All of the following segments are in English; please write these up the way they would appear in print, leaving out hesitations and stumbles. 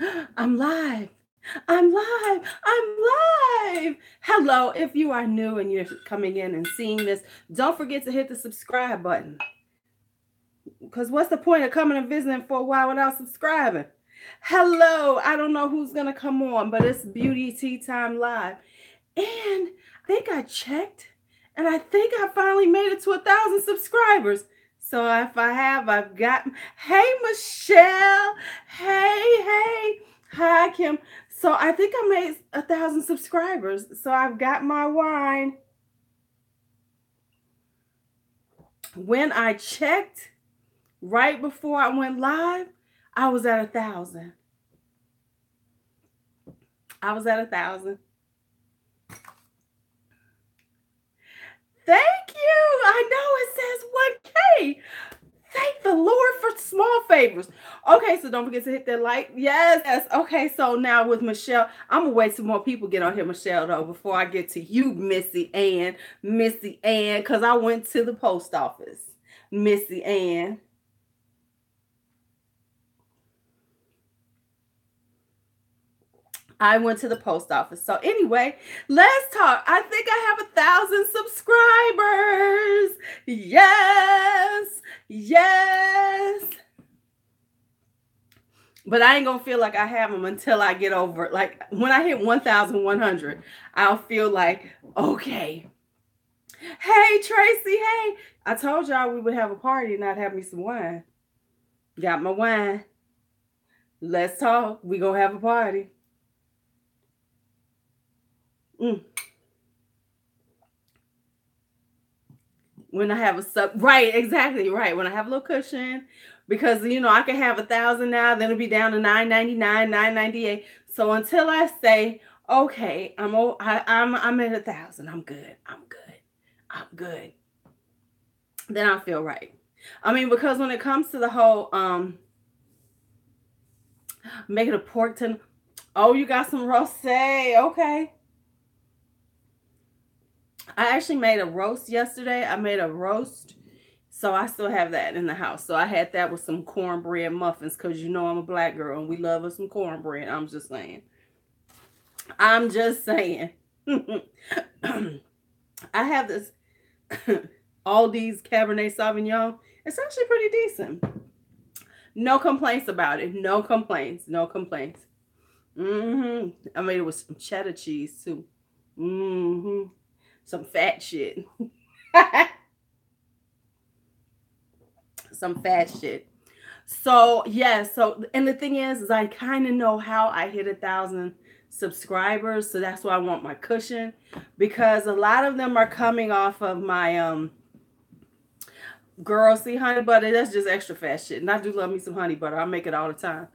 I'm live. I'm live. I'm live. Hello. If you are new and you're coming in and seeing this, don't forget to hit the subscribe button. Because what's the point of coming and visiting for a while without subscribing? Hello. I don't know who's going to come on, but it's Beauty Tea Time Live. And I think I checked and I think I finally made it to 1,000 subscribers. So if I have, I've got, hey, Michelle. Hey. Hi, Kim. So I think I made 1,000 subscribers. So I've got my wine. When I checked right before I went live, I was at 1,000. I was at 1,000. Thank you. I know it says 1K. Thank the Lord for small favors. Okay, so don't forget to hit that like. Yes. Okay, so now with Michelle, I'm gonna wait till more people get on here, Michelle, though, before I get to you, Missy Ann, because I went to the post office, Missy Ann. I went to the post office. So anyway, let's talk. I think I have 1,000 subscribers. Yes. But I ain't gonna feel like I have them until I get over. Like when I hit 1,100, I'll feel like, okay. Hey Tracy, hey. I told y'all we would have a party and I'd have me some wine. Got my wine. Let's talk. We gonna have a party. Mm. When I have a right, exactly right. When I have a little cushion, because I can have 1,000 now, then it'll be down to 999, 998. So until I say, okay, I'm at 1,000, I'm good, I'm good. Then I feel right. I mean, because when it comes to the whole making a pork tin, oh, you got some rosé, okay. I actually made a roast yesterday. I made a roast. So I still have that in the house. So I had that with some cornbread muffins because I'm a black girl and we love us some cornbread. I'm just saying. I'm just saying. I have this Aldi's Cabernet Sauvignon. It's actually pretty decent. No complaints about it. No complaints. No complaints. I made it with some cheddar cheese too. Some fat shit. Some fat shit. So and the thing is I kind of know how I hit 1,000 subscribers, so that's why I want my cushion, because a lot of them are coming off of my girl, see, honey butter, that's just extra fat shit, and I do love me some honey butter. I make it all the time,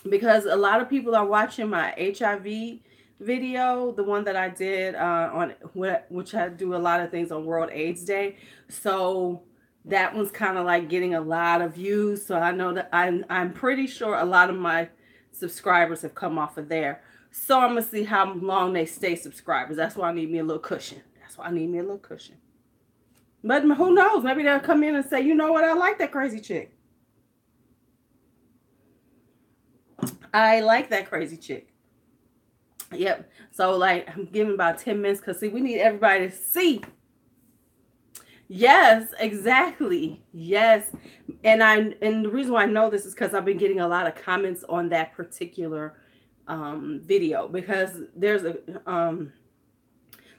because a lot of people are watching my HIV video, the one that I did on which I do a lot of things on World AIDS Day. So that one's kind of like getting a lot of views. So I know that I'm pretty sure a lot of my subscribers have come off of there. So I'm gonna see how long they stay subscribers. That's why I need me a little cushion. That's why I need me a little cushion. But who knows? Maybe they'll come in and say, you know what? I like that crazy chick. I like that crazy chick. Yep. So like I'm giving about 10 minutes because see, we need everybody to see. Yes, exactly. Yes. And the reason why I know this is because I've been getting a lot of comments on that particular video, because there's an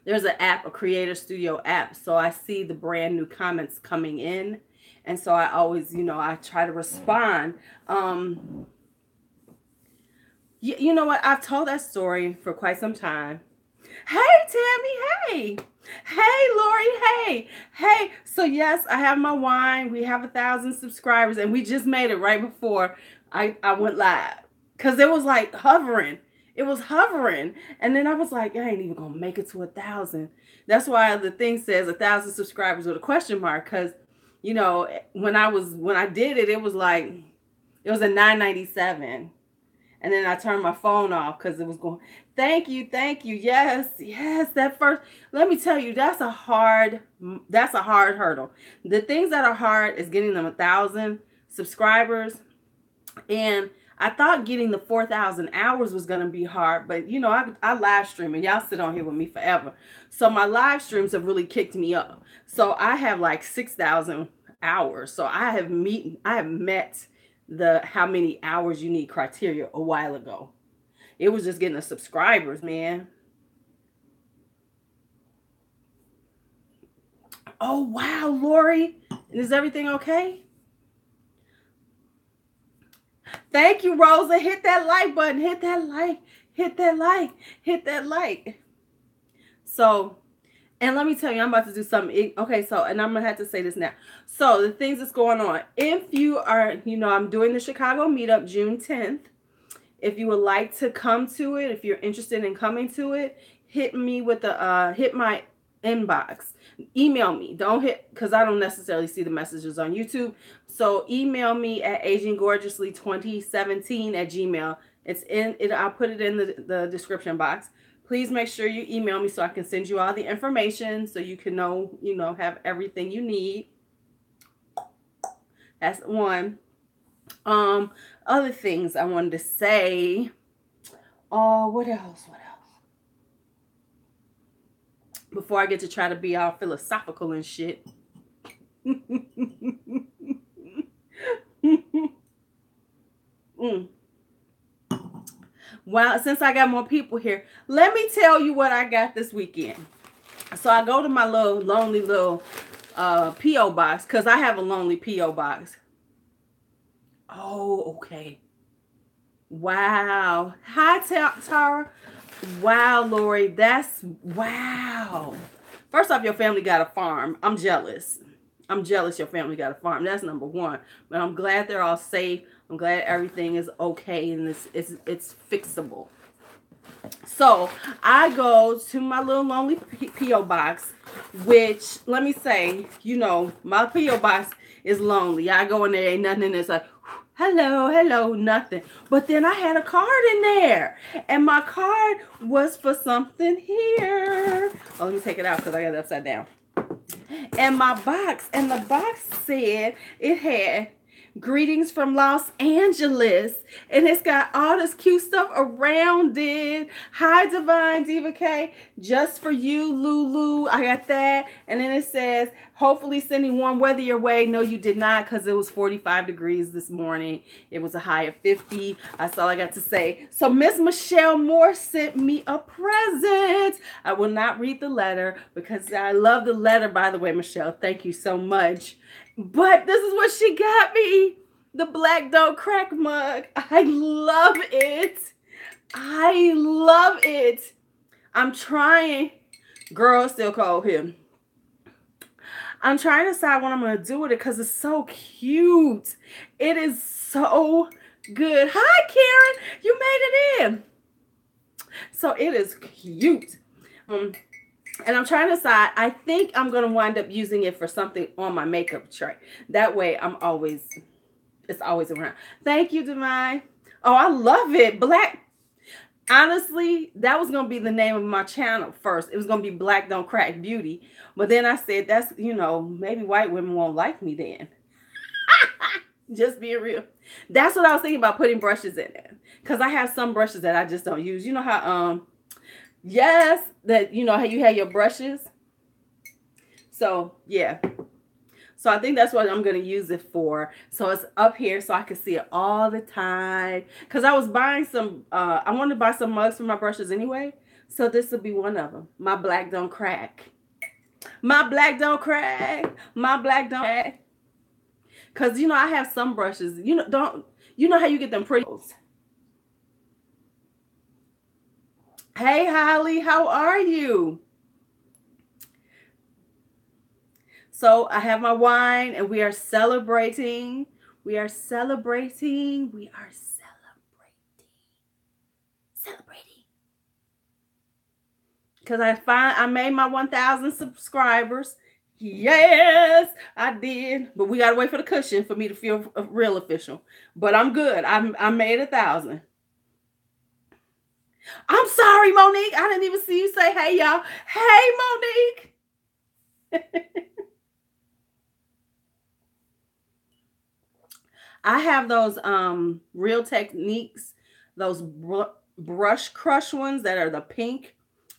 app, a Creator Studio app. So I see the brand new comments coming in. And so I always, I try to respond. You know what? I've told that story for quite some time. Hey, Tammy. Hey. Hey, Lori. Hey. So, yes, I have my wine. We have 1,000 subscribers, and we just made it right before I went live, because it was like hovering. It was hovering. And then I was like, I ain't even going to make it to 1,000. That's why the thing says 1,000 subscribers with a question mark, because, when I did it, it was like, it was a 997. And then I turned my phone off because it was going. Thank you. Yes. That first, let me tell you, that's a hard hurdle. The things that are hard is getting them 1,000 subscribers, and I thought getting the 4,000 hours was going to be hard, but you know, I live stream and y'all sit on here with me forever. So my live streams have really kicked me up. So I have like 6,000 hours. So I have met the how many hours you need criteria a while ago. It was just getting the subscribers, man. Oh wow, Lori. Is everything okay? Thank you, Rosa. Hit that like button. Hit that like. Hit that like. Hit that like. So, and let me tell you, I'm about to do something. Okay, so, and I'm going to have to say this now. So, the things that's going on. If you are, you know, I'm doing the Chicago meetup June 10th. If you would like to come to it, if you're interested in coming to it, hit me with the, hit my inbox. Email me. Don't hit, because I don't necessarily see the messages on YouTube. So email me at aginggorgeously2017@gmail. It's in it. I'll put it in the description box. Please make sure you email me so I can send you all the information so you can know, you know, have everything you need. That's one. Other things I wanted to say. Oh, what else? What else? Before I get to try to be all philosophical and shit. Well, since I got more people here, let me tell you what I got this weekend. So I go to my little lonely little P.O. box because I have a lonely P.O. box. Oh, okay. Wow. Hi, Tara. Wow, Lori. That's wow. First off, your family got a farm. I'm jealous. I'm jealous your family got a farm. That's number one. But I'm glad they're all safe. I'm glad everything is okay and it's fixable. So I go to my little lonely P.O. box, which let me say, you know, my P.O. box is lonely. I go in there, ain't nothing in there. It's like, hello, hello, nothing. But then I had a card in there, and my card was for something here. Oh, let me take it out because I got it upside down. And my box, and the box said it had greetings from Los Angeles, and it's got all this cute stuff around it. Hi, Divine Diva K, just for you, Lulu. I got that. And then it says, hopefully sending warm weather your way. No, you did not, because it was 45 degrees this morning. It was a high of 50. That's all I got to say. So Miss Michelle Moore sent me a present. I will not read the letter because I love the letter, by the way, Michelle. Thank you so much. But this is what she got me. The Black Don't Crack mug. I love it. I love it. I'm trying. Girl, still cold here. I'm trying to decide what I'm going to do with it because it's so cute. It is so good. Hi, Karen. You made it in. So it is cute. And I'm trying to decide. I think I'm going to wind up using it for something on my makeup tray. That way it's always around. Thank you, Divine. Oh, I love it. Black. Honestly, that was going to be the name of my channel first. It was going to be Black Don't Crack Beauty. But then I said, that's, you know, maybe white women won't like me then. Just being real. That's what I was thinking about putting brushes in it. Because I have some brushes that I just don't use. You know how, yes, that, you know, how you have your brushes. So, yeah. So I think that's what I'm going to use it for. So it's up here so I can see it all the time. Because I was buying some, I wanted to buy some mugs for my brushes anyway. So this will be one of them. My Black Don't Crack. My Black Don't Crack. My Black Don't Crack. Because, you know, I have some brushes. You know how you get them pretty. Hey, Holly, how are you? So I have my wine and we are celebrating. We are celebrating. We are celebrating. Because I made my 1,000 subscribers. Yes, I did. But we got to wait for the cushion for me to feel real official. But I'm good. I made 1,000. I'm sorry, Monique. I didn't even see you say, hey, y'all. Hey, Monique. I have those Real Techniques, those brush crush ones that are the pink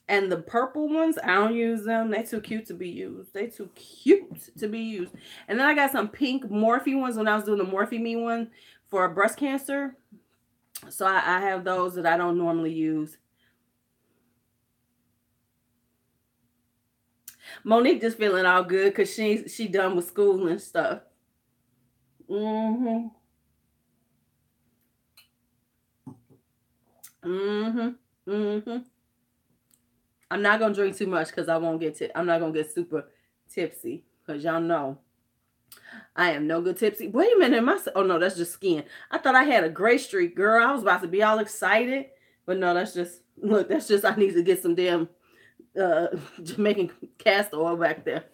and the purple ones. I don't use them. They too cute to be used. They too cute to be used. And then I got some pink Morphe ones when I was doing the Morphe Me one for breast cancer. So I have those that I don't normally use. Monique just feeling all good because she done with school and stuff. Mm-hmm. Mm-hmm. Mm-hmm. I'm not gonna drink too much because I won't get I'm not gonna get super tipsy because y'all know I am no good tipsy. Wait a minute, oh no, that's just skin. I thought I had a gray streak, girl. I was about to be all excited, but no, that's just look. That's just I need to get some damn Jamaican castor oil back there.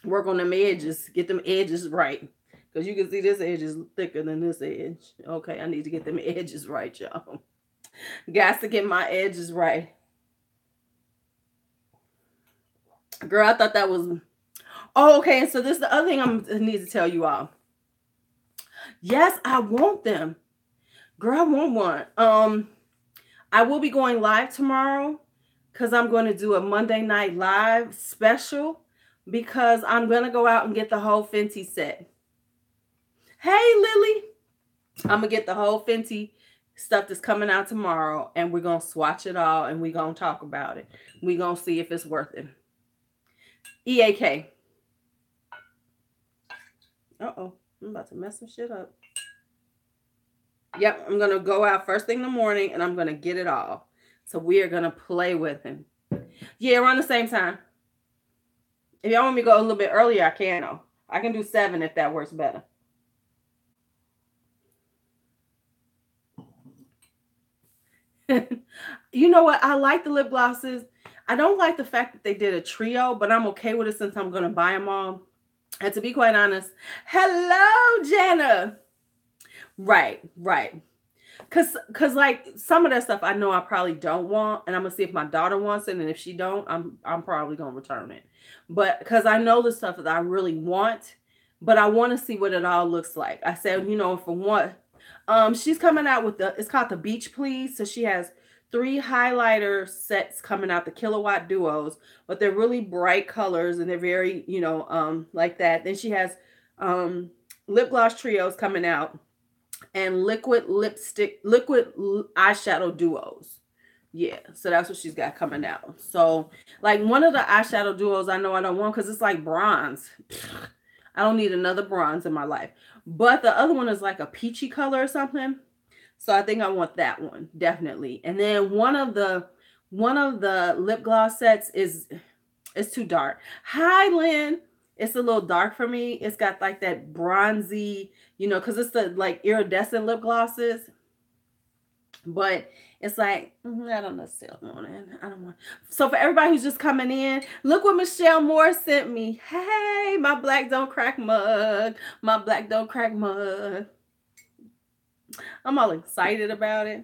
Work on them edges, get them edges right. Because you can see this edge is thicker than this edge. Okay, I need to get them edges right, y'all. Got to get my edges right. Girl, I thought that was... Oh, okay. And so this is the other thing I need to tell you all. Yes, I want them. Girl, I want one. I will be going live tomorrow because I'm going to do a Monday Night Live special because I'm going to go out and get the whole Fenty set. Hey, Lily. I'm going to get the whole Fenty stuff that's coming out tomorrow, and we're going to swatch it all, and we're going to talk about it. We're going to see if it's worth it. EAK. Uh-oh. I'm about to mess some shit up. Yep, I'm going to go out first thing in the morning, and I'm going to get it all. So we are going to play with him. Yeah, around the same time. If y'all want me to go a little bit earlier, I can. Though. I can do 7 if that works better. You know what? I like the lip glosses. I don't like the fact that they did a trio, but I'm okay with it since I'm going to buy them all. And to be quite honest, hello, Jenna. Right. Cause like some of that stuff I know I probably don't want, and I'm gonna see if my daughter wants it, and if she don't, I'm probably gonna return it. But because I know the stuff that I really want, but I want to see what it all looks like. I said, for what, she's coming out with it's called the Beach Please. So she has 3 highlighter sets coming out, the Killawatt Duos, but they're really bright colors and they're very, like that. Then she has lip gloss trios coming out and liquid eyeshadow duos. Yeah, so that's what she's got coming out. So like one of the eyeshadow duos I know I don't want because it's like bronze. I don't need another bronze in my life. But the other one is like a peachy color or something. So I think I want that one, definitely. And then one of the lip gloss sets is too dark. Hi, Lynn. It's a little dark for me. It's got like that bronzy, because it's the like iridescent lip glosses. But it's like, I don't necessarily want it. I don't want. So for everybody who's just coming in, look what Michelle Moore sent me. Hey, my Black Don't Crack mug. My Black Don't Crack mug. I'm all excited about it.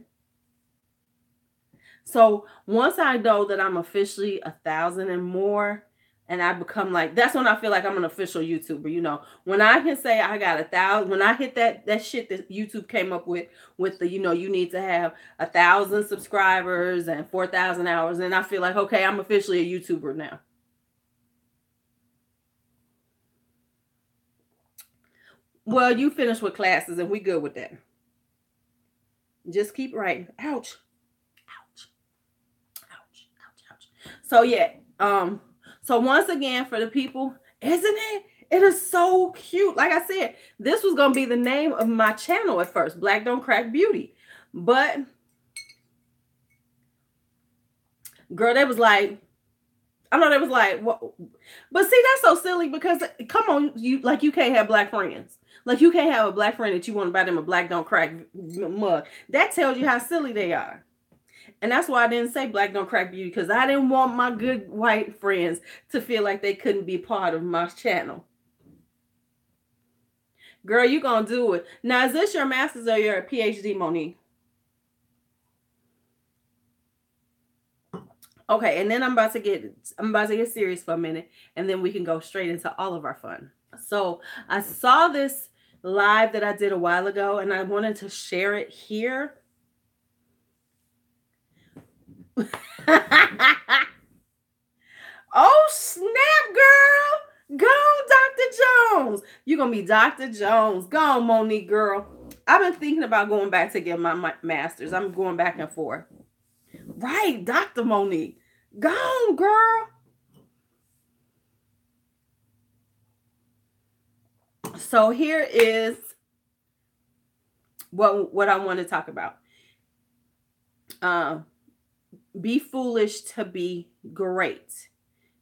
So once I know that I'm officially 1,000 and more, and I become like, that's when I feel like I'm an official YouTuber. When I can say I got 1,000, when I hit that shit that YouTube came up with the, you need to have 1,000 subscribers and 4,000 hours, and I feel like, okay, I'm officially a YouTuber now. Well, you finished with classes and we good with that. Just keep writing. Ouch. So yeah, so once again, for the people, isn't it? It is so cute. Like I said, this was gonna be the name of my channel at first, Black Don't Crack Beauty. But girl, they was like, I know they was like, what? But see, that's so silly because come on, you can't have black friends. Like you can't have a black friend that you want to buy them a Black Don't Crack mug. That tells you how silly they are. And that's why I didn't say Black Don't Crack Beauty, because I didn't want my good white friends to feel like they couldn't be part of my channel. Girl, you gonna do it. Now, is this your master's or your PhD, Monique? Okay, and then I'm about to get serious for a minute, and then we can go straight into all of our fun. So I saw this live that I did a while ago, and I wanted to share it here. Oh, snap, girl. Go on, Dr. Jones. You're going to be Dr. Jones. Go on, Monique, girl. I've been thinking about going back to get my master's. I'm going back and forth. Right, Dr. Monique. Go on, girl. So here is what I want to talk about. Be foolish to be great.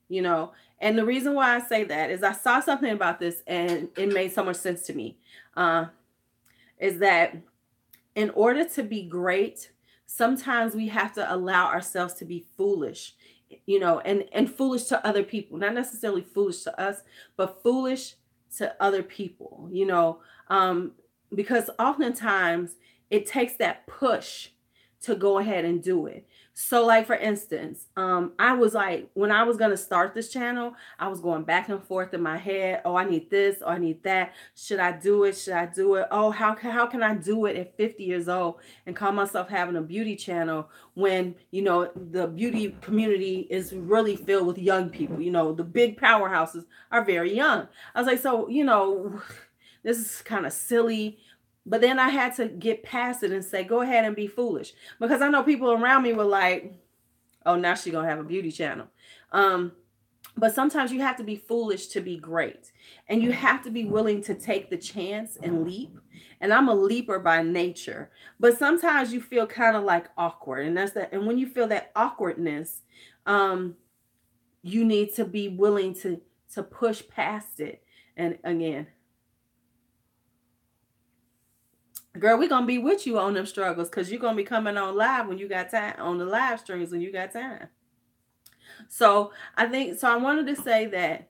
You know, and the reason why I say that is I saw something about this and it made so much sense to me. Is that in order to be great, sometimes we have to allow ourselves to be foolish, you know, and foolish to other people, not necessarily foolish to us, but foolish to other people, you know, because oftentimes it takes that push to go ahead and do it. So like for instance, I was like, when I was going to start this channel, I was going back and forth in my head. Oh, I need this. Oh, I need that. Should I do it? Should I do it? Oh, how can I do it at 50 years old and call myself having a beauty channel when, you know, the beauty community is really filled with young people. You know, the big powerhouses are very young. I was like, so, you know, this is kind of silly. But then I had to get past it and say, go ahead and be foolish. Because I know people around me were like, oh, now she's going to have a beauty channel. But sometimes you have to be foolish to be great. And you have to be willing to take the chance and leap. And I'm a leaper by nature. But sometimes you feel kind of like awkward. And that's that. And when you feel that awkwardness, you need to be willing to push past it. And again, girl, we're gonna be with you on them struggles because you're gonna be coming on live when you got time, on the live streams when you got time. So I wanted to say that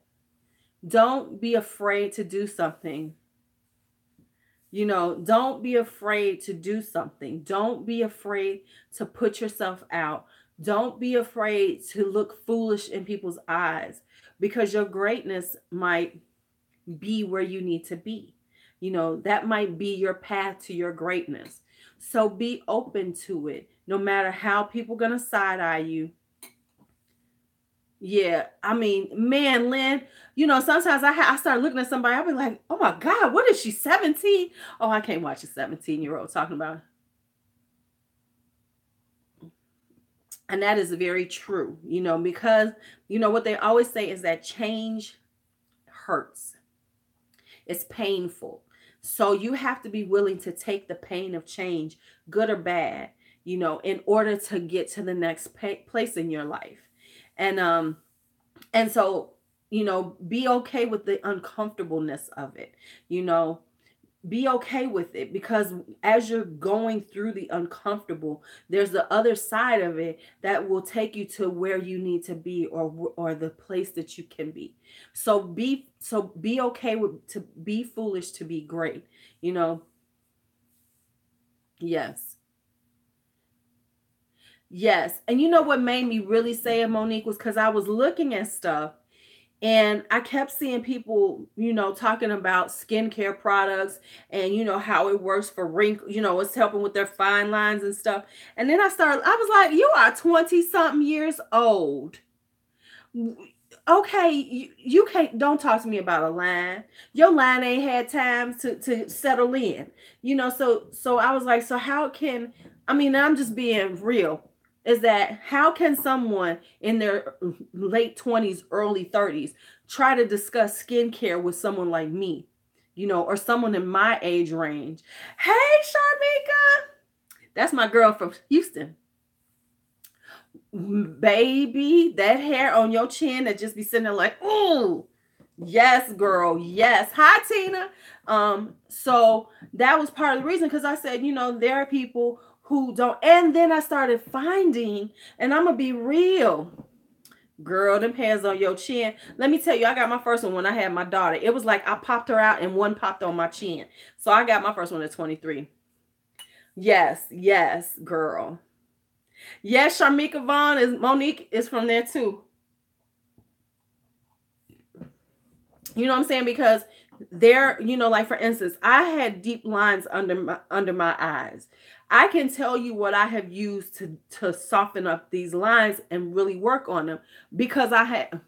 don't be afraid to do something. You know, don't be afraid to do something. Don't be afraid to put yourself out. Don't be afraid to look foolish in people's eyes because your greatness might be where you need to be. You know, that might be your path to your greatness. So be open to it, no matter how people gonna side eye you. Yeah, I mean, man, Lynn, you know, sometimes I start looking at somebody, I'll be like, oh my God, what is she, 17? Oh, I can't watch a 17-year-old talking about it. And that is very true, you know, because, you know, what they always say is that change hurts. It's painful. So you have to be willing to take the pain of change, good or bad, you know, in order to get to the next place in your life. And so, you know, be okay with the uncomfortableness of it. You know, be okay with it because as you're going through the uncomfortable, there's the other side of it that will take you to where you need to be or the place that you can be. So be okay with to be foolish to be great, you know. Yes. Yes. And you know what made me really say it, Monique, was because I was looking at stuff and I kept seeing people, you know, talking about skincare products and, you know, how it works for wrinkles, you know, it's helping with their fine lines and stuff. And then I was like, you are 20 something years old. Okay, you can't, don't talk to me about a line. Your line ain't had time to settle in, you know. So I was like, so how can, I mean, I'm just being real, is that how can someone in their late 20s, early 30s try to discuss skincare with someone like me, you know, or someone in my age range? Hey, Sharmika, that's my girl from Houston. Baby, that hair on your chin that just be sitting there like, ooh, yes, girl, yes. Hi, Tina. So that was part of the reason because I said, you know, there are people who don't, and then I started finding, and I'm gonna be real, girl, them hairs on your chin. Let me tell you, I got my first one when I had my daughter. It was like I popped her out and one popped on my chin. So I got my first one at 23. Yes, yes, girl. Yes, Sharmika Vaughn is Monique is from there too. You know what I'm saying? Because there, like for instance, I had deep lines under my eyes. I can tell you what I have used to soften up these lines and really work on them because I had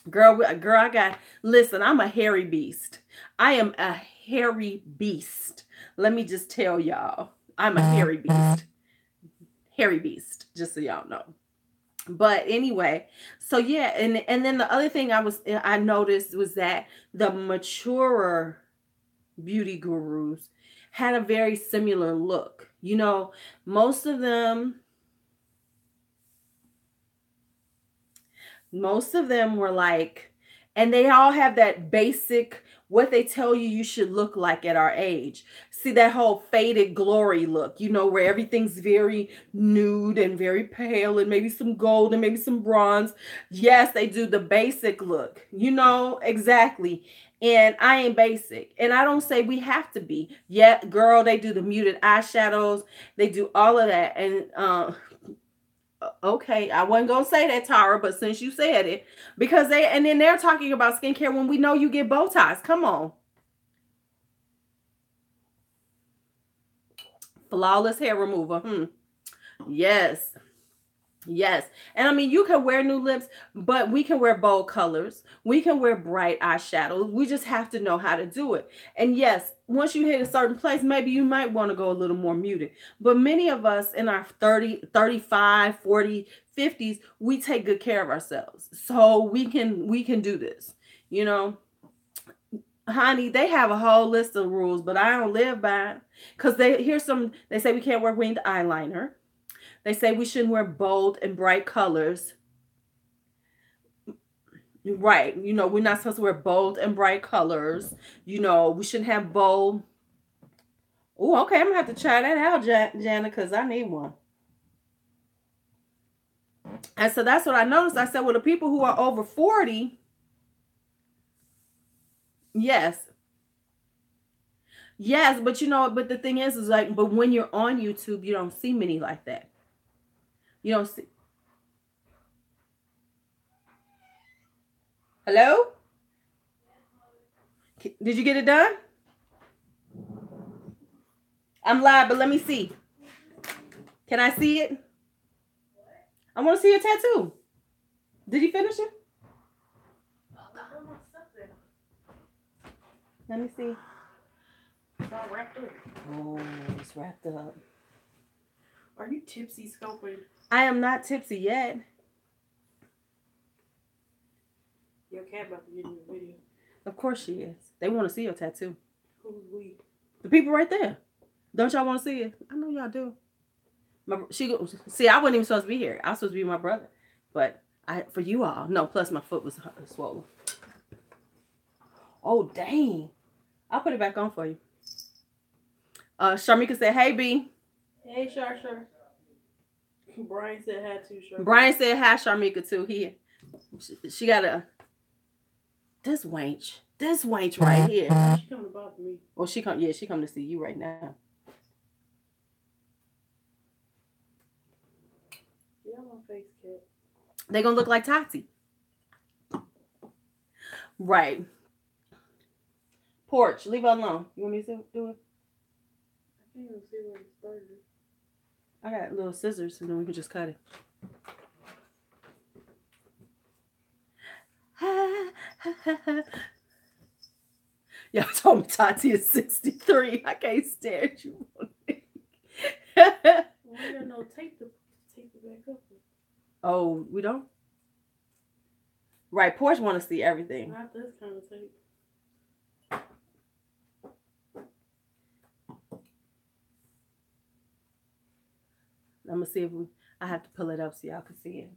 girl, I got listen, I'm a hairy beast. I am a hairy beast. Let me just tell y'all. I'm a hairy beast. Hairy beast, just so y'all know. But anyway, so yeah, and then the other thing I noticed was that the maturer beauty gurus had a very similar look. Most of them were like, and they all have that basic what they tell you should look like at our age. See that whole faded glory look, where everything's very nude and very pale and maybe some gold and maybe some bronze. Yes, they do the basic look, exactly. And I ain't basic. And I don't say we have to be. Yeah, girl, they do the muted eyeshadows. They do all of that. And okay, I wasn't gonna say that, Tara, but since you said it, because then they're talking about skincare when we know you get Botox. Come on. Flawless hair remover. Yes. Yes. And I mean, you can wear new lips, but we can wear bold colors. We can wear bright eyeshadows. We just have to know how to do it. And yes, once you hit a certain place, maybe you might want to go a little more muted. But many of us in our 30, 35, 40, 50s, we take good care of ourselves. So we can do this. You know, honey, they have a whole list of rules, but I don't live by it. Because they say we can't wear winged eyeliner. They say we shouldn't wear bold and bright colors. Right. We're not supposed to wear bold and bright colors. We shouldn't have bold. Oh, okay. I'm going to have to try that out, Jana, because I need one. And so that's what I noticed. I said, well, the people who are over 40, yes. Yes, but but the thing is like, but when you're on YouTube, you don't see many like that. You don't see. Hello? Did you get it done? I'm live, but let me see. Can I see it? I want to see your tattoo. Did you finish it? Let me see. It's all wrapped up. Oh, it's wrapped up. Are you tipsy scoping? I am not tipsy yet. Your cat about to get in the video. Of course she is. They want to see your tattoo. Who's we? The people right there. Don't y'all want to see it? I know y'all do. See, I wasn't even supposed to be here. I was supposed to be my brother. But for you all. No, plus my foot was swollen. Oh, dang. I'll put it back on for you. Sharmika said, hey, B. Hey, Shar. Brian said hi too, Shar. Brian said hi, Sharmika, too. She got a... This wench right here. She coming to bother me. Well, she come to see you right now. Yeah, I'm on face cat. They gonna look like Tati. Right. Porch, leave it alone. You want me to do it? I can't even see where it started. I got little scissors, and then we can just cut it. Y'all told me Tati is 63. I can't stare at you. Why you got no tape to tape it back up? Oh, we don't? Right, Porch want to see everything. Not this kind of tape. I'm gonna see if I have to pull it up so y'all can see it.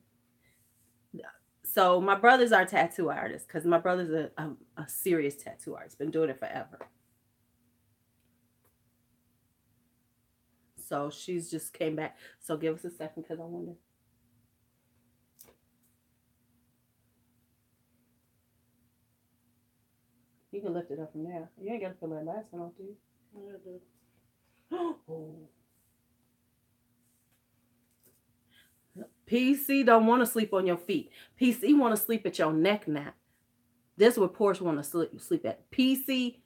So my brother's our tattoo artist because my brother's a serious tattoo artist. Been doing it forever. So she's just came back. So give us a second because I wonder. You can lift it up from there. You ain't got to put that last one off, do you? Yeah, I do. Oh. PC don't want to sleep on your feet. PC want to sleep at your neck now. This is what Portia want to sleep at. PC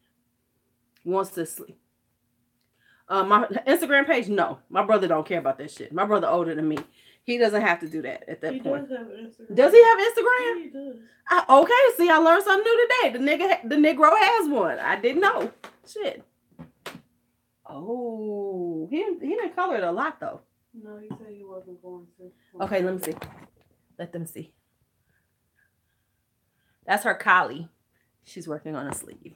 wants to sleep. My Instagram page, no. My brother don't care about that shit. My brother older than me. He doesn't have to do that at that point. Does have Instagram. Does he have Instagram? Yeah, he does. Okay, see, I learned something new today. The Negro has one. I didn't know. Shit. Oh, he didn't color it a lot though. No, he said he wasn't going to. Okay, let me see. Let them see. That's her collie. She's working on a sleeve.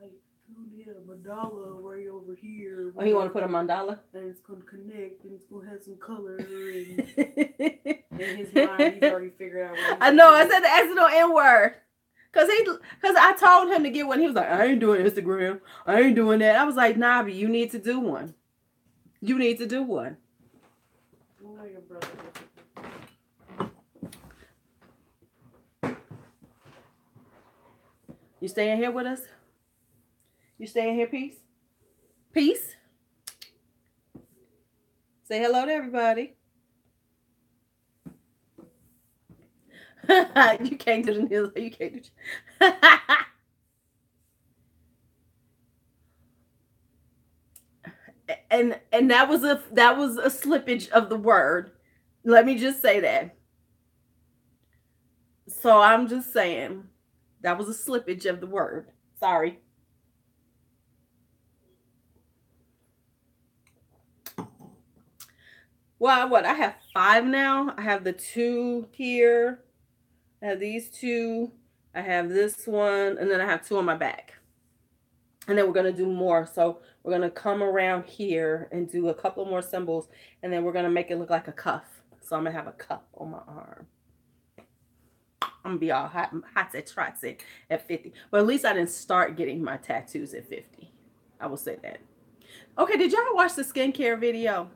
Like, you need a mandala way over here. Oh, you want to put a mandala? And it's going to connect, and it's going to have some color. And in his mind, he's already figured out what I know. I said the accidental N word. Cause I told him to get one. He was like, I ain't doing Instagram. I ain't doing that. I was like, nah, but you need to do one. You need to do one. I know your brother. You staying here with us? You staying here, Peace? Peace? Say hello to everybody. You can't do the nails. You can't do. And that was a slippage of the word. Let me just say that. So I'm just saying that was a slippage of the word. Sorry. Well, what? I have 5 now. I have the 2 here. I have these 2. I have this one. And then I have 2 on my back. And then we're going to do more. So we're going to come around here and do a couple more symbols. And then we're going to make it look like a cuff. So I'm going to have a cuff on my arm. I'm going to be all hot at 50. But at least I didn't start getting my tattoos at 50. I will say that. Okay, did y'all watch the skincare video?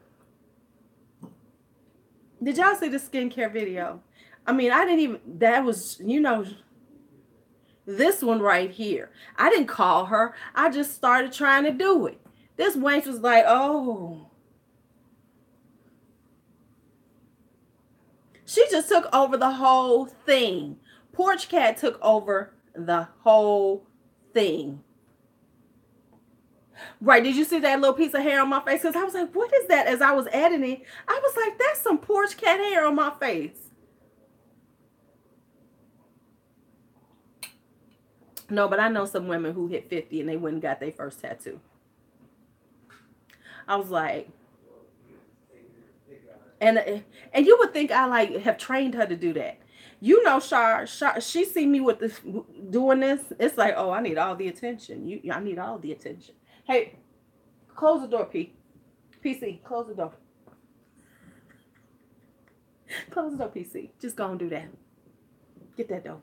Did y'all see the skincare video? I mean, I didn't even, that was, you know, this one right here. I didn't call her. I just started trying to do it. This wench was like, oh. She just took over the whole thing. Porch Cat took over the whole thing. Right, did you see that little piece of hair on my face? Because I was like, what is that? As I was editing, I was like, that's some Porch Cat hair on my face. No, but I know some women who hit 50 and they went and got their first tattoo. I was like, and you would think I like have trained her to do that. You know, Shar, she see me with this doing this. It's like, oh, I need all the attention. I need all the attention. Hey, close the door, P. PC, close the door. Close the door, PC. Just go and do that. Get that door.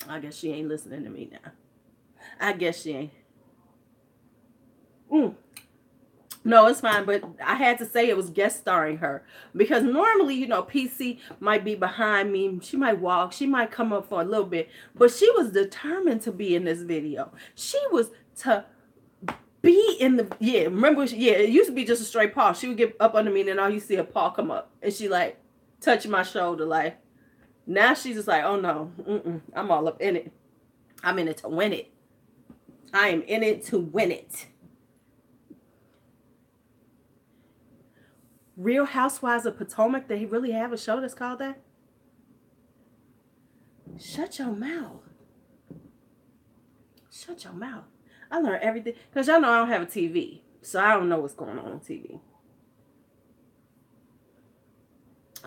I guess she ain't listening to me now. I guess she ain't. No, it's fine, but I had to say it was guest starring her. Because normally, you know, PC might be behind me. She might walk. She might come up for a little bit. But she was determined to be in this video. She was to be in the, yeah, remember, yeah, it used to be just a straight paw. She would get up under me and then all you see a paw come up. And she like touch my shoulder like, now she's just like, oh no, I'm all up in it. I'm in it to win it. I am in it to win it. Real Housewives of Potomac, they really have a show that's called that? Shut your mouth. Shut your mouth. I learned everything. Because y'all know I don't have a TV. So I don't know what's going on TV.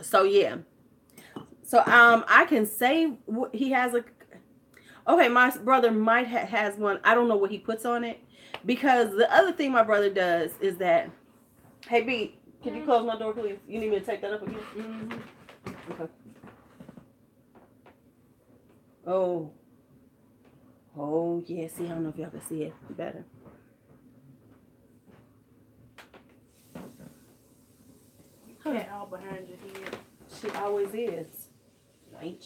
So yeah. So I can say he has a, okay, my brother might has one. I don't know what he puts on it. Because the other thing my brother does is that, hey B, can you close my door, please? You need me to take that up again? Mm-hmm. Okay. Oh. Oh, yeah. See, I don't know if y'all can see it better. Cat all behind your head. She always is. Right.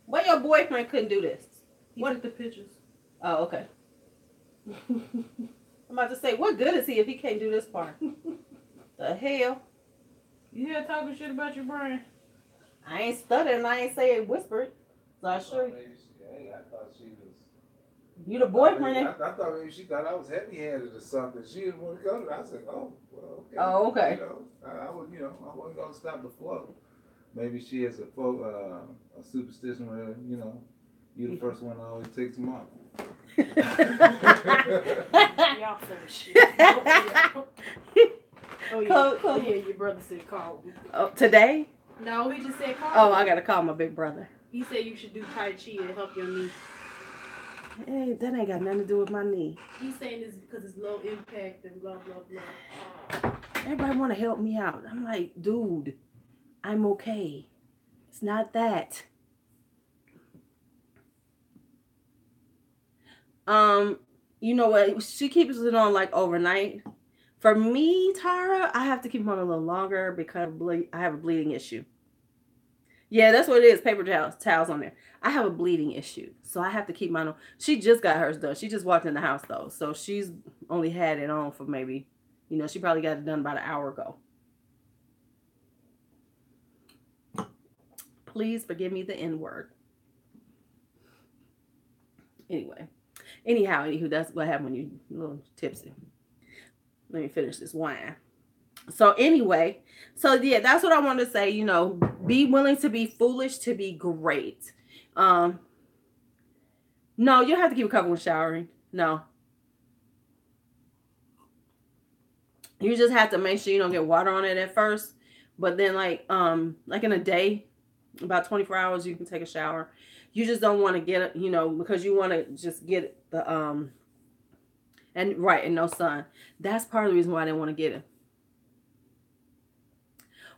Well, your boyfriend couldn't do this. What are the pictures? Oh, okay. I'm about to say, what good is he if he can't do this part? The hell? You here talking shit about your brain? I ain't stuttering. I ain't say it whispered. So I sure. I thought she was. You the boyfriend? I thought maybe she thought I was heavy-handed or something. She didn't want to go. I said, "Oh, well, okay." Oh, okay. You know, I would, I wasn't gonna stop the flow. Maybe she has a superstition where, you're the first one that always takes them off. Y'all full of shit. Oh yeah, your brother said call me. Oh, today? No, he just said call. Oh, I gotta call my big brother. He said you should do Tai Chi to help your knee. Hey, that ain't got nothing to do with my knee. He's saying this because it's low impact and blah blah blah. Everybody want to help me out. I'm like, dude, I'm okay. It's not that. You know what? She keeps it on like overnight. For me, Tara, I have to keep them on a little longer because I have a bleeding issue. Yeah, that's what it is. Paper towels on there. I have a bleeding issue, so I have to keep mine on. She just got hers done. She just walked in the house though, so she's only had it on for maybe, she probably got it done about an hour ago. Please forgive me the N-word. Anywho, that's what happened when you're a little tipsy. Let me finish this wine. So anyway, yeah, that's what I want to say. Be willing to be foolish to be great. No, you don't have to keep it covered when showering. No. You just have to make sure you don't get water on it at first. But then like in a day, about 24 hours, you can take a shower. You just don't want to get it, because you want to just get the and no sun. That's part of the reason why I didn't want to get it.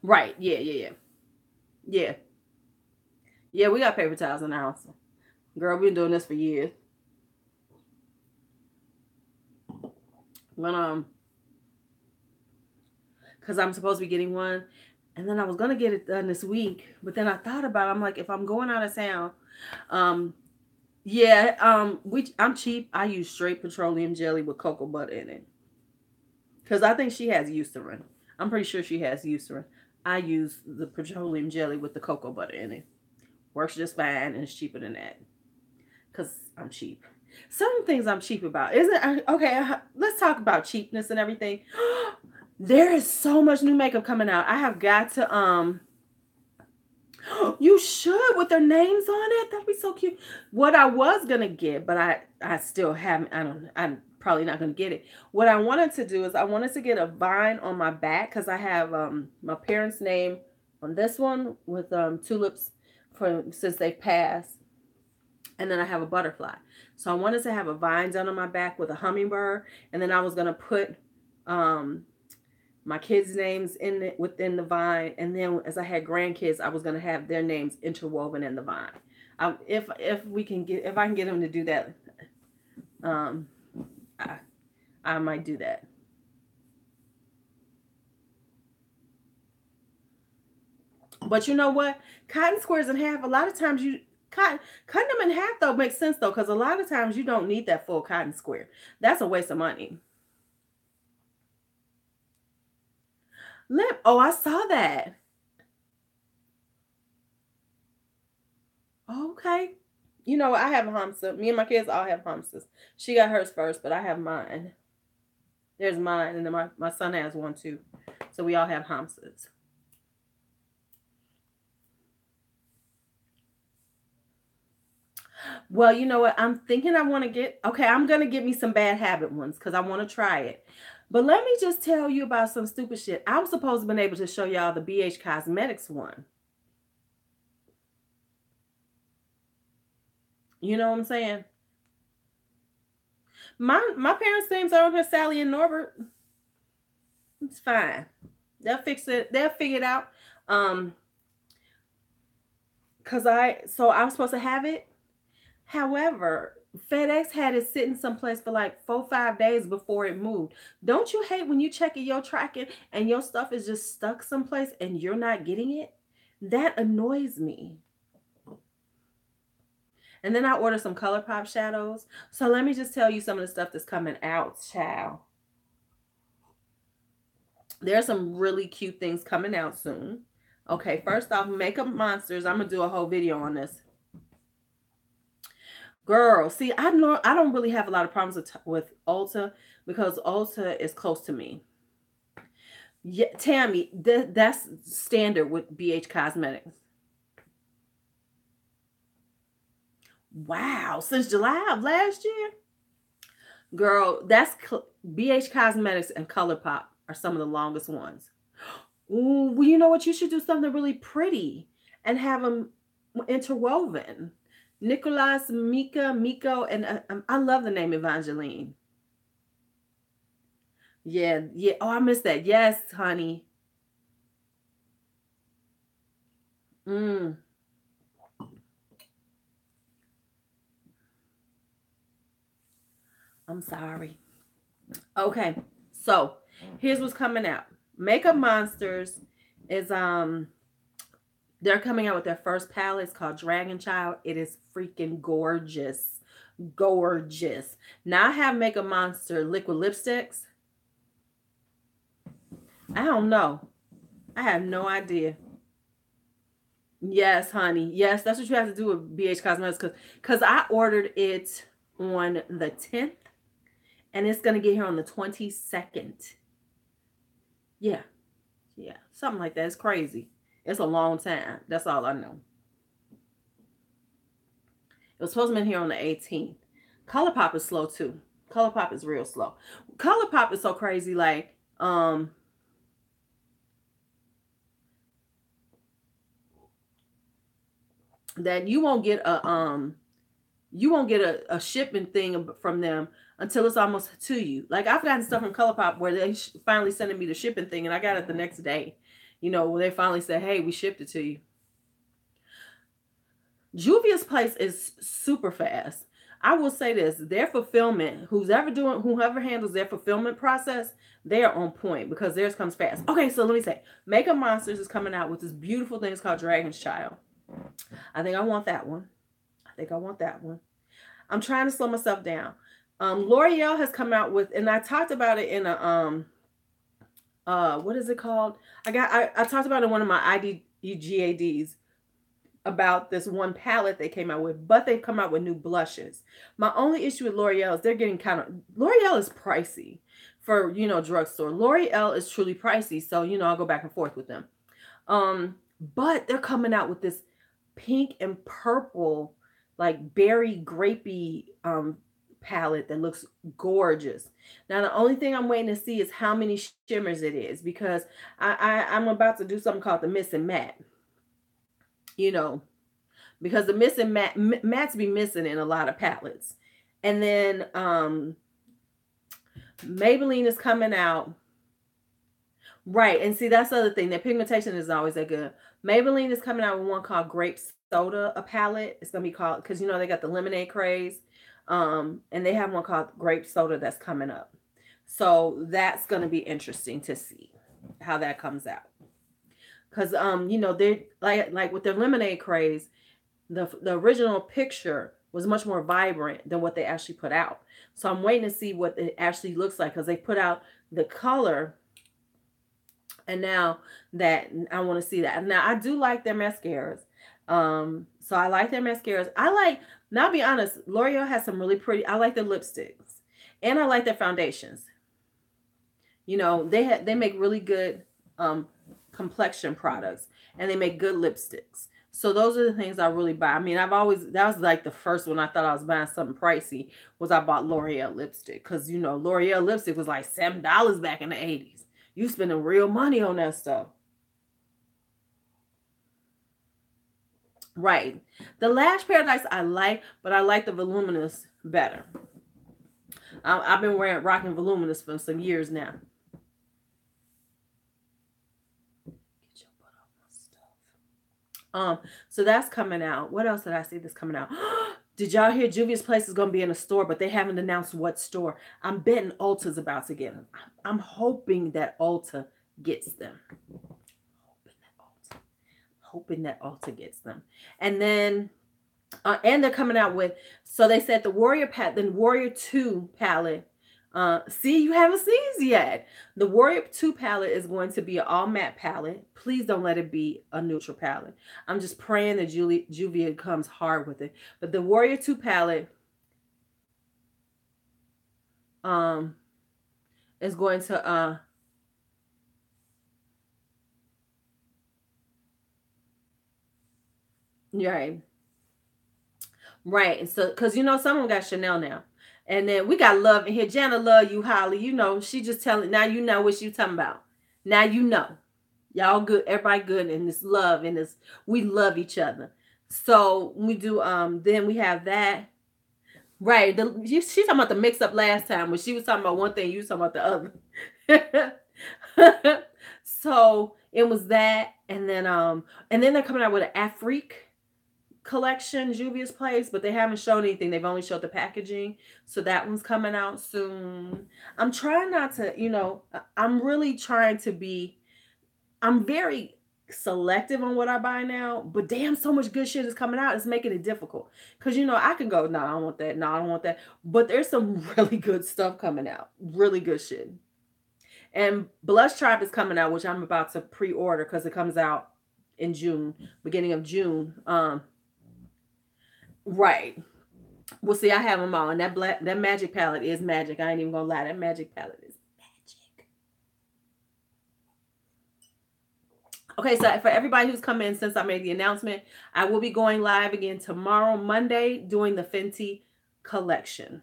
Right. Yeah. Yeah, we got paper towels in the house. Girl, we've been doing this for years. When because I'm supposed to be getting one, and then I was gonna get it done this week, but then I thought about it. I'm like, if I'm going out of town, I'm cheap. I use straight petroleum jelly with cocoa butter in it, because I think she has Eucerin. I'm pretty sure she has Eucerin. I use the petroleum jelly with the cocoa butter in it. Works just fine, and it's cheaper than that. Because I'm cheap. Some things I'm cheap about. Okay, let's talk about cheapness and everything. There is so much new makeup coming out. I have got to, you should, with their names on it. That'd be so cute. What I was going to get, but I still haven't, I'm probably not going to get it. What I wanted to do is I wanted to get a vine on my back, because I have my parents' name on this one with tulips since they've passed. And then I have a butterfly. So I wanted to have a vine done on my back with a hummingbird. And then I was going to put my kids' names within the vine. And then as I had grandkids, I was going to have their names interwoven in the vine. If I can get them to do that, I might do that. But you know what? Cutting squares in half, a lot of times cutting them in half though makes sense though, because a lot of times you don't need that full cotton square. That's a waste of money. I saw that. Okay. I have a hamster. Me and my kids all have hamsters. She got hers first, but I have mine. There's mine, and then my son has one too. So we all have hamsters. Well, you know what? I'm thinking I'm going to get me some Bad Habit ones because I want to try it. But let me just tell you about some stupid shit. I was supposed to have been able to show y'all the BH Cosmetics one. You know what I'm saying? My parents' names are on here, Sally and Norbert. It's fine. They'll fix it. They'll figure it out. Because I was supposed to have it. However, FedEx had it sitting someplace for like 4-5 days before it moved. Don't you hate when you check your tracking and your stuff is just stuck someplace and you're not getting it? That annoys me. And then I ordered some ColourPop shadows. So let me just tell you some of the stuff that's coming out, child. There's some really cute things coming out soon. Okay, first off, Makeup Monsters. I'm gonna do a whole video on this. Girl, see, I don't really have a lot of problems with Ulta because Ulta is close to me. Yeah, Tammy, that's standard with BH Cosmetics. Wow, since July of last year? Girl, that's BH Cosmetics and ColourPop are some of the longest ones. Ooh, well, you know what? You should do something really pretty and have them interwoven. Nicholas, Mika, Miko, and I love the name Evangeline. Yeah, yeah. Oh, I missed that. Yes, honey. Mm. I'm sorry. Okay, so here's what's coming out. Makeup Monsters is they're coming out with their first palette. It's called Dragon Child. It is freaking gorgeous. Gorgeous. Now I have Makeup Monster liquid lipsticks. I don't know. I have no idea. Yes, honey. Yes, that's what you have to do with BH Cosmetics because I ordered it on the 10th and it's gonna get here on the 22nd. Yeah. Yeah. Something like that. It's crazy. It's a long time. That's all I know. It was supposed to be here on the 18th. ColourPop is slow too. ColourPop is real slow. ColourPop is so crazy, like, that you won't get a shipping thing from them until it's almost to you. Like I've gotten stuff from ColourPop where they finally sending me the shipping thing and I got it the next day. You know, when they finally said, hey, we shipped it to you. Juvia's Place is super fast. I will say this, their fulfillment, whoever handles their fulfillment process, they are on point because theirs comes fast. Okay, so let me say, Makeup Monsters is coming out with this beautiful thing. It's called Dragon's Child. I think I want that one. I'm trying to slow myself down. L'Oreal has come out with, and I talked about it in a what is it called? I talked about it in one of my IDGADs about this one palette they came out with, but they've come out with new blushes. My only issue with L'Oreal is they're getting L'Oreal is pricey for, drugstore. L'Oreal is truly pricey, so, I'll go back and forth with them. But they're coming out with this pink and purple, like berry grapey palette that looks gorgeous. Now the only thing I'm waiting to see is how many shimmers it is, because I'm about to do something called the Miss and Matte. Because the Miss and Mattes be missing in a lot of palettes. And then Maybelline is coming out. Right, and see, that's the other thing. Their pigmentation is always that good. Maybelline is coming out with one called Grape Soda, a palette. It's going to be called, because, they got the lemonade craze. And they have one called Grape Soda that's coming up. So that's going to be interesting to see how that comes out. Because, they're like with their lemonade craze, the original picture was much more vibrant than what they actually put out. So I'm waiting to see what it actually looks like, because they put out the color. And now that I want to see that. Now I do like their mascaras. So I like their mascaras. Now I'll be honest, L'Oreal has some really pretty, I like their lipsticks. And I like their foundations. They make really good complexion products, and they make good lipsticks. So those are the things I really buy. I mean, that was like the first one I thought I was buying something pricey was I bought L'Oreal lipstick. Because, L'Oreal lipstick was like $7 back in the 80s. You spending real money on that stuff. Right. The Lash Paradise I like, but I like the Voluminous better. I've been rocking Voluminous for some years now. Get your butt off my stuff. So that's coming out. What else did I see that's coming out? Did y'all hear Juvia's Place is going to be in a store, but they haven't announced what store? I'm betting Ulta's about to get them. I'm hoping that Ulta gets them. Hoping that Ulta gets them. And then And they're coming out with, so they said the Warrior 2 palette. See, you haven't seen these yet. The Warrior 2 palette is going to be an all matte palette. Please don't let it be a neutral palette. I'm just praying that Juvia comes hard with it. But the Warrior 2 palette is going to right. Right. And so, because you know, someone got Chanel now. And then we got Love in here. Jana love you, Holly. You know, she just telling, now you know what you talking about. Now you know. Y'all good, everybody good in this love, and this we love each other. So we do then we have that. Right. She talking about the mix up last time when she was talking about one thing, you was talking about the other. So it was that, and then they're coming out with an Afrique collection, Juvia's Place, but they haven't shown anything. They've only showed the packaging. So that one's coming out soon. I'm trying not to, I'm really trying to be, I'm very selective on what I buy now, but damn, so much good shit is coming out. It's making it difficult. Cause I can go, no, I don't want that. No, I don't want that. But there's some really good stuff coming out. Really good shit. And Blush Tribe is coming out, which I'm about to pre-order because it comes out in June, beginning of June. Right. Well, see, I have them all, and that magic palette is magic. I ain't even gonna lie, that magic palette is magic. Okay, so for everybody who's come in since I made the announcement, I will be going live again tomorrow, Monday, doing the Fenty collection.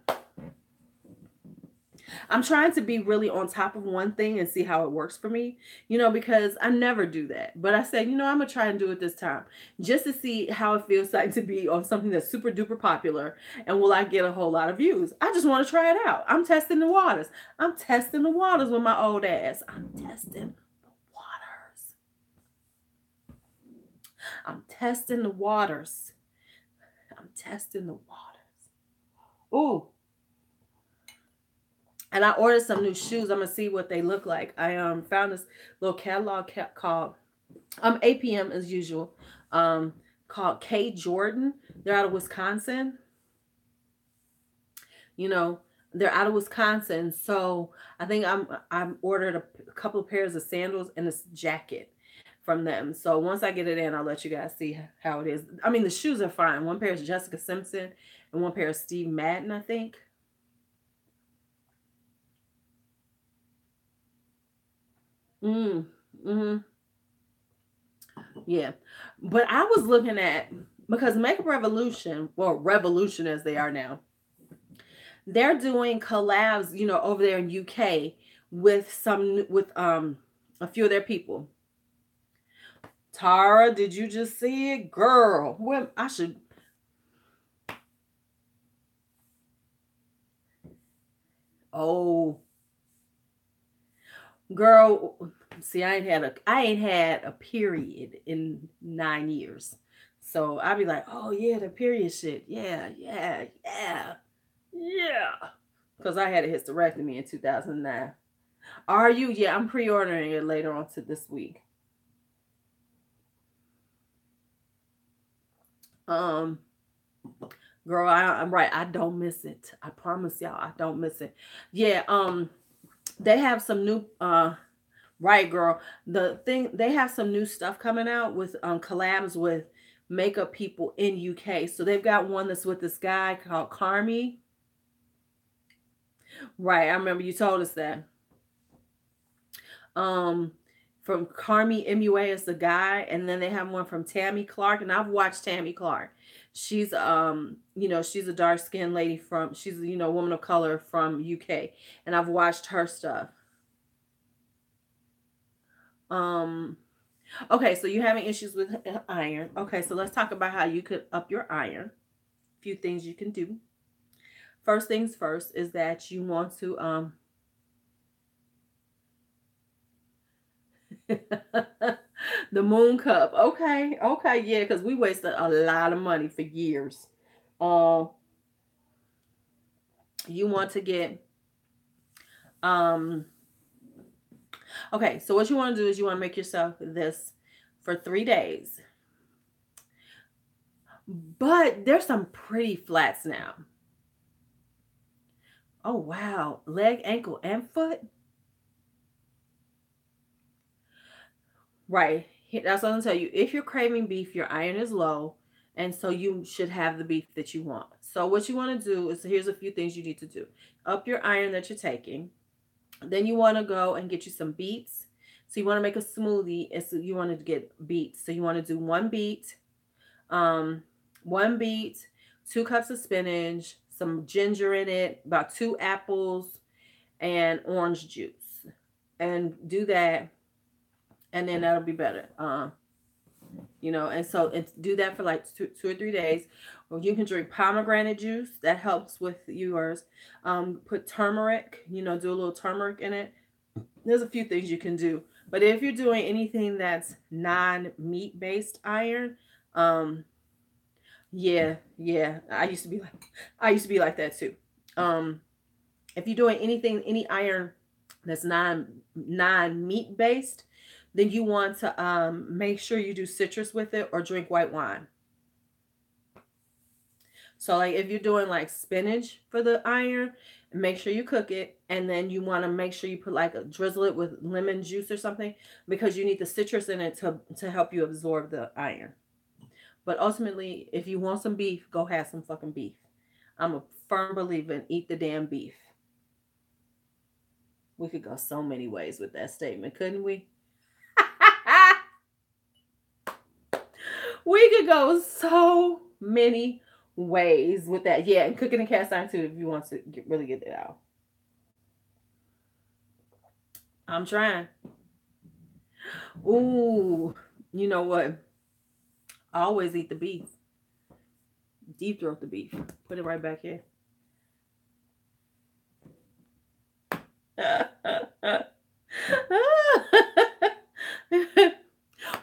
I'm trying to be really on top of one thing and see how it works for me, because I never do that. But I said, I'm going to try and do it this time just to see how it feels like to be on something that's super duper popular. And will I get a whole lot of views? I just want to try it out. I'm testing the waters. I'm testing the waters with my old ass. I'm testing the waters. I'm testing the waters. I'm testing the waters. Ooh. And I ordered some new shoes. I'm gonna see what they look like. I found this little catalog called APM as usual, called K Jordan. They're out of Wisconsin. They're out of Wisconsin. So I think I'm ordered a couple of pairs of sandals and this jacket from them. So once I get it in, I'll let you guys see how it is. I mean, the shoes are fine. One pair is Jessica Simpson and one pair is Steve Madden, I think. Yeah. But I was looking at, because Makeup Revolution, well, Revolution as they are now, they're doing collabs, over there in UK with a few of their people. Tara, did you just see it? Girl, well, I should. Oh, girl, see, I ain't had a period in 9 years. So I'd be like, oh yeah, the period shit. Yeah. Because I had a hysterectomy in 2009. Are you? Yeah, I'm pre-ordering it later on to this week. Girl, I'm right. I don't miss it. I promise y'all, I don't miss it. Yeah, they have some new right, girl. They have some new stuff coming out with collabs with makeup people in UK. So they've got one that's with this guy called Carmi. Right, I remember you told us that. From Carmi MUA is the guy, and then they have one from Tammy Clark, and I've watched Tammy Clark. She's she's a dark-skinned lady she's a woman of color from UK, and I've watched her stuff. Okay, so you're having issues with iron. Okay, so let's talk about how you could up your iron. A few things you can do. First things first is that you want to the moon cup. Okay, yeah, because we wasted a lot of money for years. You want to get okay, so what you want to do is you want to make yourself this for 3 days. But there's some pretty flats now. Oh, wow. Leg, ankle, and foot. Right. That's what I'm tell you. If you're craving beef, your iron is low. And so you should have the beef that you want. So what you want to do is, here's a few things you need to do. Up your iron that you're taking. Then you want to go and get you some beets. So you want to make a smoothie, and so you want to get beets. So you want to do um, one beet, 2 cups of spinach, some ginger in it, about 2 apples, and orange juice. And do that, and then that'll be better. And so do that for like 2 or 3 days. Or you can drink pomegranate juice. That helps with yours. Put turmeric, do a little turmeric in it. There's a few things you can do. But if you're doing anything that's non-meat based iron, yeah. I used to be like that too. If you're doing any iron that's non-meat based, then you want to make sure you do citrus with it or drink white wine. So like if you're doing like spinach for the iron, make sure you cook it, and then you want to make sure you put drizzle it with lemon juice or something, because you need the citrus in it to help you absorb the iron. But ultimately, if you want some beef, go have some fucking beef. I'm a firm believer in eat the damn beef. We could go so many ways with that statement, couldn't we? We could go so many ways with that. Yeah, and cooking in cast iron too if you want to really get it out. I'm trying. Ooh, you know what? I always eat the beef. Deep throat the beef. Put it right back here.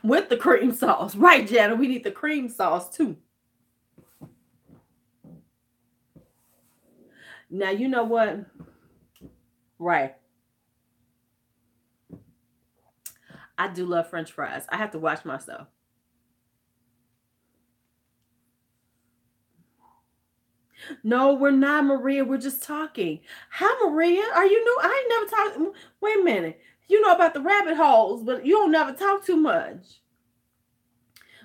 With the cream sauce. Right, Jana? We need the cream sauce too. Now, you know what? Right. I do love French fries. I have to watch myself. No, we're not, Maria. We're just talking. Hi, Maria. Are you new? I ain't never talked. Wait a minute. You know about the rabbit holes, but you don't never talk too much.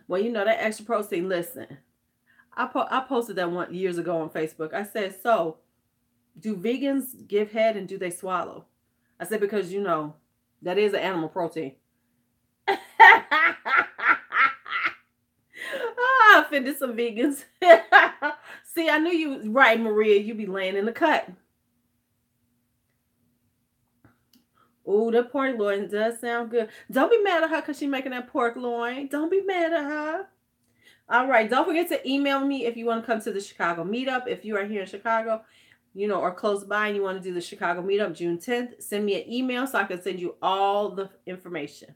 Well, that extra protein. Listen, I posted that one years ago on Facebook. I said, so do vegans give head and do they swallow? I said, because that is an animal protein. I offended some vegans. See, I knew you was right, Maria. You be laying in the cut. Oh, that pork loin does sound good. Don't be mad at her because she's making that pork loin. Don't be mad at her. All right. Don't forget to email me if you want to come to the Chicago meetup. If you are here in Chicago, or close by, and you want to do the Chicago meetup June 10th, send me an email so I can send you all the information.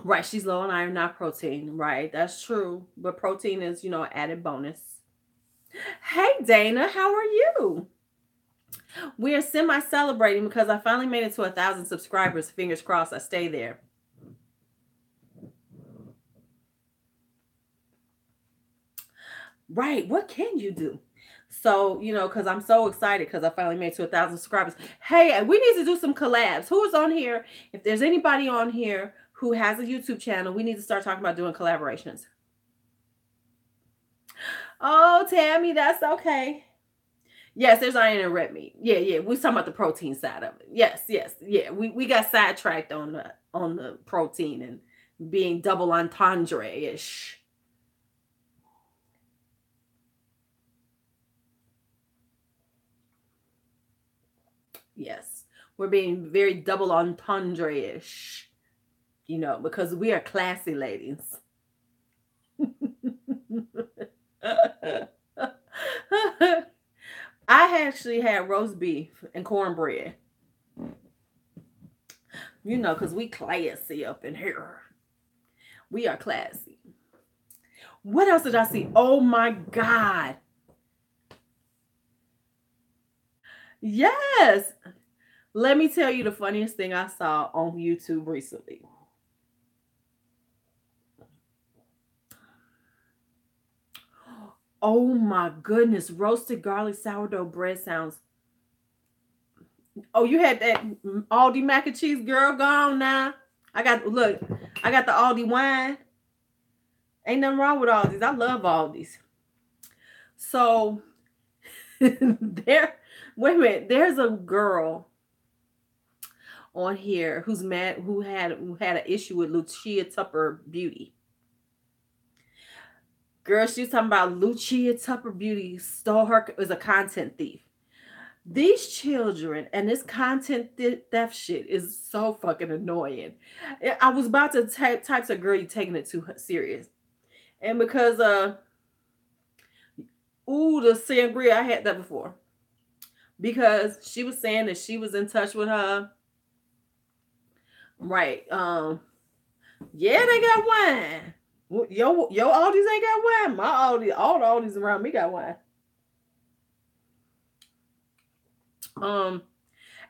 Right, she's low on iron, not protein. Right, that's true. But protein is, an added bonus. Hey, Dana, how are you? We are semi-celebrating because I finally made it to 1,000 subscribers. Fingers crossed I stay there. Right, what can you do? So, because I'm so excited because I finally made it to 1,000 subscribers. Hey, we need to do some collabs. Who is on here? If there's anybody on here who has a YouTube channel, we need to start talking about doing collaborations. Oh, Tammy, that's okay. Yes, there's iron in red meat. Yeah. We're talking about the protein side of it. Yes. Yeah, we got sidetracked on the protein and being double entendre-ish. Yes, we're being very double entendre-ish. Because we are classy ladies. I actually had roast beef and cornbread. Because we classy up in here. We are classy. What else did I see? Oh my God. Yes. Let me tell you the funniest thing I saw on YouTube recently. Oh my goodness, roasted garlic sourdough bread sounds. Oh, you had that Aldi mac and cheese, girl, gone now. I got the Aldi wine. Ain't nothing wrong with Aldi's. I love Aldi's. So there, wait a minute. There's a girl on here who's mad who had an issue with Lucia Tupper Beauty. Girl, she was talking about Lucia Tupper Beauty stole her is a content thief. These children and this content theft shit is so fucking annoying. I was about to type to girl, you taking it too serious. And because the sangria, I had that before. Because she was saying that she was in touch with her. Right. Yeah, they got wine. Your Aldi's ain't got wine. My Aldi, all the Aldi's around me got wine.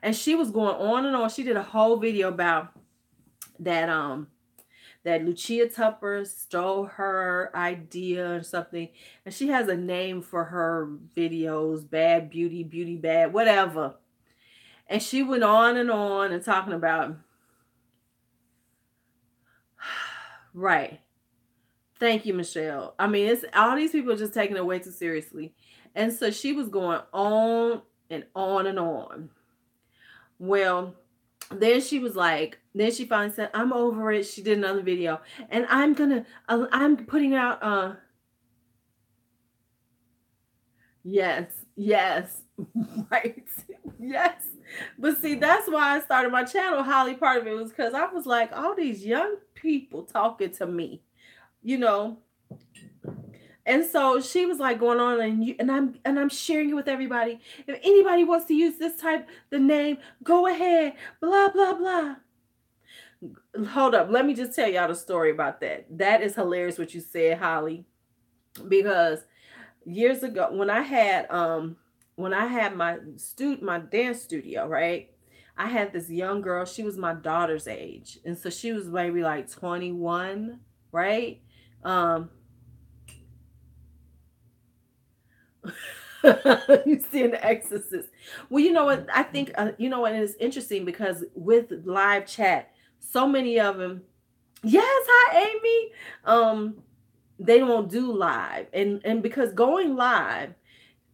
And she was going on and on. She did a whole video about that that Lucia Tupper stole her idea or something. And she has a name for her videos, Bad Beauty, Beauty Bad, whatever. And she went on and talking about right. Thank you, Michelle. I mean, it's all these people are just taking it way too seriously. And so she was going on and on and on. Well, then she was like, then she finally said, I'm over it. She did another video. And I'm putting out, yes, right, yes. But see, that's why I started my channel. Holly, part of it was because I was like, all these young people talking to me, you know. And so she was like going on and I'm sharing it with everybody. If anybody wants to use this the name, go ahead, blah, blah, blah. Hold up. Let me just tell y'all the story about that. That is hilarious what you said, Holly. Because years ago when I had my dance studio, right? I had this young girl, she was my daughter's age. And so she was maybe like 21, right? You see The Exorcist. Well, you know what? I think, you know what? It's interesting because with live chat, so many of them, yes, hi, Amy. They won't do live. And because going live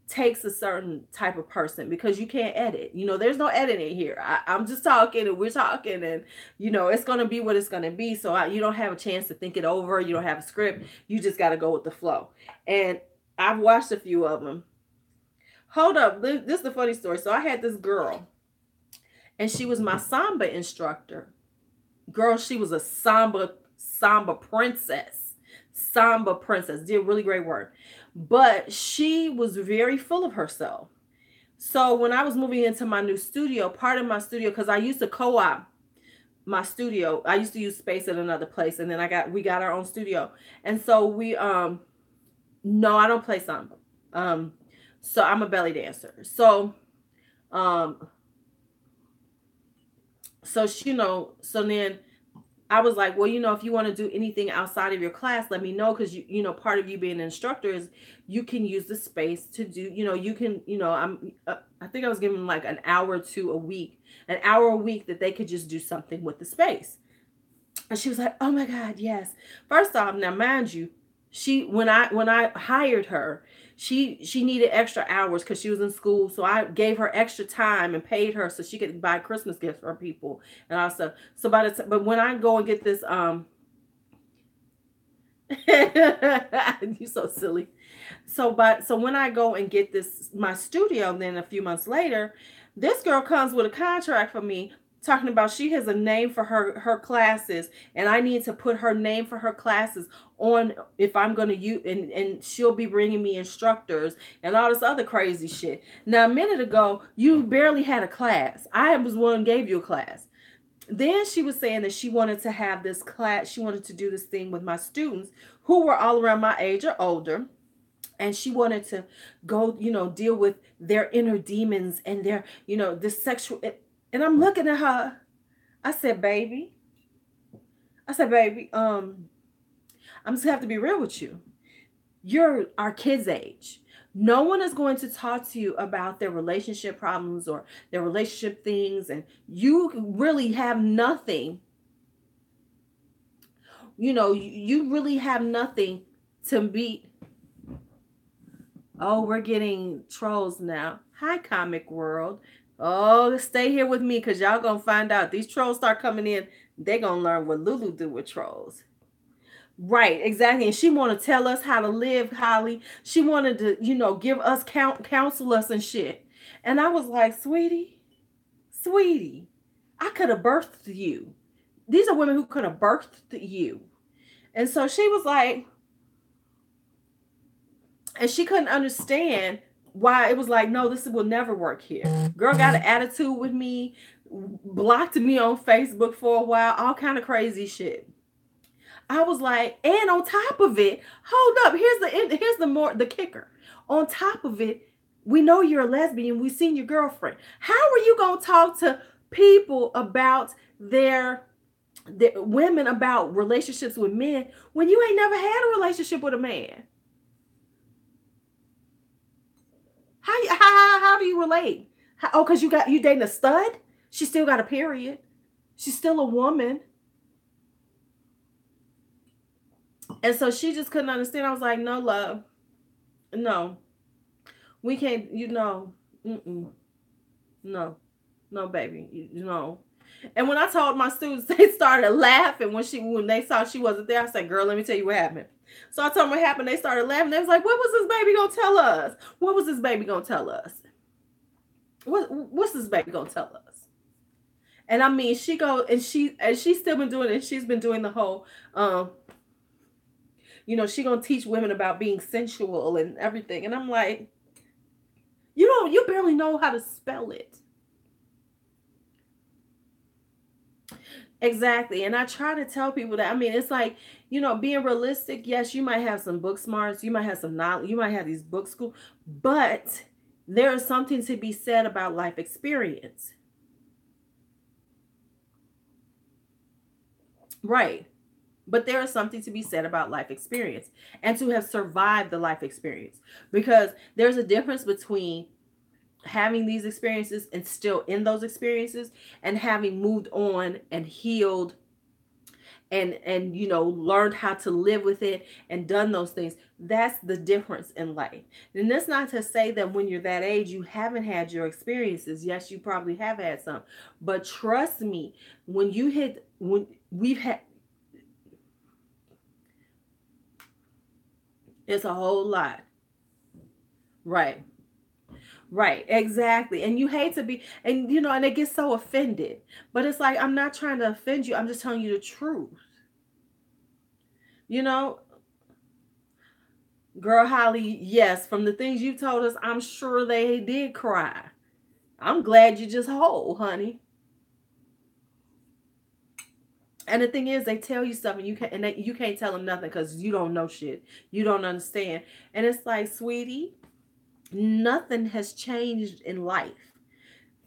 takes a certain type of person because you can't edit. You know, there's no editing here. I'm just talking and we're talking and, you know, it's going to be what it's going to be. So you don't have a chance to think it over. You don't have a script. You just got to go with the flow. And I've watched a few of them. Hold up. This is the funny story. So I had this girl and she was my samba instructor. Girl, she was a samba princess. Samba princess. Did really great work. But she was very full of herself. So when I was moving into my new studio, part of my studio, because I used to co-op my studio. I used to use space at another place. And then we got our own studio. And so we, no, I don't play samba. So I'm a belly dancer. So, so then I was like, well, you know, if you want to do anything outside of your class, let me know. Cause you know, part of you being an instructor is you can use the space to do, you know, you can, you know, I think I was giving like an hour or two a week that they could just do something with the space. And she was like, oh my God, yes. First off, now mind you, when I hired her, she needed extra hours because she was in school. So I gave her extra time and paid her so she could buy Christmas gifts for people and also. So but when I go and get this, you're so silly. So when I go and get my studio, then a few months later, this girl comes with a contract for me. Talking about she has a name for her classes and I need to put her name for her classes on if I'm going to use and she'll be bringing me instructors and all this other crazy shit. Now, a minute ago, you barely had a class. I was one who gave you a class. Then she was saying that she wanted to have this class. She wanted to do this thing with my students who were all around my age or older. And she wanted to go, you know, deal with their inner demons and their, you know, the sexual. And I'm looking at her. I said, baby, I'm just gonna have to be real with you. you're our kids' age. No one is going to talk to you about their relationship problems or their relationship things, and you really have nothing. You really have nothing to beat. Oh, we're getting trolls now. Hi, Comic World. Oh, stay here with me because y'all gonna find out. These trolls start coming in, they gonna learn what Lulu do with trolls. Right, exactly. And she want to tell us how to live, Holly. She wanted to, give us counsel us and shit. And I was like, sweetie, I could have birthed you. These are women who could have birthed you. And so she was like, and she couldn't understand why it was like, no, this will never work here. Girl got an attitude with me, blocked me on Facebook for a while, all kind of crazy shit. I was like, and on top of it, hold up, here's the kicker. On top of it, we know you're a lesbian. We've seen your girlfriend. How are you gonna talk to people about their women about relationships with men when you ain't never had a relationship with a man? How do you relate? Because you dating a stud? She still got a period. She's still a woman. And so she just couldn't understand. I was like, no, love. No. We can't, no, baby. No. And when I told my students, they started laughing when they saw she wasn't there. I said, girl, let me tell you what happened. So I told them what happened. They started laughing. They was like, what was this baby going to tell us? What was this baby going to tell us? What's this baby going to tell us? And I mean, she's still been doing it. She's been doing the whole, she gonna teach women about being sensual and everything. And I'm like, you barely know how to spell it. Exactly. And I try to tell people that, I mean, it's like, being realistic. Yes, you might have some book smarts. You might have some knowledge. You might have these book school, but there is something to be said about life experience. Right. But there is something to be said about life experience and to have survived the life experience, because there's a difference between having these experiences and still in those experiences and having moved on and healed and learned how to live with it and done those things. That's the difference in life. And that's not to say that when you're that age you haven't had your experiences. Yes, you probably have had some, but trust me, when we've had, it's a whole lot. Right. Right, exactly. And you hate to be, and and they get so offended. But it's like, I'm not trying to offend you. I'm just telling you the truth. Girl, Holly, yes, from the things you told us, I'm sure they did cry. I'm glad you just whole, honey. And the thing is, they tell you stuff and you can't tell them nothing because you don't know shit. You don't understand. And it's like, sweetie, nothing has changed in life.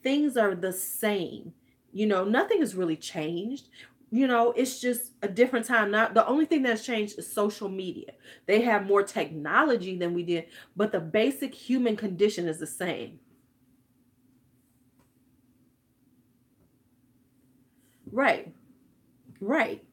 Things are the same. Nothing has really changed. It's just a different time. Now, the only thing that's changed is social media. They have more technology than we did, but the basic human condition is the same. Right. Right.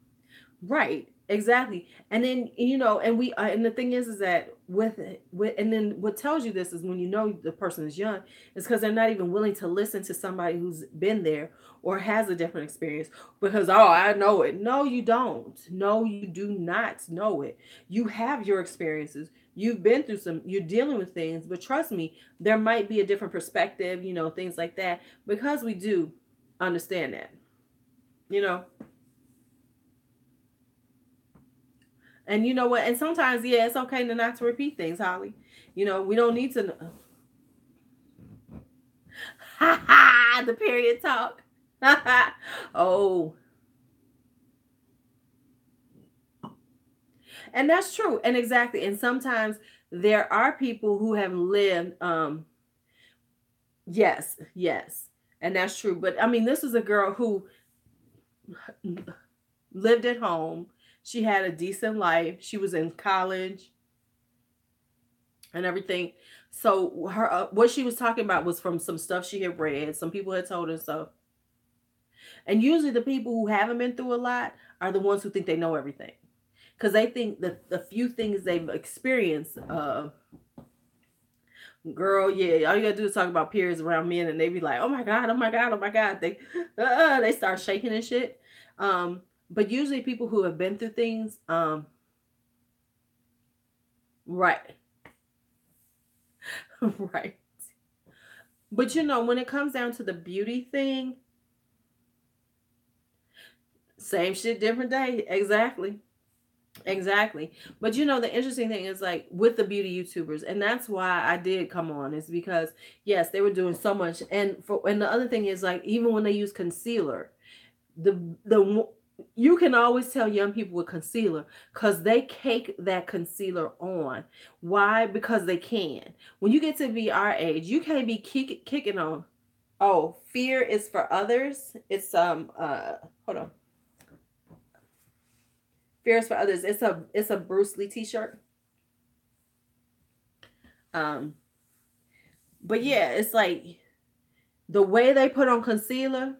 Right. Exactly. And then, and the thing is that and then what tells you this is when the person is young, is because they're not even willing to listen to somebody who's been there or has a different experience, because, oh, I know it. No, you don't. No, you do not know it. You have your experiences. You've been through you're dealing with things, but trust me, there might be a different perspective, things like that, because we do understand that, you know. And you know what? And sometimes, yeah, it's okay to not to repeat things, Holly. We don't need to. Ha ha! The period talk. Oh. And that's true. And exactly. And sometimes there are people who have lived. Yes. And that's true. But I mean, this is a girl who lived at home. She had a decent life. She was in college. and everything. So her what she was talking about was from some stuff she had read. Some people had told her so. And usually the people who haven't been through a lot are the ones who think they know everything. Because they think that the few things they've experienced, girl, yeah, all you gotta do is talk about periods around men, and they be like, "Oh my god, oh my god, oh my god." They start shaking and shit. But usually people who have been through things, right, right. But when it comes down to the beauty thing, same shit, different day. Exactly. Exactly. But the interesting thing is like with the beauty YouTubers, and that's why I did come on, is because yes, they were doing so much. And the other thing is like even when they use concealer, the you can always tell young people with concealer because they cake that concealer on. Why? Because they can. When you get to be our age, you can't be kicking on. Oh, fear is for others. It's hold on. Fear is for others. It's a Bruce Lee t-shirt. Um, but yeah, it's like the way they put on concealer.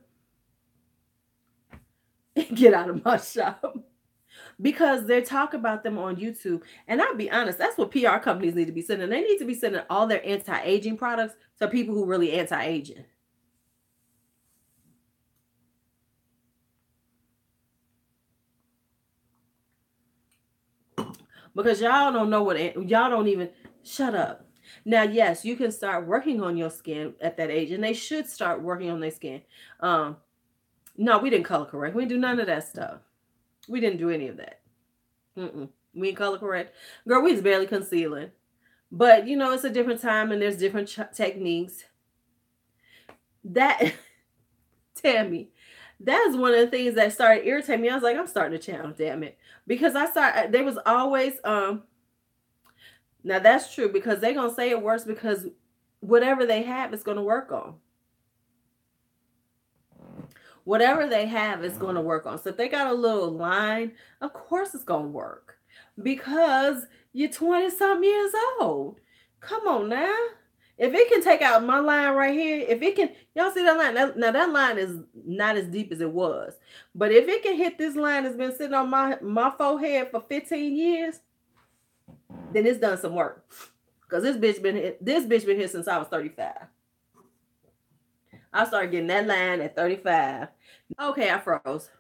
Get out of my shop. Because they talk about them on YouTube. And I'll be honest, that's what PR companies need to be sending. They need to be sending all their anti-aging products to people who really anti-aging. Because y'all don't know y'all don't even shut up. Now, yes, you can start working on your skin at that age, and they should start working on their skin. No, we didn't color correct. We didn't do none of that stuff. We didn't do any of that. We didn't color correct. Girl, we was barely concealing. But it's a different time and there's different techniques. That Tammy, that is one of the things that started irritating me. I was like, I'm starting to channel, damn it. Because there was always now that's true because they're gonna say it works because whatever they have is gonna work on. Whatever they have is gonna work on. So if they got a little line, of course it's gonna work. Because you're 20 something years old. Come on now. If it can take out my line right here, if it can, y'all see that line? Now that line is not as deep as it was. But if it can hit this line that's been sitting on my forehead for 15 years, then it's done some work. Because this bitch been here since I was 35. I started getting that line at 35. Okay, I froze.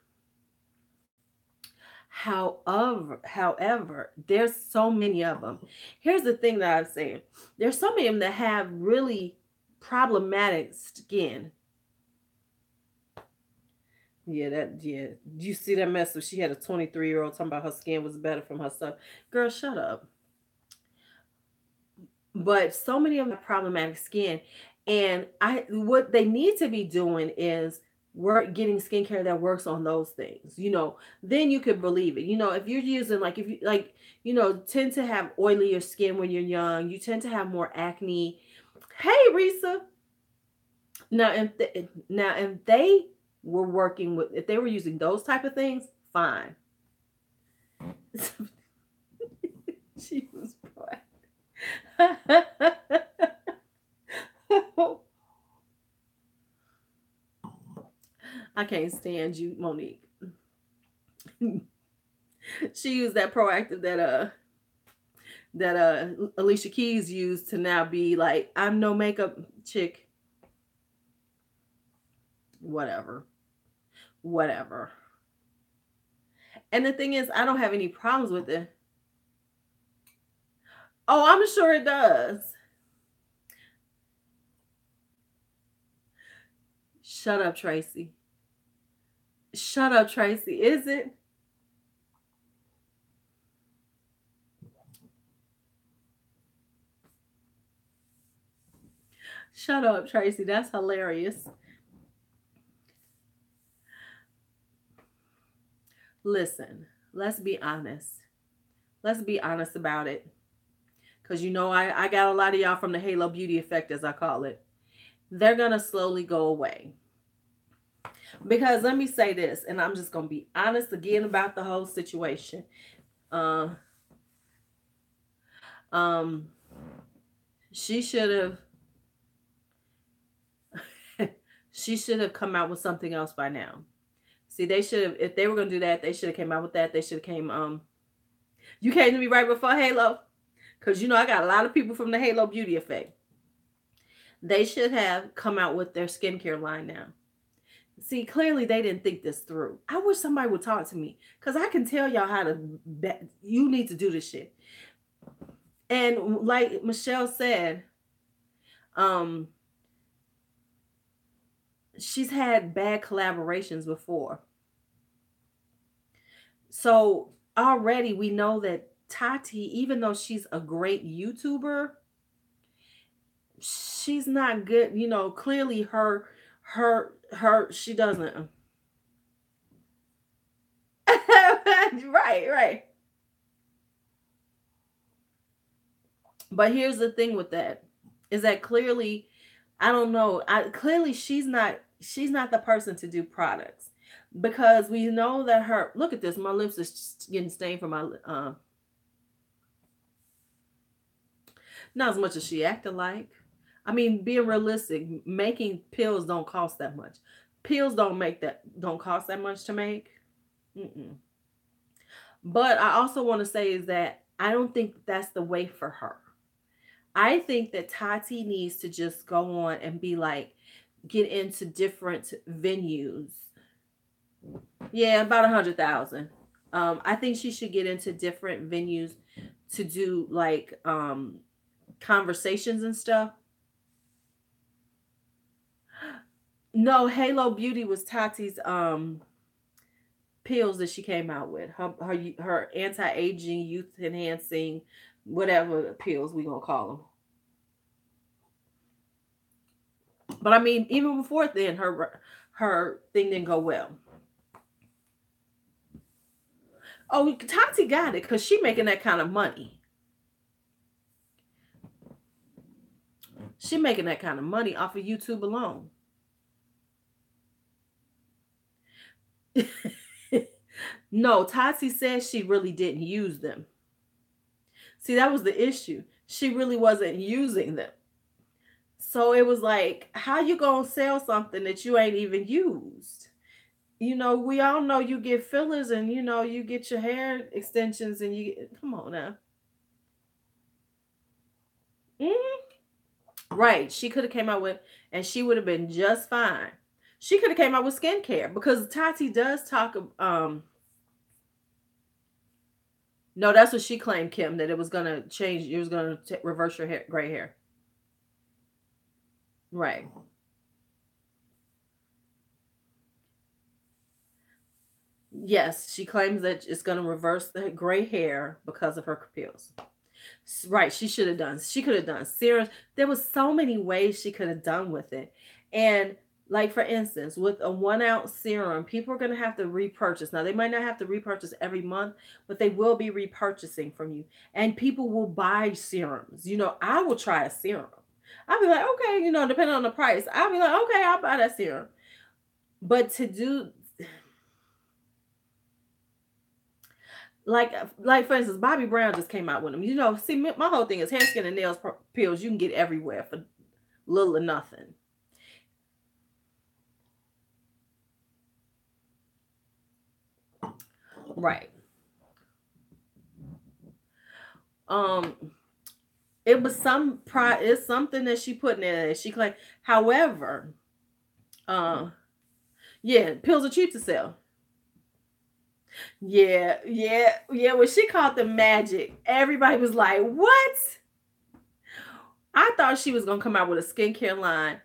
However, there's so many of them. Here's the thing that I'm saying. There's so many of them that have really problematic skin. Yeah. You see that mess where she had a 23-year-old talking about her skin was better from her stuff. Girl, shut up. But so many of them have problematic skin. And what they need to be doing is getting skincare that works on those things, then you could believe it. If you're using if you tend to have oilier skin when you're young, you tend to have more acne. Hey, Risa. Now, if they were if they were using those type of things, fine. She was black. I can't stand you, Monique. She used that Proactiv that Alicia Keys used to now be like, I'm no makeup chick. Whatever. And the thing is, I don't have any problems with it. Oh, I'm sure it does. Shut up, Tracy. Shut up, Tracy. Is it? Shut up, Tracy. That's hilarious. Listen, let's be honest. Let's be honest about it. Because I got a lot of y'all from the Halo Beauty Effect, as I call it. They're going to slowly go away. Because let me say this, and I'm just going to be honest again about the whole situation. She should have she should have come out with something else by now. See, they should have, if they were gonna do that, they should have came out with that. They should have came you came to me right before Halo. Cause I got a lot of people from the Halo Beauty Effect. They should have come out with their skincare line now. See, clearly they didn't think this through. I wish somebody would talk to me because I can tell y'all how to, you need to do this shit. And like Michelle said, she's had bad collaborations before. So already we know that Tati, even though she's a great YouTuber, she's not good. Clearly her she doesn't. Right. But here's the thing with that is that clearly, I don't know. Clearly she's not the person to do products because we know that her, look at this, my lips is getting stained from my not as much as she acted like. I mean, being realistic, making pills don't cost that much. Pills don't cost that much to make. Mm-mm. But I also want to say is that I don't think that's the way for her. I think that Tati needs to just go on and be like, get into different venues. Yeah, about 100,000. I think she should get into different venues to do like conversations and stuff. No, Halo Beauty was Tati's pills that she came out with. Her anti-aging, youth enhancing, whatever pills we gonna call them. But I mean, even before then, her thing didn't go well. Oh, Tati got it because she making that kind of money. She making that kind of money off of YouTube alone. No, Tati said she really didn't use them. See, that was the issue. She really wasn't using them. So it was like, how you gonna sell something that you ain't even used? We all know you get fillers and you get your hair extensions and come on now. Right. She could have came out with, and she would have been just fine. She could have came out with skincare because Tati does talk. No, that's what she claimed, Kim, that it was gonna change. It was gonna reverse your hair, gray hair. Right. Yes, she claims that it's gonna reverse the gray hair because of her pills. Right, she should have done. She could have done serums. There was so many ways she could have done with it, and like for instance, with a 1 ounce serum, people are going to have to repurchase. Now they might not have to repurchase every month, but they will be repurchasing from you, and people will buy serums. I will try a serum. I'll be like, okay, depending on the price, I'll be like, okay, I'll buy that serum. But to do like for instance, Bobbi Brown just came out with them. See, my whole thing is hair, skin, and nails pills. You can get everywhere for little or nothing. Right. It was it's something that she put in there. She claimed. However, yeah, pills are cheap to sell. Yeah. When she called them magic, everybody was like, "What?" I thought she was gonna come out with a skincare line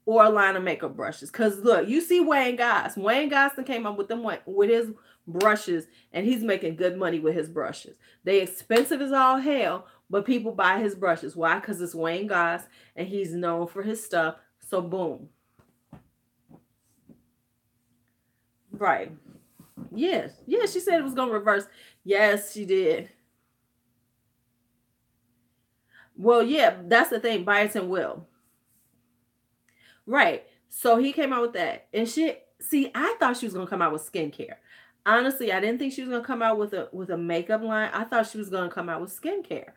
or a line of makeup brushes. Cause look, you see Wayne Goss. Wayne Gostin came up with them with his brushes, and he's making good money with his brushes. They expensive as all hell, but people buy his brushes. Why? Because it's Wayne Goss, and he's known for his stuff. So boom. Right. Yes. She said it was gonna reverse. Yes, she did. Well, yeah, that's the thing. Biotin will. Right. So he came out with that. And I thought she was gonna come out with skincare. Honestly, I didn't think she was gonna come out with a makeup line. I thought she was gonna come out with skincare.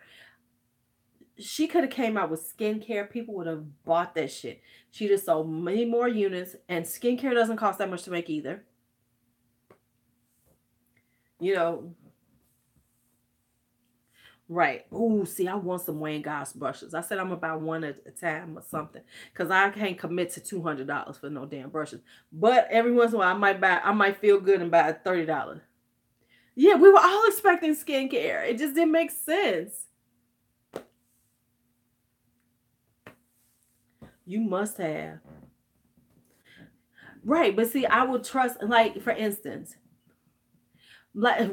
she could have came out with skincare. People would have bought that shit. She just sold many more units, and skincare doesn't cost that much to make either. You know, right. Ooh, see, I want some Wayne Goss brushes. I said I'm about one at a time or something. Cause I can't commit to $200 for no damn brushes. But every once in a while I might feel good and buy $30. Yeah, we were all expecting skincare. It just didn't make sense. You must have. Right, but see, I would trust, like for instance, like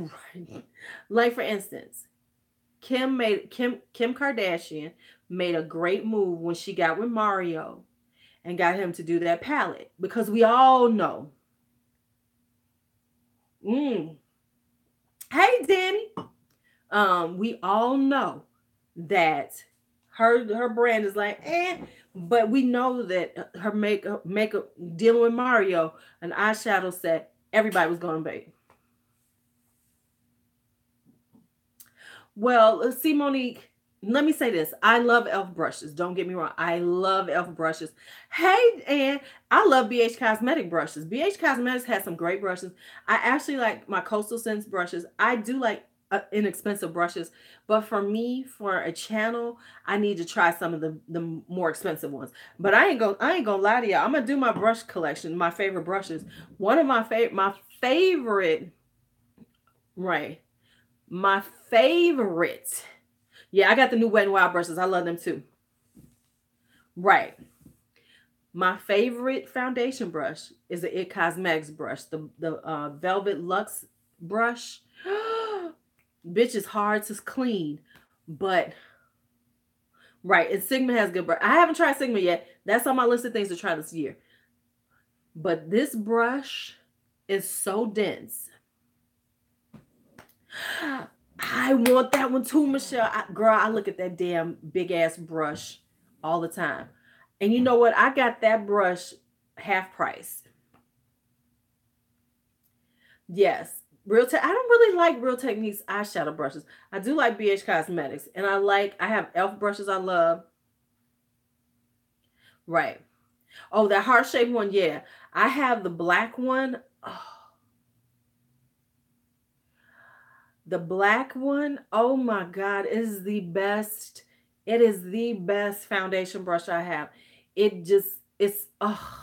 like for instance, Kim Kardashian made a great move when she got with Mario and got him to do that palette because we all know. Mm, hey Danny, we all know that her brand is like but we know that her makeup dealing with Mario, an eyeshadow set, everybody was going to be. Well, let's see, Monique. Let me say this. I love e.l.f. brushes. Don't get me wrong. I love e.l.f. brushes. Hey, and I love BH Cosmetic brushes. BH Cosmetics has some great brushes. I actually like my Coastal Scents brushes. I do like inexpensive brushes, but for me, for a channel, I need to try some of the more expensive ones. But I ain't gonna lie to y'all. I'm gonna do my brush collection, my favorite brushes. One of my favorite, right? My favorite. Yeah, I got the new Wet n Wild brushes. I love them too. Right. My favorite foundation brush is the It Cosmetics brush, the Velvet Luxe brush. Bitch is hard to clean, but right. And Sigma has good brush. I haven't tried Sigma yet. That's on my list of things to try this year. But this brush is so dense. I want that one too, Michelle. Girl, I look at that damn big ass brush all the time. And you know what? I got that brush half price. Yes. I don't really like Real Techniques eyeshadow brushes. I do like BH Cosmetics. And I have e.l.f. brushes I love. Right. Oh, that heart shaped one. Yeah. I have the black one. Oh, the black one. Oh my God. It is the best. It is the best foundation brush I have. It's, oh,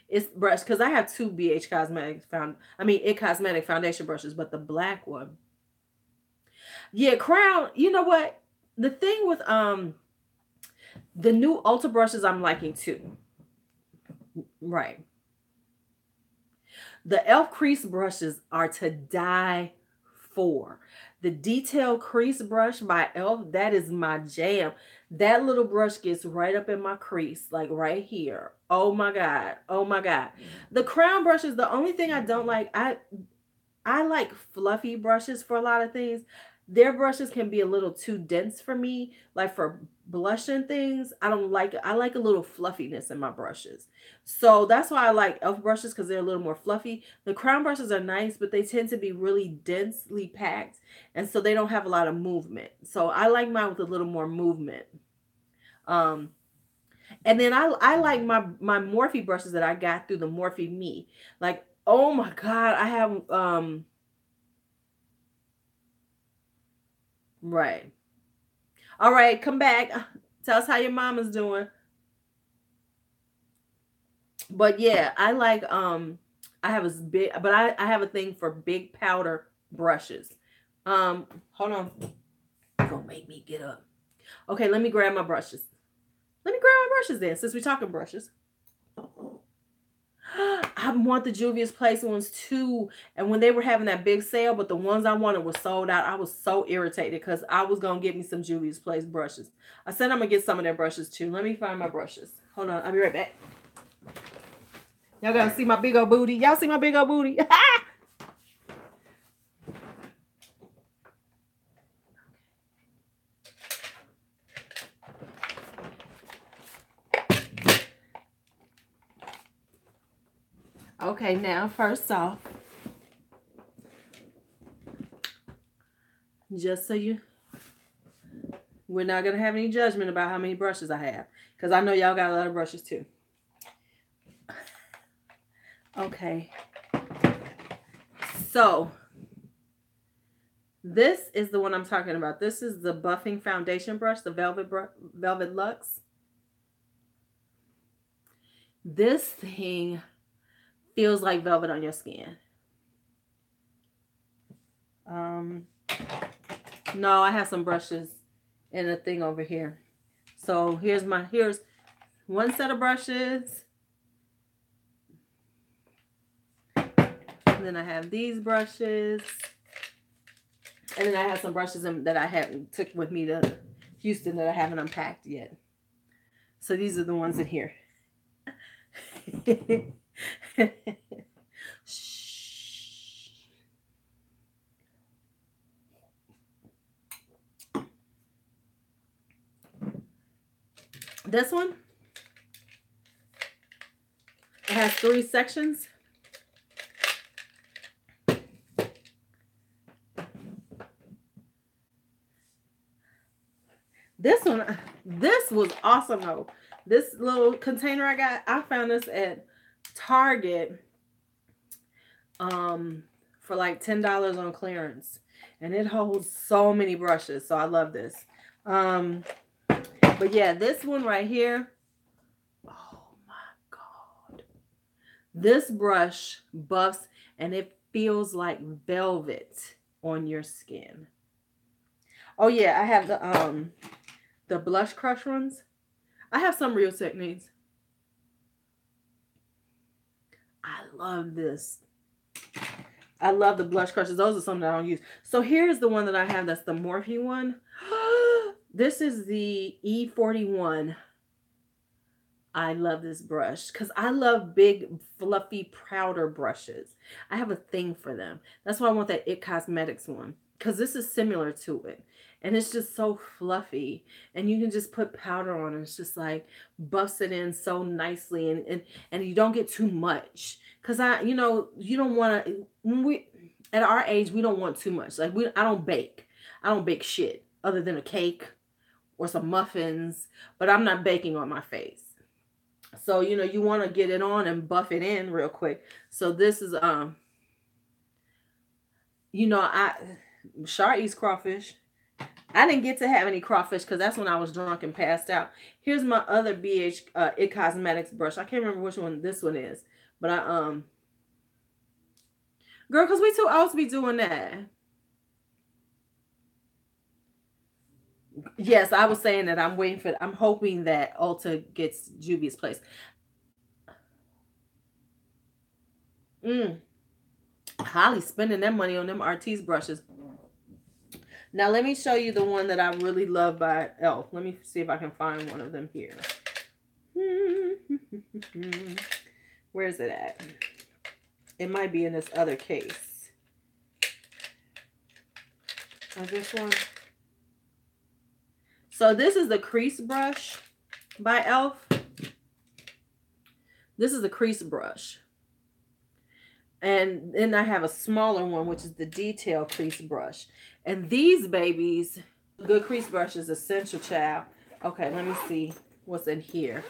it's brush because I have two BH Cosmetics It Cosmetic foundation brushes, but the black one. Yeah, Crown, you know what? The thing with the new Ulta brushes I'm liking too. Right. The e.l.f. crease brushes are to die for. The detail crease brush by e.l.f., that is my jam. That little brush gets right up in my crease, like right here. Oh my God. Oh my God. The crown brushes, the only thing I don't like, I like fluffy brushes for a lot of things. Their brushes can be a little too dense for me. Like for blush and things, I don't like it. I like a little fluffiness in my brushes. So that's why I like e.l.f. brushes because they're a little more fluffy. The crown brushes are nice, but they tend to be really densely packed. And so they don't have a lot of movement. So I like mine with a little more movement. Um, and then I like my Morphe brushes that I got through the Morphe Me. Like, oh my God, I have right. All right, come back. Tell us how your mama's doing. But yeah, I have a big but I have a thing for big powder brushes. Hold on. You're gonna make me get up. Okay, let me grab my brushes. Let me grab my brushes then, since we're talking brushes. I want the Juvia's Place ones too. And when they were having that big sale, but the ones I wanted were sold out, I was so irritated because I was going to get me some Juvia's Place brushes. I said I'm going to get some of their brushes too. Let me find my brushes. Hold on. I'll be right back. Y'all going to see my big old booty. Y'all see my big old booty? Okay, now first off, Just so we're not going to have any judgment about how many brushes I have. Because I know y'all got a lot of brushes too. Okay. So, this is the one I'm talking about. This is the buffing foundation brush, the Velvet Luxe. This thing feels like velvet on your skin. No, I have some brushes in a thing over here. So here's one set of brushes. And then I have these brushes. And then I have some brushes that I haven't took with me to Houston that I haven't unpacked yet. So these are the ones in here. This one, it has 3 sections. This was awesome though. This little container I found this at Target for like $10 on clearance. And it holds so many brushes. So I love this. But yeah, this one right here. Oh my God. This brush buffs and it feels like velvet on your skin. Oh yeah, I have the blush crush ones. I have some Real Techniques. I love this. I love the blush crushes. Those are some that I don't use. So here's the one that I have. That's the Morphe one. This is the E41. I love this brush because I love big, fluffy powder brushes. I have a thing for them. That's why I want that IT Cosmetics one because this is similar to it. And it's just so fluffy. And you can just put powder on and it's just like buffs it in so nicely. And you don't get too much. Because you don't want to, at our age, we don't want too much. Like I don't bake. I don't bake shit other than a cake or some muffins. But I'm not baking on my face. So, you want to get it on and buff it in real quick. So this is, Shar eats crawfish. I didn't get to have any crawfish because that's when I was drunk and passed out. Here's my other IT Cosmetics brush. I can't remember which one this one is. But girl, because we too old to be doing that. Yes, I was saying that I'm hoping that Ulta gets Juvia's place. Holly's spending that money on them Artis brushes. Now, let me show you the one that I really love by e.l.f. Let me see if I can find one of them here. Where is it at? It might be in this other case. Oh, this one. So this is the crease brush by e.l.f. This is the crease brush. And then I have a smaller one, which is the detail crease brush. And these babies, good crease brush is essential, child. Okay, let me see what's in here.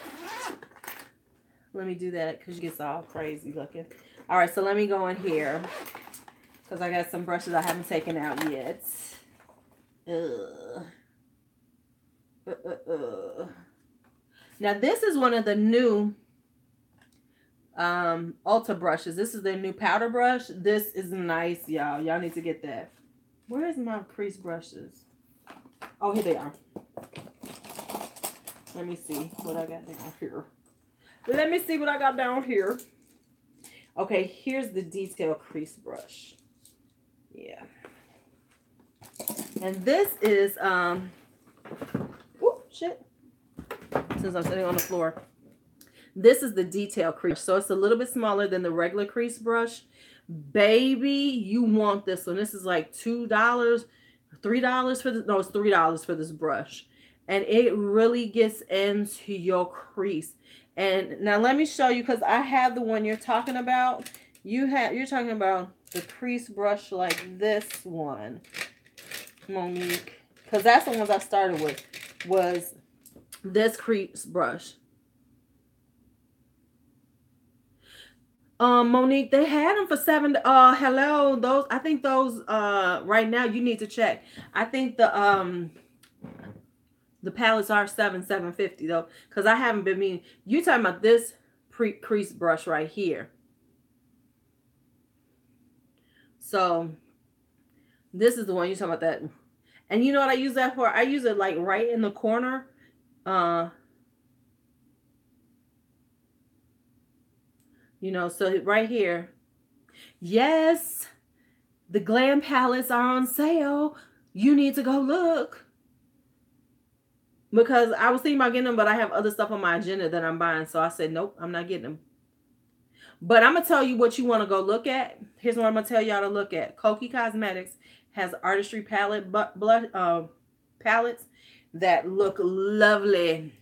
Let me do that because it gets all crazy looking. All right, so let me go in here because I got some brushes I haven't taken out yet. Now, this is one of the new Ulta brushes. This is their new powder brush. This is nice, y'all. Y'all need to get that. Where is my crease brushes? Oh, here they are. Let me see what I got down here. Let me see what I got down here. Okay, here's the detail crease brush. Yeah. And this is whoop, shit. Since I'm sitting on the floor. This is the detail crease. So it's a little bit smaller than the regular crease brush. Baby, you want this one. This is like $2, $3 for this. No, it's $3 for this brush. And it really gets into your crease. And now let me show you, because I have the one you're talking about. You're talking about the crease brush like this one. Monique. Because that's the ones I started with. Was this crease brush. Monique, they had them for $7. Hello, those. I think those. Right now you need to check. I think the palettes are $7.50 though, because I haven't been meaning. You talking about this crease brush right here? So this is the one you talking about that. And you know what I use that for? I use it like right in the corner. You know, so right here. Yes, the Glam palettes are on sale. You need to go look. Because I was thinking about getting them, but I have other stuff on my agenda that I'm buying. So I said, nope, I'm not getting them. But I'm going to tell you what you want to go look at. Here's what I'm going to tell y'all to look at. Kokie Cosmetics has artistry palettes that look lovely.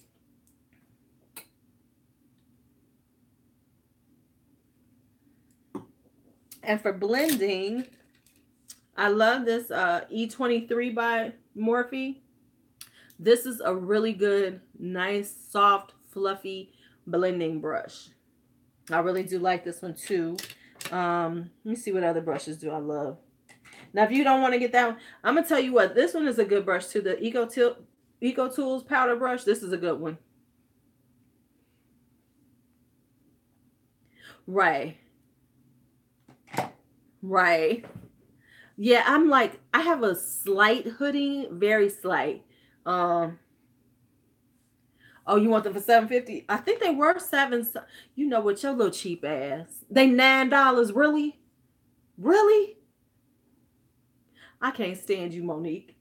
And for blending, I love this E23 by Morphe. This is a really good, nice, soft, fluffy blending brush. I really do like this one too. Let me see what other brushes do I love. Now, if you don't want to get that one, I'm going to tell you what. This one is a good brush too. The Eco Tools powder brush. This is a good one. Right. Right. Yeah, I'm like, I have a slight hoodie, very slight. Oh, you want them for $7.50? I think they were $7. You know what, your little cheap ass. They $9. Really? Really? I can't stand you, Monique.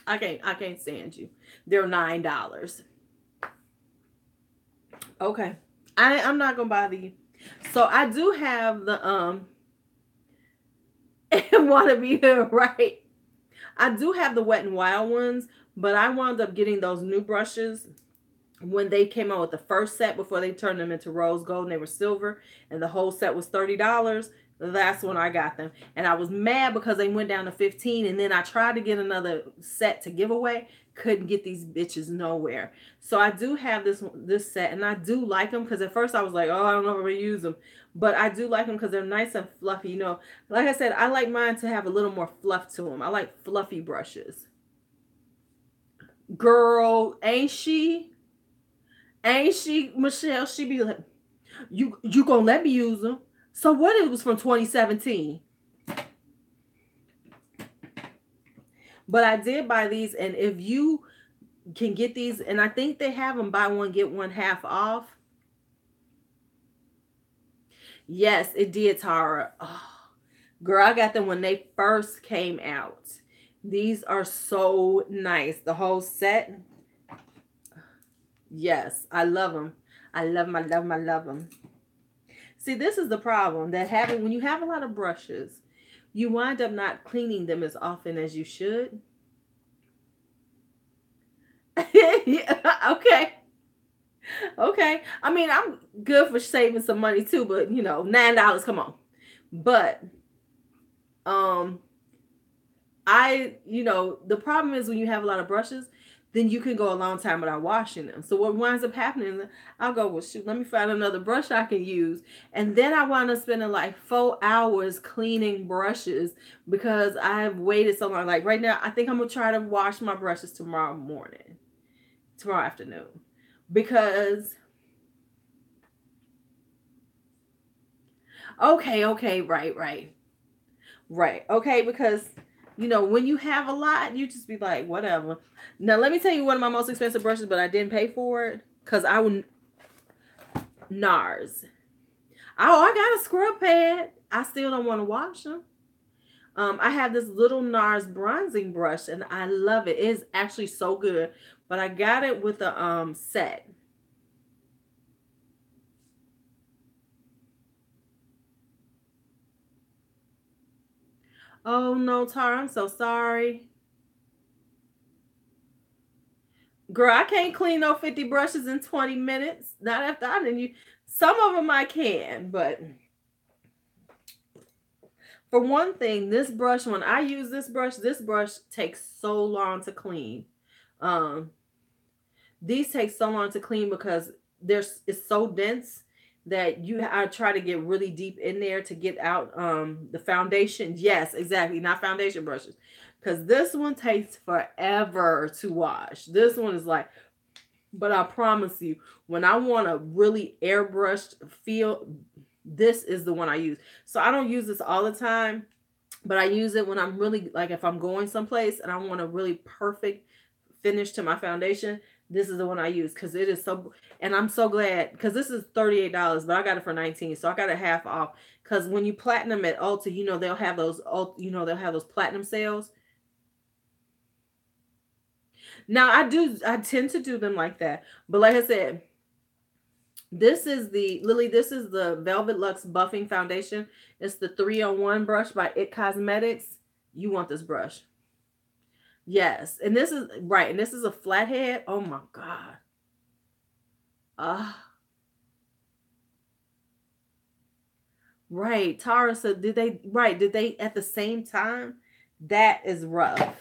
I can't stand you. They're $9. Okay. I'm not gonna bother you. So I do have the want to be here, right? I do have the Wet n Wild ones, but I wound up getting those new brushes when they came out with the first set before they turned them into rose gold and they were silver, and the whole set was $30. That's when I got them. And I was mad because they went down to $15, and then I tried to get another set to give away. Couldn't get these bitches nowhere. So I do have this set, and I do like them because at first I was like, oh, I don't know if I'm going to use them. But I do like them because they're nice and fluffy. You know, like I said, I like mine to have a little more fluff to them. I like fluffy brushes. Girl, ain't she? Ain't she, Michelle? She be like, you gonna let me use them? So what? It was from 2017. But I did buy these, and if you can get these, and I think they have them buy one get one half off. Yes, it did, Tara. Oh, girl, I got them when they first came out. These are so nice. The whole set. Yes, I love them. I love them. I love them. I love them. See, this is the problem that when you have a lot of brushes, you wind up not cleaning them as often as you should. Yeah, okay. Okay. I mean, I'm good for saving some money too, but you know, $9, come on. But you know, the problem is when you have a lot of brushes, then you can go a long time without washing them. So what winds up happening is I'll go, well, shoot, let me find another brush I can use. And then I wind up spending like 4 hours cleaning brushes because I've waited so long. Like right now, I think I'm going to try to wash my brushes tomorrow afternoon. Because, okay, right. Okay, because you know, when you have a lot, you just be like, whatever. Now, let me tell you one of my most expensive brushes, but I didn't pay for it because I would. NARS. Oh, I got a scrub pad. I still don't want to wash them. I have this little NARS bronzing brush, and I love it. It's actually so good, but I got it with a set. Oh no, Tara, I'm so sorry. Girl, I can't clean no 50 brushes in 20 minutes. Not after I didn't use. Some of them I can, but For one thing, this brush, when I use this brush takes so long to clean. Um, these take so long to clean because it's so dense that I try to get really deep in there to get out the foundation. Yes, exactly, not foundation brushes. Because this one takes forever to wash. This one is like, but I promise you, when I want a really airbrushed feel, this is the one I use. So I don't use this all the time, but I use it when I'm really, like, if I'm going someplace and I want a really perfect finish to my foundation, this is the one I use because it is so, and I'm so glad because this is $38, but I got it for 19, so I got a half off. Because when you platinum at Ulta, they'll have those, they'll have those platinum sales. Now I tend to do them like that, but like I said, this is the Velvet Luxe Buffing Foundation. It's the 3-in-1 brush by It Cosmetics. You want this brush. Yes. And this is right. And this is a flathead. Oh my God. Right. Tara said, did they at the same time? That is rough.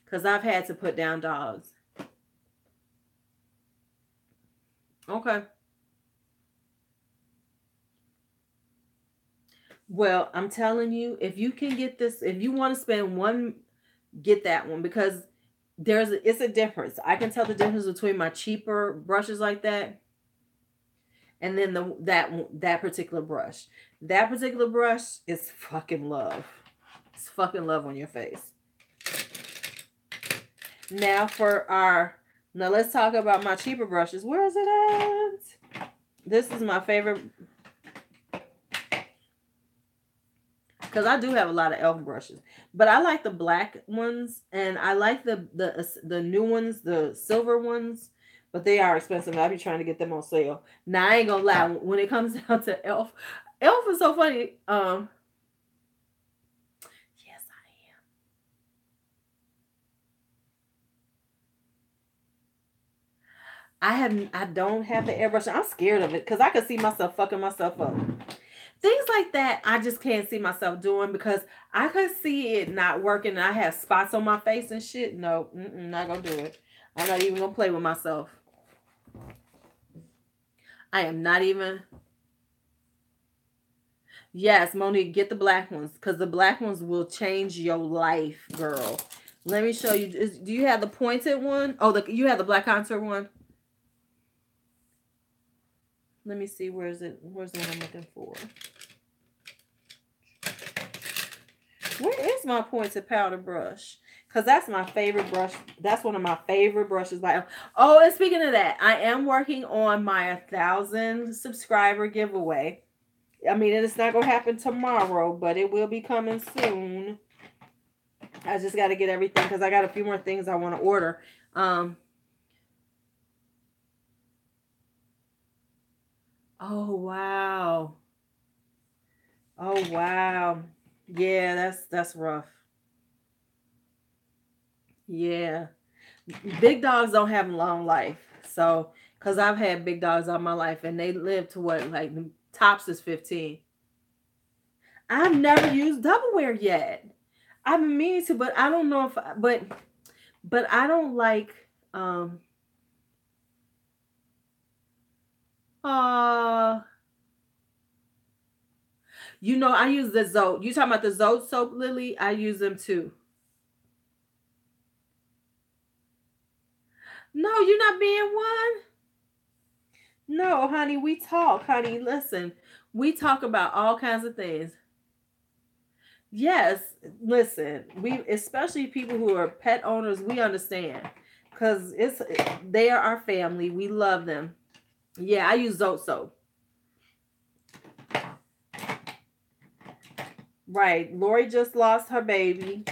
Because I've had to put down dogs. Okay. Well, I'm telling you, if you can get this, if you want to spend one, get that one, because it's a difference. I can tell the difference between my cheaper brushes like that and then that particular brush. That particular brush is fucking love. It's fucking love on your face. Now let's talk about my cheaper brushes. Where is it at? This is my favorite, because I do have a lot of e.l.f. brushes, but I like the black ones, and I like the new ones, the silver ones, but they are expensive. I'll be trying to get them on sale. Now I ain't gonna lie, when it comes down to e.l.f., e.l.f. is so funny. Yes, I am. I don't have the airbrush. I'm scared of it because I could see myself fucking myself up. Things like that, I just can't see myself doing because I could see it not working and I have spots on my face and shit. No, not gonna do it. I'm not even gonna play with myself. I am not even. Yes, Monique, get the black ones because the black ones will change your life, girl. Let me show you. Do you have the pointed one? Oh, you have the black contour one? Let me see. Where's it? Where's the one I'm looking for? Where is my pointed powder brush? Because that's my favorite brush. That's one of my favorite brushes by. Oh, and speaking of that, I am working on my 1,000 subscriber giveaway. I mean, it's not going to happen tomorrow, but it will be coming soon. I just got to get everything because I got a few more things I want to order. Oh, wow. Oh, wow. Yeah, that's rough. Yeah. Big dogs don't have a long life. So, because I've had big dogs all my life and they live to what, like the tops is 15. I've never used Doubleware yet. I've been meaning to, but I don't know if, but I don't like, I use the Zote. You talking about the Zote soap, Lily? I use them too. No, you're not being one. No, honey, we talk, honey. Listen, we talk about all kinds of things. Yes, listen, especially people who are pet owners, we understand because they are our family. We love them. Yeah, I use Zote soap. Right. Lori just lost her baby.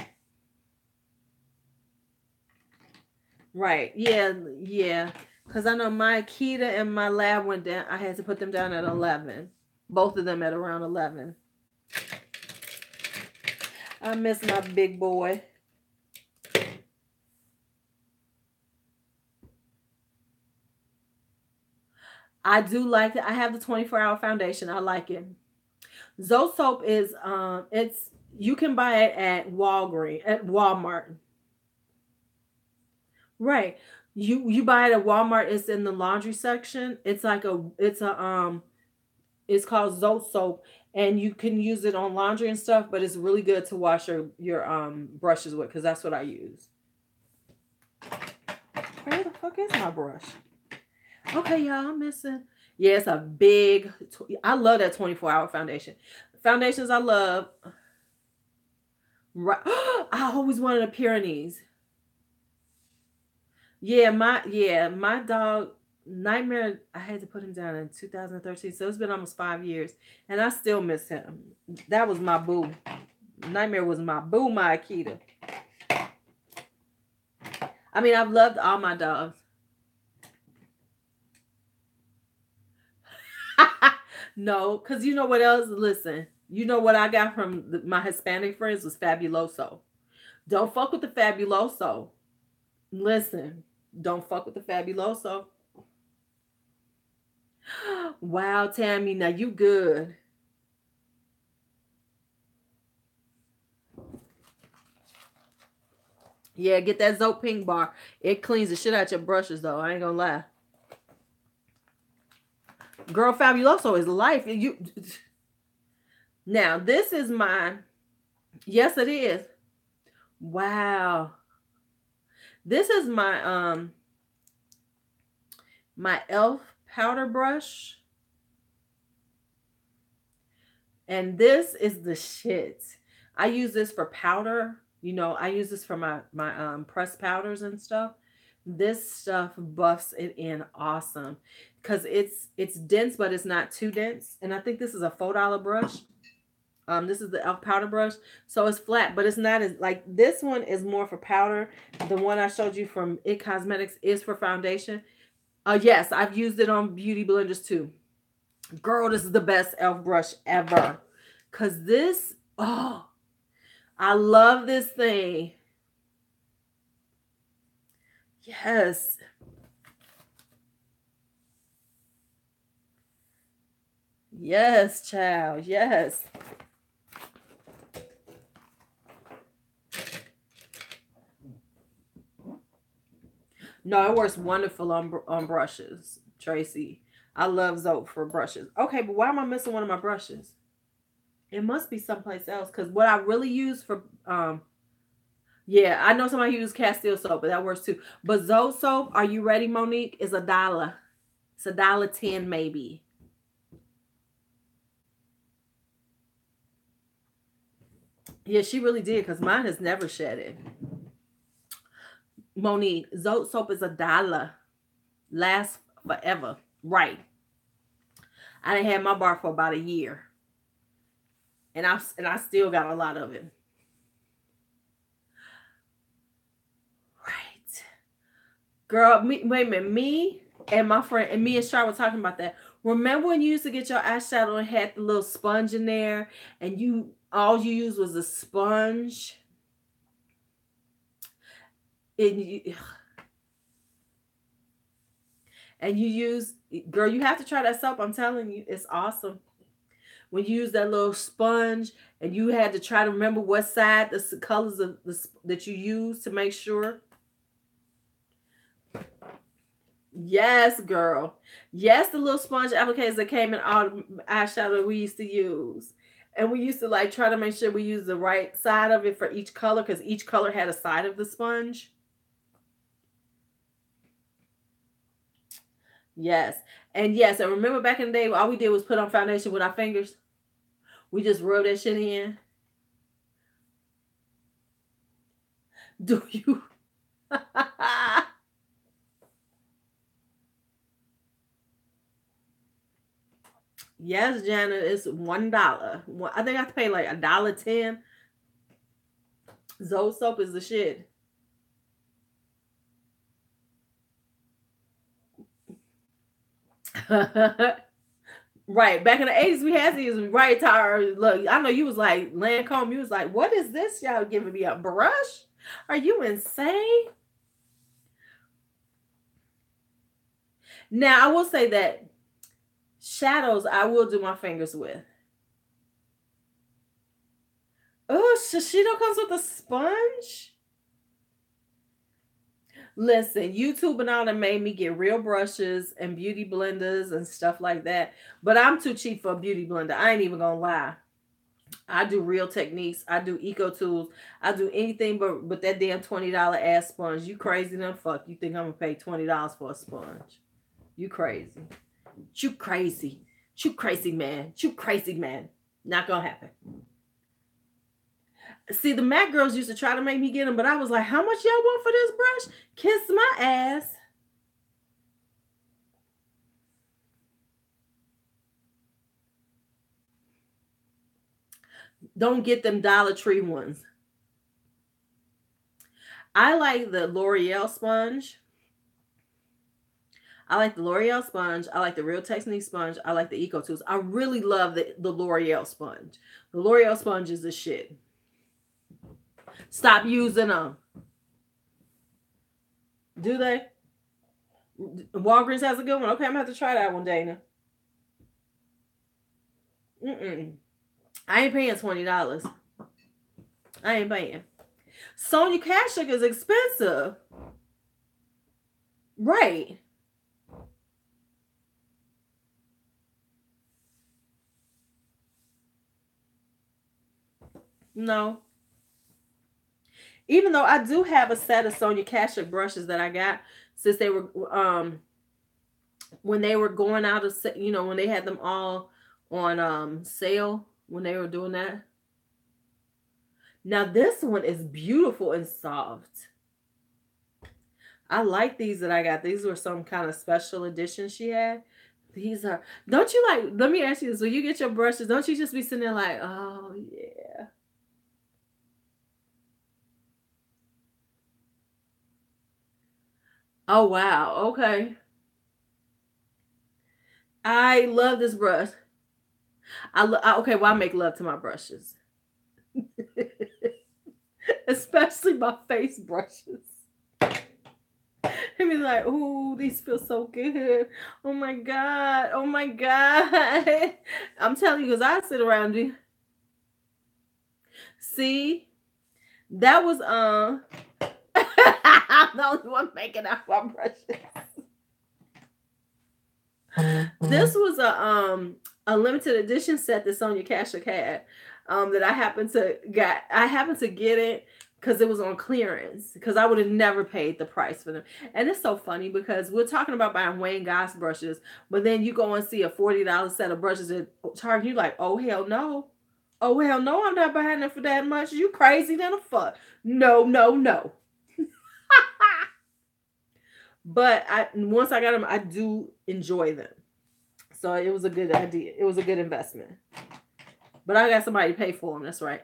Right. Yeah. Because I know my Akita and my lab went down. I had to put them down at 11. Both of them at around 11. I miss my big boy. I do like it. I have the 24-hour foundation. I like it. Zote soap is You can buy it at Walmart. Right. You buy it at Walmart. It's in the laundry section. It's called Zote soap, and you can use it on laundry and stuff. But it's really good to wash your brushes with, because that's what I use. Where the fuck is my brush? Okay, y'all, I'm missing. Yeah, it's a big. I love that 24-hour foundation. Foundations I love. Right. I always wanted a Pyrenees. My dog Nightmare. I had to put him down in 2013, so it's been almost 5 years, and I still miss him. That was my boo. Nightmare was my boo, my Akita. I mean, I've loved all my dogs. No, because you know what else? Listen, you know what I got from my Hispanic friends was Fabuloso. Don't fuck with the Fabuloso. Listen, don't fuck with the Fabuloso. Wow, Tammy, now you good. Yeah, get that Zote Pink bar. It cleans the shit out your brushes, though. I ain't gonna lie. Girl, Fabuloso is life. Now, this is my... Yes, it is. Wow. This is my my e.l.f. powder brush. And this is the shit. I use this for powder. You know, I use this for my pressed powders and stuff. This stuff buffs it in awesome, because it's dense, but it's not too dense. And I think this is a $4 brush. This is the e.l.f. powder brush, so it's flat, but it's not as like this one is more for powder. The one I showed you from It Cosmetics is for foundation. Yes, I've used it on beauty blenders too. Girl, this is the best e.l.f. brush ever, because this, oh, I love this thing. Yes. Yes, child. Yes. No, it works wonderful on brushes, Tracy. I love Zote for brushes. Okay, but why am I missing one of my brushes? It must be someplace else, because what I really use for yeah, I know somebody uses Castile soap, but that works too. But Zote soap, are you ready, Monique? Is $1. It's $1.10 maybe. Yeah, she really did, because mine has never shedded. Monique, Zote soap is $1. Lasts forever. Right. I done had my bar for about a year. And I still got a lot of it. Right. Girl, wait a minute. Me and my friend, and me and Char were talking about that. Remember when you used to get your eyeshadow and had the little sponge in there, and all you used was a sponge? And you use, girl, you have to try that soap. I'm telling you, it's awesome. When you use that little sponge, and you had to try to remember what side the colors of that you use to make sure. Yes, girl. Yes, the little sponge applicators that came in all the eyeshadow we used to use. And we used to like try to make sure we use the right side of it for each color, because each color had a side of the sponge. Yes. And yes, and remember back in the day, all we did was put on foundation with our fingers. We just rub that shit in. Do you? Yes, Janet, it's $1. I think I have to pay like $1.10. Zote soap is the shit. Right. Back in the 80s, we had these, right, Tara. Look, I know you was like, Lancome, you was like, what is this? Y'all giving me a brush? Are you insane? Now, I will say that shadows, I will do my fingers with. Ugh. Shiseido comes with a sponge? Listen, YouTube and all that made me get real brushes and beauty blenders and stuff like that. But I'm too cheap for a beauty blender. I ain't even gonna lie. I do Real Techniques. I do Eco Tools. I do anything but that damn $20 ass sponge. You crazy then fuck. You think I'm gonna pay $20 for a sponge? You crazy. You crazy. You crazy man. You crazy man. Not gonna happen. See, the MAC girls used to try to make me get them, but I was like, how much y'all want for this brush? Kiss my ass. Don't get them Dollar Tree ones. I like the L'Oreal sponge. I like the L'Oreal sponge. I like the Real Techniques sponge. I like the Eco Tools. I really love the L'Oreal sponge. The L'Oreal sponge is the shit. Stop using them. Do they? Walgreens has a good one. Okay, I'm going to have to try that one, Dana. I ain't paying $20. I ain't paying. Sonia Kashuk is expensive. Right. No. Even though I do have a set of Sonia Kashuk brushes that I got since they were when they were going out of, you know, when they had them all on sale, when they were doing that. Now this one is beautiful and soft. I like these that I got. These were some kind of special edition she had. These are, don't you like, let me ask you this, when you get your brushes, don't you just be sitting there like, oh yeah. Oh wow, okay. I love this brush. Okay, well I make love to my brushes. Especially my face brushes. And be like, ooh, these feel so good. Oh my God. Oh my God. I'm telling you, because I sit around you. See? That was I'm the only one making out my brushes. This was a limited edition set that Sonia Kashuk had. That I happened to get it because it was on clearance, because I would have never paid the price for them. And it's so funny because we're talking about buying Wayne Goss brushes, but then you go and see a $40 set of brushes at Target, you're like, oh hell no. Oh hell no, I'm not buying them for that much. You crazy than a fuck. No. But once I got them, I do enjoy them. So it was a good idea. It was a good investment. But I got somebody to pay for them. That's right.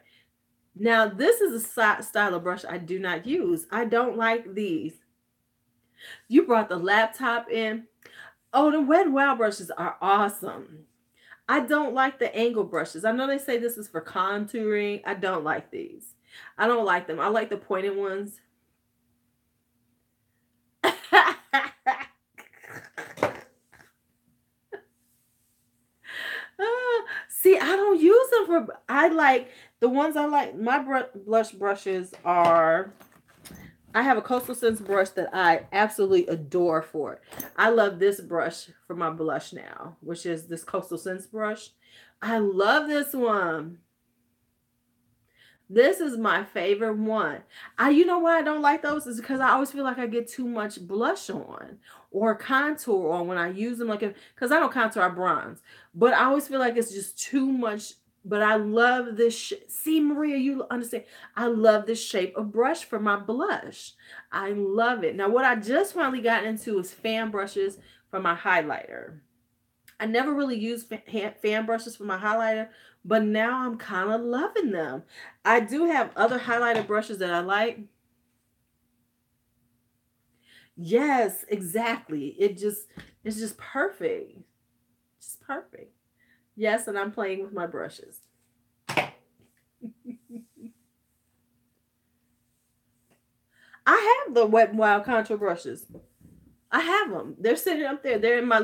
Now, this is a style of brush I do not use. I don't like these. You brought the laptop in. Oh, the Wet n Wild brushes are awesome. I don't like the angle brushes. I know they say this is for contouring. I don't like these. I don't like them. I like the pointed ones. See, I don't use them for, I like, the ones I like, my blush brushes are, I have a Coastal Scents brush that I absolutely adore for it. I love this brush for my blush now, which is this Coastal Scents brush. I love this one. This is my favorite one. You know why I don't like those is because I always feel like I get too much blush on or contour on when I use them. Like, because I don't contour, I bronze. But I always feel like it's just too much. But I love this. See, Maria, you understand. I love this shape of brush for my blush. I love it. Now, what I just finally got into is fan brushes for my highlighter. I never really used fan brushes for my highlighter, but now I'm kind of loving them. I do have other highlighter brushes that I like. Yes, exactly. It's just perfect. Just perfect. Yes, and I'm playing with my brushes. I have the Wet n Wild contour brushes. I have them. They're sitting up there. They're in my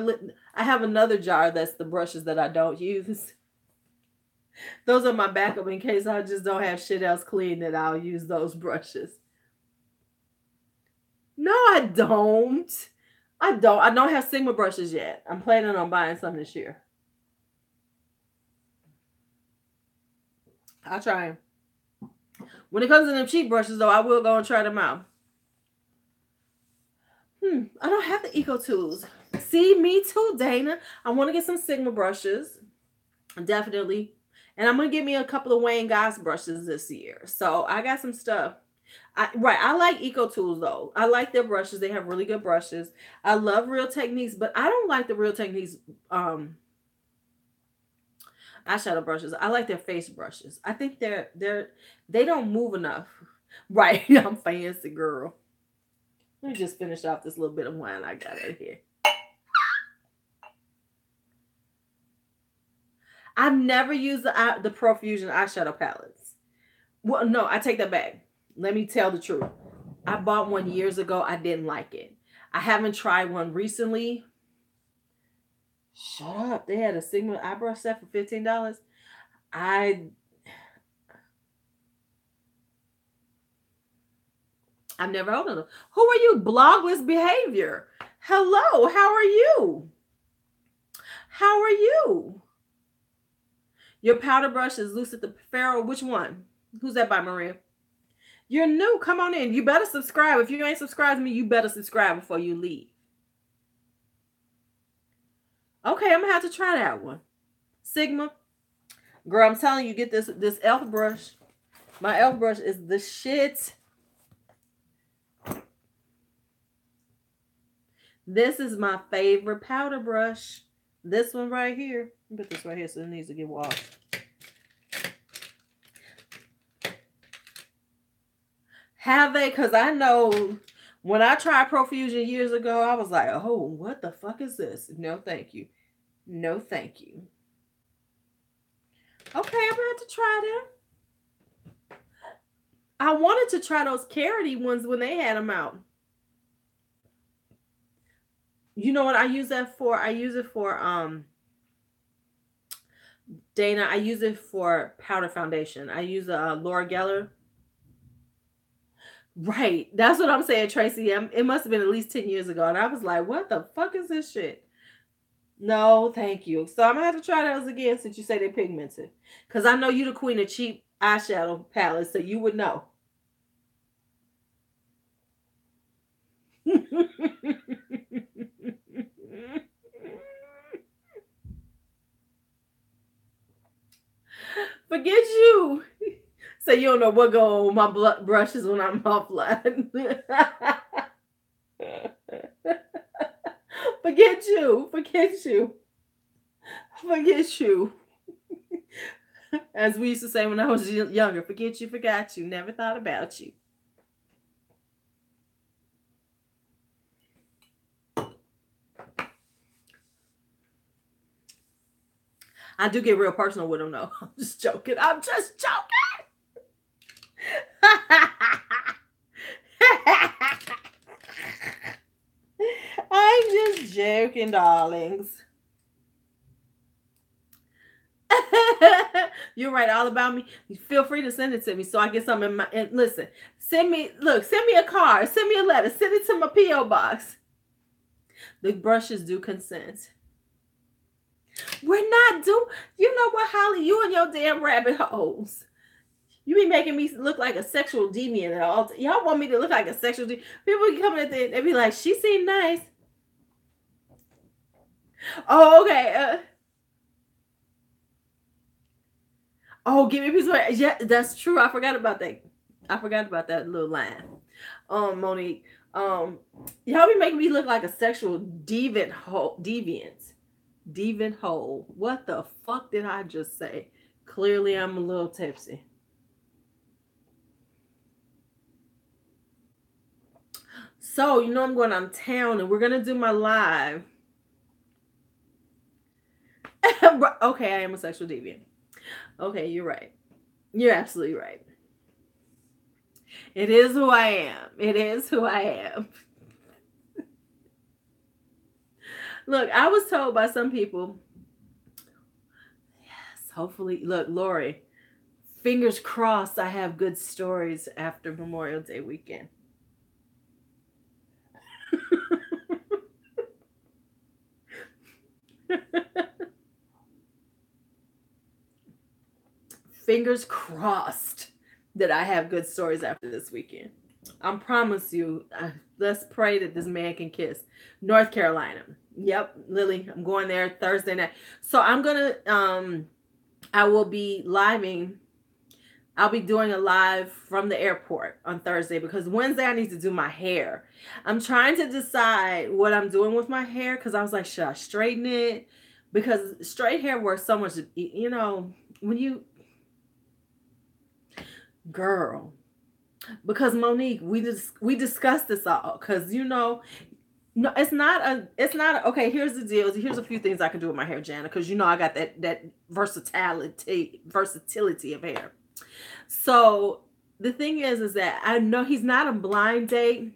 I have another jar that's the brushes that I don't use. Those are my backup in case I just don't have shit else clean, that I'll use those brushes. No, I don't. I don't have Sigma brushes yet. I'm planning on buying some this year. I'll try them. When it comes to them cheap brushes, though, I will go and try them out. I don't have the Eco Tools. See, me too, Dana. I want to get some Sigma brushes. Definitely. And I'm going to get me a couple of Wayne Goss brushes this year. So I got some stuff. I like Eco Tools, though. I like their brushes. They have really good brushes. I love Real Techniques, but I don't like the Real Techniques eyeshadow brushes. I like their face brushes. I think they don't move enough. Right. I'm fancy, girl. Let me just finish off this little bit of wine I got right here. I've never used the Profusion eyeshadow palettes. Well, no, I take that back. Let me tell the truth. I bought one years ago. I didn't like it. I haven't tried one recently. Shut up. They had a Sigma eyebrow set for $15. I've never opened them. Who are you? Blogless Behavior. Hello. How are you? How are you? Your powder brush is Lucid the Pharaoh. Which one? Who's that by, Maria? You're new. Come on in. You better subscribe. If you ain't subscribed to me, you better subscribe before you leave. Okay, I'm going to have to try that one. Sigma. Girl, I'm telling you, get this e.l.f. brush. My e.l.f. brush is the shit. This is my favorite powder brush. This one right here. Put this right here so it needs to get washed. Have they? Because I know when I tried Profusion years ago, I was like, oh, what the fuck is this? No, thank you. No, thank you. Okay, I'm going to have to try them. I wanted to try those Carity ones when they had them out. You know what I use that for? I use it for, Dana, I use it for powder foundation. I use a Laura Geller. Right. That's what I'm saying, Tracy. It must have been at least 10 years ago. And I was like, what the fuck is this shit? No, thank you. So I'm going to have to try those again since you say they're pigmented. Because I know you're the queen of cheap eyeshadow palettes, so you would know. Forget you. So you don't know what go on my brushes when I'm offline. Forget you. Forget you. Forget you. As we used to say when I was younger, forget you, forgot you, never thought about you. I do get real personal with them, though. I'm just joking. I'm just joking. I'm just joking, darlings. You're right, all about me. Feel free to send it to me so I get something in my. And listen, send me a card, send me a letter, send it to my P.O. box. The brushes do consent. We're not you know what, Holly? You and your damn rabbit holes. You be making me look like a sexual deviant at all. Y'all want me to look like a sexual deviant. People be coming at the end, they be like, she seemed nice. Oh, okay. Oh, give me a piece of it. Yeah, that's true. I forgot about that. I forgot about that little line. Monique. Y'all be making me look like a sexual deviant hole. Deviant hole. What the fuck did I just say? Clearly, I'm a little tipsy. So, you know I'm going on town and we're going to do my live. Okay, I am a sexual deviant. Okay, you're right. You're absolutely right. It is who I am. It is who I am. Look, I was told by some people. Yes, Hopefully, look, Lori, fingers crossed I have good stories after Memorial Day weekend. Fingers crossed that I have good stories after this weekend. I promise you. Let's pray that this man can kiss. North Carolina. Yep, Lily, I'm going there Thursday night. So I'm gonna I will be living. I'll be doing a live from the airport on Thursday because Wednesday I need to do my hair. I'm trying to decide what I'm doing with my hair because I was like, should I straighten it? Because straight hair works so much, when you, girl, because Monique, we discussed this all because no, it's not okay. Here's the deal. Here's a few things I can do with my hair, Jana, because I got that versatility of hair. So the thing is that I know he's not a blind date.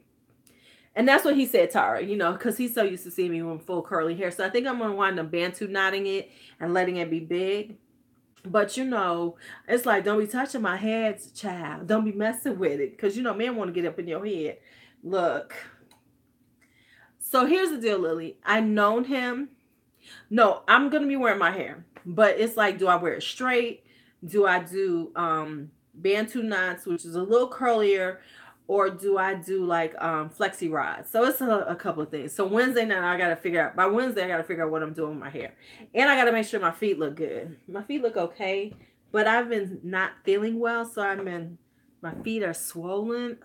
And that's what he said, Tara, because he's so used to seeing me with full curly hair. So I think I'm going to wind up Bantu knotting it and letting it be big. But, it's like, don't be touching my head, child. Don't be messing with it. Because, men want to get up in your head. Look. So here's the deal, Lily. I known him. No, I'm going to be wearing my hair. But it's like, do I wear it straight? Do I do Bantu knots, which is a little curlier, or do I do like flexi rods? So it's a couple of things. So Wednesday night, by Wednesday, I got to figure out what I'm doing with my hair. And I got to make sure my feet look good. My feet look okay, but I've been not feeling well. So my feet are swollen.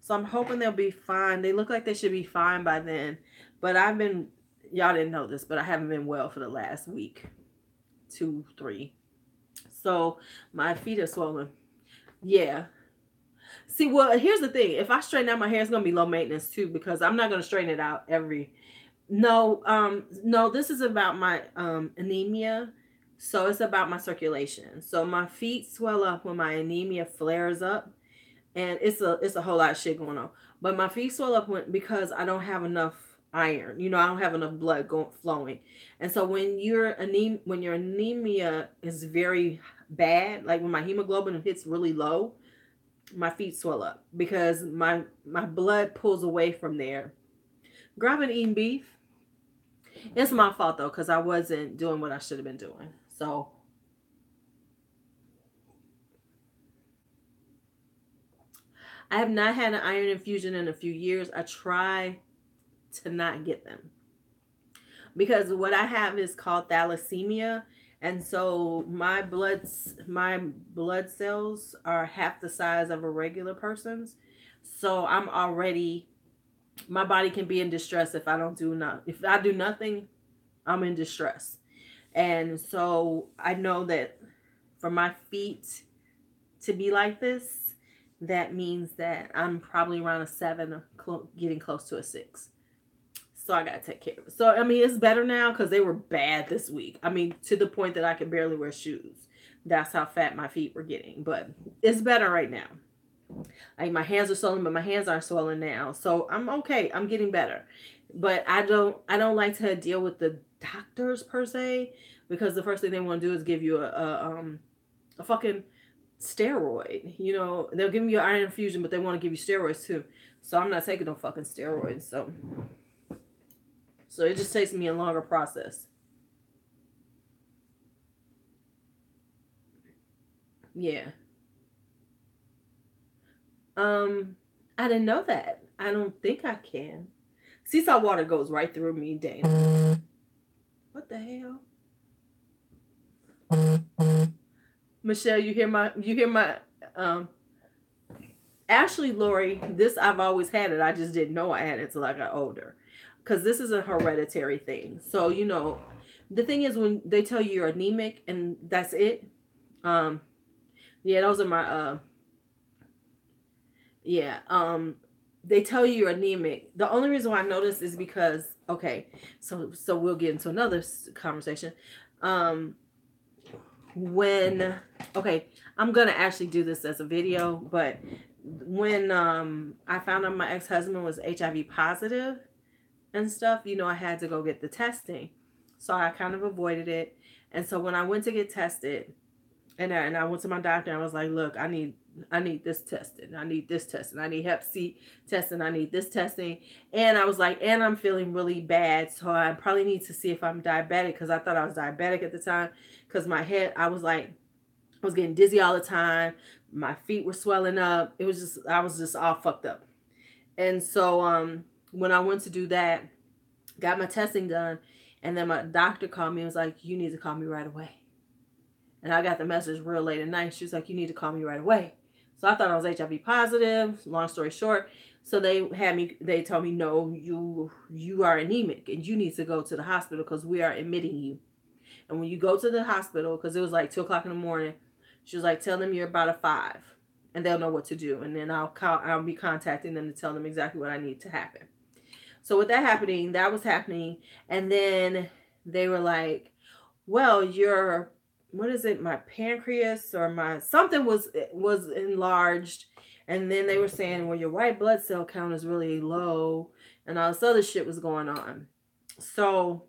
So I'm hoping they'll be fine. They look like they should be fine by then. But y'all didn't know this, but I haven't been well for the last week, 2, 3. So my feet are swollen. Yeah. See, well, here's the thing. If I straighten out my hair, it's going to be low maintenance too, because I'm not going to straighten it out no, this is about my anemia. So it's about my circulation. So my feet swell up when my anemia flares up, and it's a whole lot of shit going on. But my feet swell up because I don't have enough iron. I don't have enough blood flowing. And so when your anemia is very bad, like when my hemoglobin hits really low, my feet swell up because my blood pulls away from there. Girl, I've been eating beef. It's my fault though, because I wasn't doing what I should have been doing. So I have not had an iron infusion in a few years. I try to not get them because what I have is called thalassemia, and so my blood cells are half the size of a regular person's. So my body can be in distress if I don't do nothing. If I do nothing, I'm in distress. And so I know that for my feet to be like this, that means that I'm probably around a 7, getting close to a 6. So I got to take care of it. So, it's better now because they were bad this week. To the point that I could barely wear shoes. That's how fat my feet were getting. But it's better right now. Like my hands are swollen, but my hands aren't swollen now. So I'm okay. I'm getting better. But I don't like to deal with the doctors per se, because the first thing they want to do is give you a fucking steroid. They'll give you an iron infusion, but they want to give you steroids too. So I'm not taking no fucking steroids. So it just takes me a longer process. Yeah. I didn't know that. I don't think I can. Seaside water goes right through me, Dana. What the hell? Michelle, you hear my Ashley, Lori, this I've always had it. I just didn't know I had it until I got older. Because this is a hereditary thing. So, the thing is when they tell you you're anemic and that's it. Those are my they tell you you're anemic. The only reason why I know this is because, okay, so we'll get into another conversation. I'm gonna actually do this as a video, but when I found out my ex-husband was HIV positive and stuff, I had to go get the testing. So I kind of avoided it. And so when I went to get tested, and I went to my doctor, and I was like, look, I need this tested. I need this tested. I need Hep C testing. I need this testing. And I was like, and I'm feeling really bad. So I probably need to see if I'm diabetic, because I thought I was diabetic at the time. Because my head, I was getting dizzy all the time. My feet were swelling up. I was just all fucked up. And so when I went to do that, got my testing done, and then my doctor called me and was like, you need to call me right away. And I got the message real late at night. She was like, you need to call me right away. So I thought I was HIV positive. Long story short. So they told me, no, you are anemic and you need to go to the hospital because we are admitting you. And when you go to the hospital, because it was like 2:00 in the morning, she was like, tell them you're about a 5 and they'll know what to do. And then I'll be contacting them to tell them exactly what I need to happen. So with that was happening. And then they were like, well, what is it? My pancreas or something was enlarged. And then they were saying, well, your white blood cell count is really low, and all this other shit was going on. So,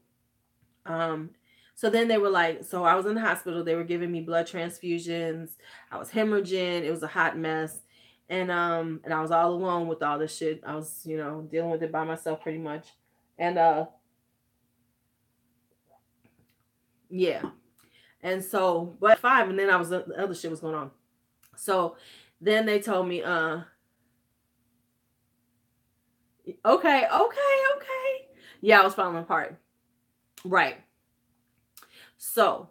so then they were like, so I was in the hospital. They were giving me blood transfusions. I was hemorrhaging. It was a hot mess. And I was all alone with all this shit. I was, dealing with it by myself pretty much. And yeah. And so, but 5, and then the other shit was going on. So then they told me, okay. Yeah, I was falling apart. Right. So,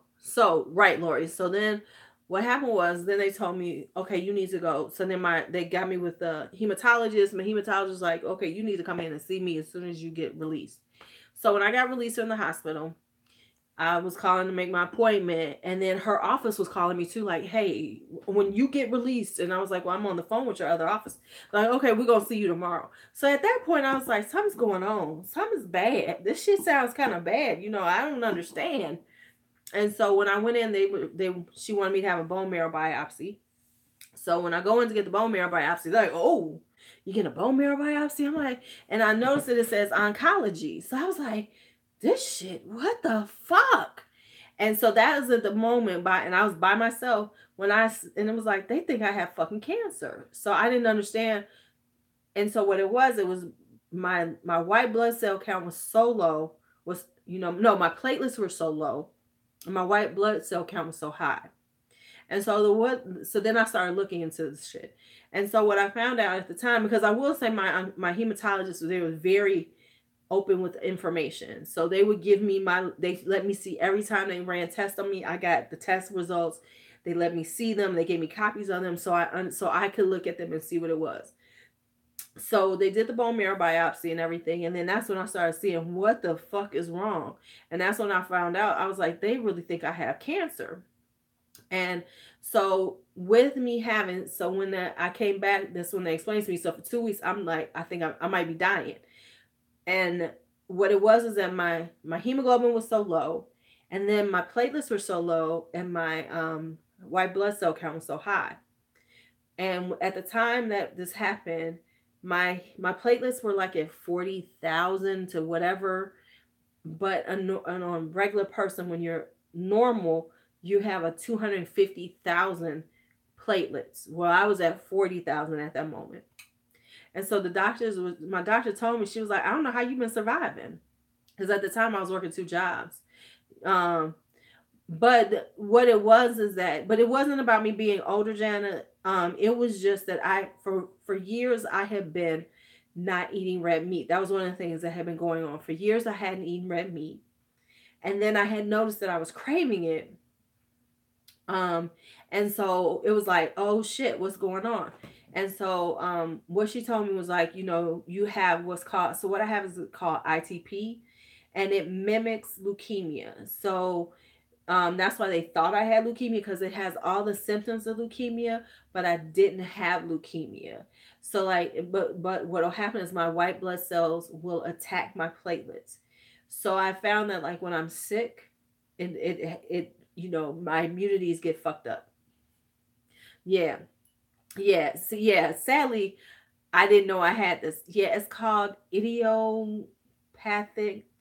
right, Lori. So then what happened was, then they told me, okay, you need to go. So then they got me with the hematologist. My hematologist was like, okay, you need to come in and see me as soon as you get released. So when I got released from the hospital, I was calling to make my appointment, and then her office was calling me too, like, hey, when you get released. And I was like, well, I'm on the phone with your other office. Like, okay, we're going to see you tomorrow. So at that point, I was like, something's going on. Something's bad. This shit sounds kind of bad. I don't understand. And so when I went in, she wanted me to have a bone marrow biopsy. So when I go in to get the bone marrow biopsy, they're like, oh, you get a bone marrow biopsy? I'm like, and I noticed that it says oncology. So I was like, this shit, what the fuck? And so that was at the moment and I was by myself and it was like, they think I have fucking cancer. So I didn't understand. And so what it was my white blood cell count was so low, my platelets were so low, and my white blood cell count was so high. And so then I started looking into this shit. And so what I found out at the time, because I will say my hematologist, they were very open with information. So they would give me they let me see every time they ran tests on me. I got the test results. They let me see them. They gave me copies of them so I could look at them and see what it was. So they did the bone marrow biopsy and everything. And then that's when I started seeing what the fuck is wrong. And that's when I found out, I was like, they really think I have cancer. And so with me when I came back, that's when they explained to me. So for 2 weeks, I'm like, I think I might be dying. And what it was is that my hemoglobin was so low, and then my platelets were so low, and my white blood cell count was so high. And at the time that this happened, my platelets were like at 40,000 to whatever. But a regular person, when you're normal, you have a 250,000 platelets. Well, I was at 40,000 at that moment. And so my doctor told me, she was like, I don't know how you've been surviving. Because at the time I was working 2 jobs. But what it was is that, but it wasn't about me being older, Jana. It was just that for years, I had been not eating red meat. That was one of the things that had been going on. For years, I hadn't eaten red meat. And then I had noticed that I was craving it. And so it was like, oh shit, what's going on? And so what she told me was like, you have what I have is called ITP, and it mimics leukemia. So that's why they thought I had leukemia, because it has all the symptoms of leukemia, but I didn't have leukemia. So but what will happen is my white blood cells will attack my platelets. So I found that when I'm sick, it my immunities get fucked up. Yeah. So sadly, I didn't know I had this. Yeah, it's called idiopathic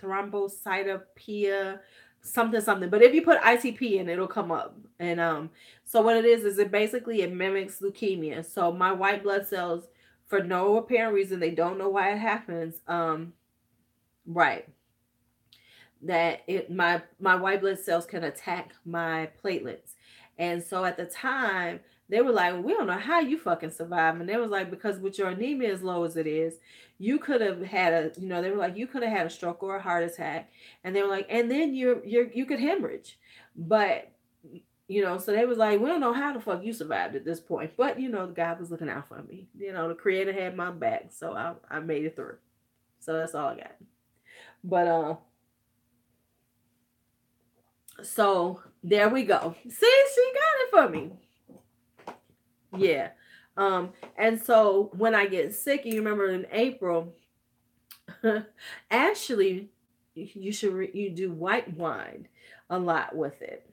thrombocytopenia something something. But if you put ITP in, it'll come up. And so what it is it basically it mimics leukemia. So my white blood cells, for no apparent reason, they don't know why it happens. Right. That it my white blood cells can attack my platelets. And so at the time they were like, we don't know how you fucking survive. And they was like, because with your anemia as low as it is, you could have had a, they were like, you could have had a stroke or a heart attack. And they were like, and then you could hemorrhage. But so they was like, we don't know how the fuck you survived at this point. But the God was looking out for me. The creator had my back. So I made it through. So that's all I got. But so there we go. See, she got it for me. Yeah. And so when I get sick, you remember in April, actually, you do white wine a lot with it.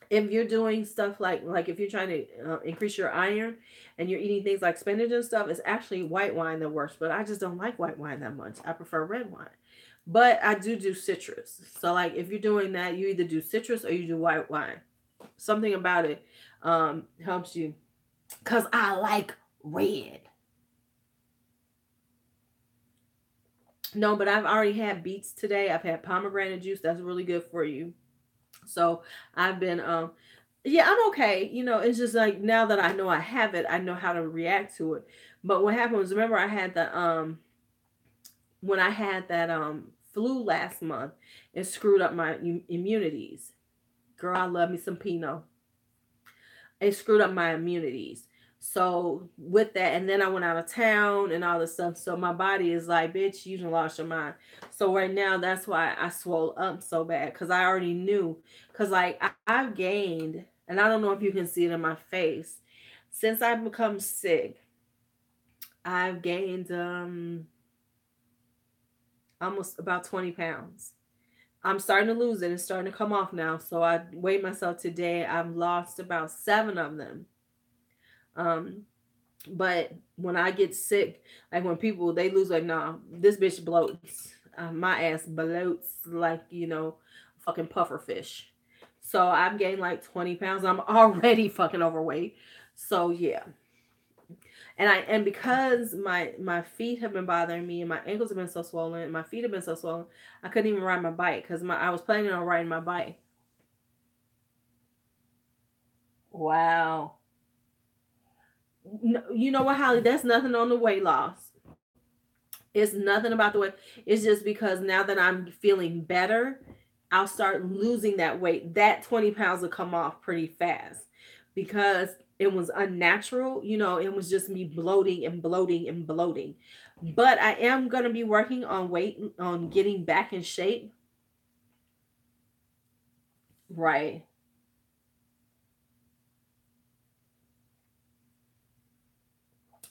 If you're doing stuff like if you're trying to increase your iron and you're eating things like spinach and stuff, it's actually white wine that works. But I just don't like white wine that much. I prefer red wine. But I do citrus. So like if you're doing that, you either do citrus or you do white wine. Something about it helps you. Because I like red. No, but I've already had beets today. I've had pomegranate juice. That's really good for you. So I've been, yeah, I'm okay. It's just like now that I know I have it, I know how to react to it. But what happened was, remember I had when I had that flu last month, it screwed up my immunities. Girl, I love me some Pinot. It screwed up my immunities. So with that, and then I went out of town and all this stuff. So my body is like, bitch, you done lost your mind. So right now, that's why I swole up so bad. Because I already knew. Because like I've gained, and I don't know if you can see it in my face. Since I've become sick, I've gained almost about 20 pounds. I'm starting to lose it. It's starting to come off now. So I weighed myself today. I've lost about 7 of them. But when I get sick, like when people they lose, like, nah, this bitch bloats. My ass bloats like fucking puffer fish. So I've gained like 20 pounds. I'm already fucking overweight. So yeah. And because my feet have been bothering me and my ankles have been so swollen and my feet have been so swollen, I couldn't even ride my bike because I was planning on riding my bike. Wow. No, you know what, Holly? That's nothing on the weight loss. It's nothing about the weight. It's just because now that I'm feeling better, I'll start losing that weight. That 20 pounds will come off pretty fast because it was unnatural. It was just me bloating and bloating and bloating. But I am going to be working on getting back in shape. Right.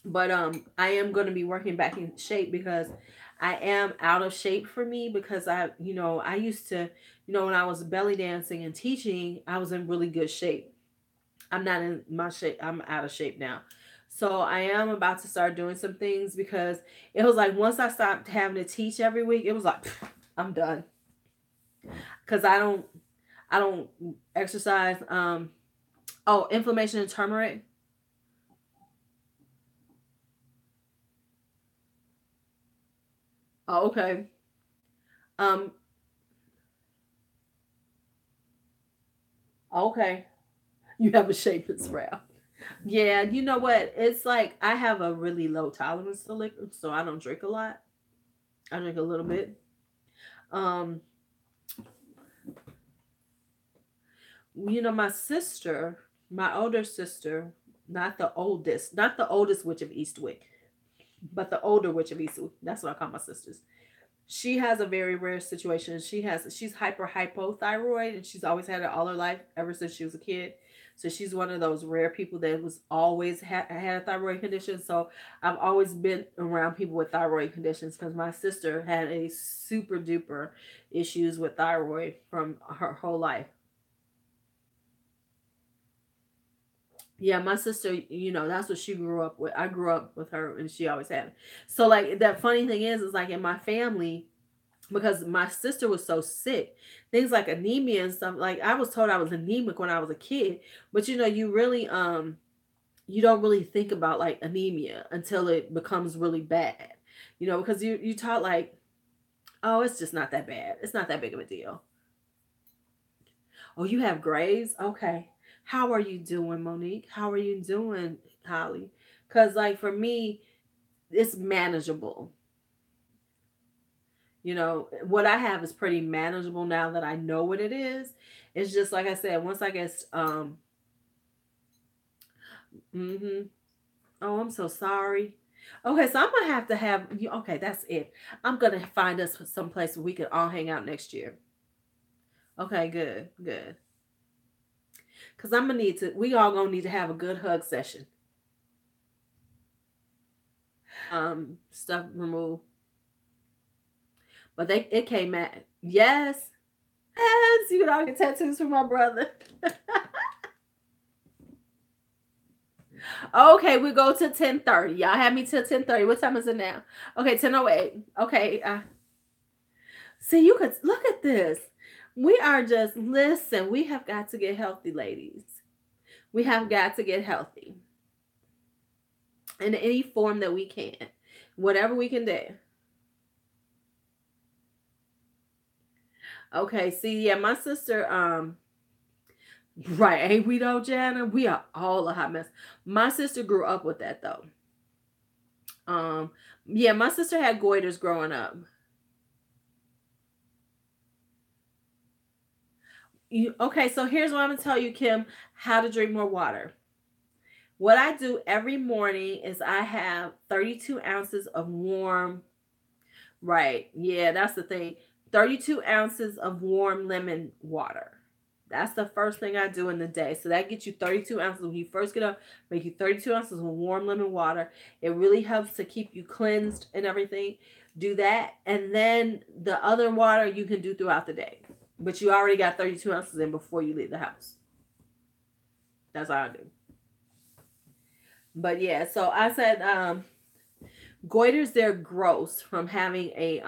But I am going to be working back in shape because I am out of shape for me because I used to, when I was belly dancing and teaching, I was in really good shape. I'm not in my shape. I'm out of shape now. So I am about to start doing some things because it was like once I stopped having to teach every week, it was like I'm done. Cuz I don't exercise inflammation and turmeric. Oh, okay. Um okay. You have a shape and sprout. Yeah, you know what? It's like I have a really low tolerance to liquor, so I don't drink a lot. I drink a little bit. Um, my sister, my older sister, not the oldest witch of Eastwick, but the older witch of Eastwick. That's what I call my sisters. She has a very rare situation. She's hypothyroid and she's always had it all her life ever since she was a kid. So she's one of those rare people that was always had a thyroid condition. So I've always been around people with thyroid conditions because my sister had a super duper issues with thyroid from her whole life. Yeah, my sister, that's what she grew up with. I grew up with her and she always had it. So like that funny thing is like in my family, because my sister was so sick. Things like anemia and stuff. Like I was told I was anemic when I was a kid, but you really you don't really think about like anemia until it becomes really bad. Because you taught like, oh, it's just not that bad. It's not that big of a deal. Oh, you have Graves? Okay. How are you doing, Monique? How are you doing, Holly? Because, like, for me, it's manageable. What I have is pretty manageable now that I know what it is. It's just like I said, once I get, mm-hmm. Oh, I'm so sorry. Okay, so I'm gonna have you. Okay, that's it. I'm gonna find us some place where we can all hang out next year. Okay, good, good. Cause I'm gonna need to. We all gonna need to have a good hug session. Stuff removed, but it came at yes, yes. You can all get tattoos from my brother. Okay, we go to 10:30. Y'all have me till 10:30. What time is it now? Okay, 10:08. Okay. See, you could look at this. We are just listen. We have got to get healthy, ladies. We have got to get healthy in any form that we can, whatever we can do. Okay, see, yeah, my sister, right, ain't we though, Jana? We are all a hot mess. My sister grew up with that though. Yeah, my sister had goiters growing up. Okay, so here's what I'm gonna tell you, Kim, how to drink more water. What I do every morning is I have 32 ounces of warm, right? Yeah, that's the thing. 32 ounces of warm lemon water. That's the first thing I do in the day. So that gets you 32 ounces. When you first get up, make you 32 ounces of warm lemon water. It really helps to keep you cleansed and everything. Do that. And then the other water you can do throughout the day. But you already got 32 ounces in before you leave the house. That's all I do. But yeah, so I said goiters, they're gross from having it,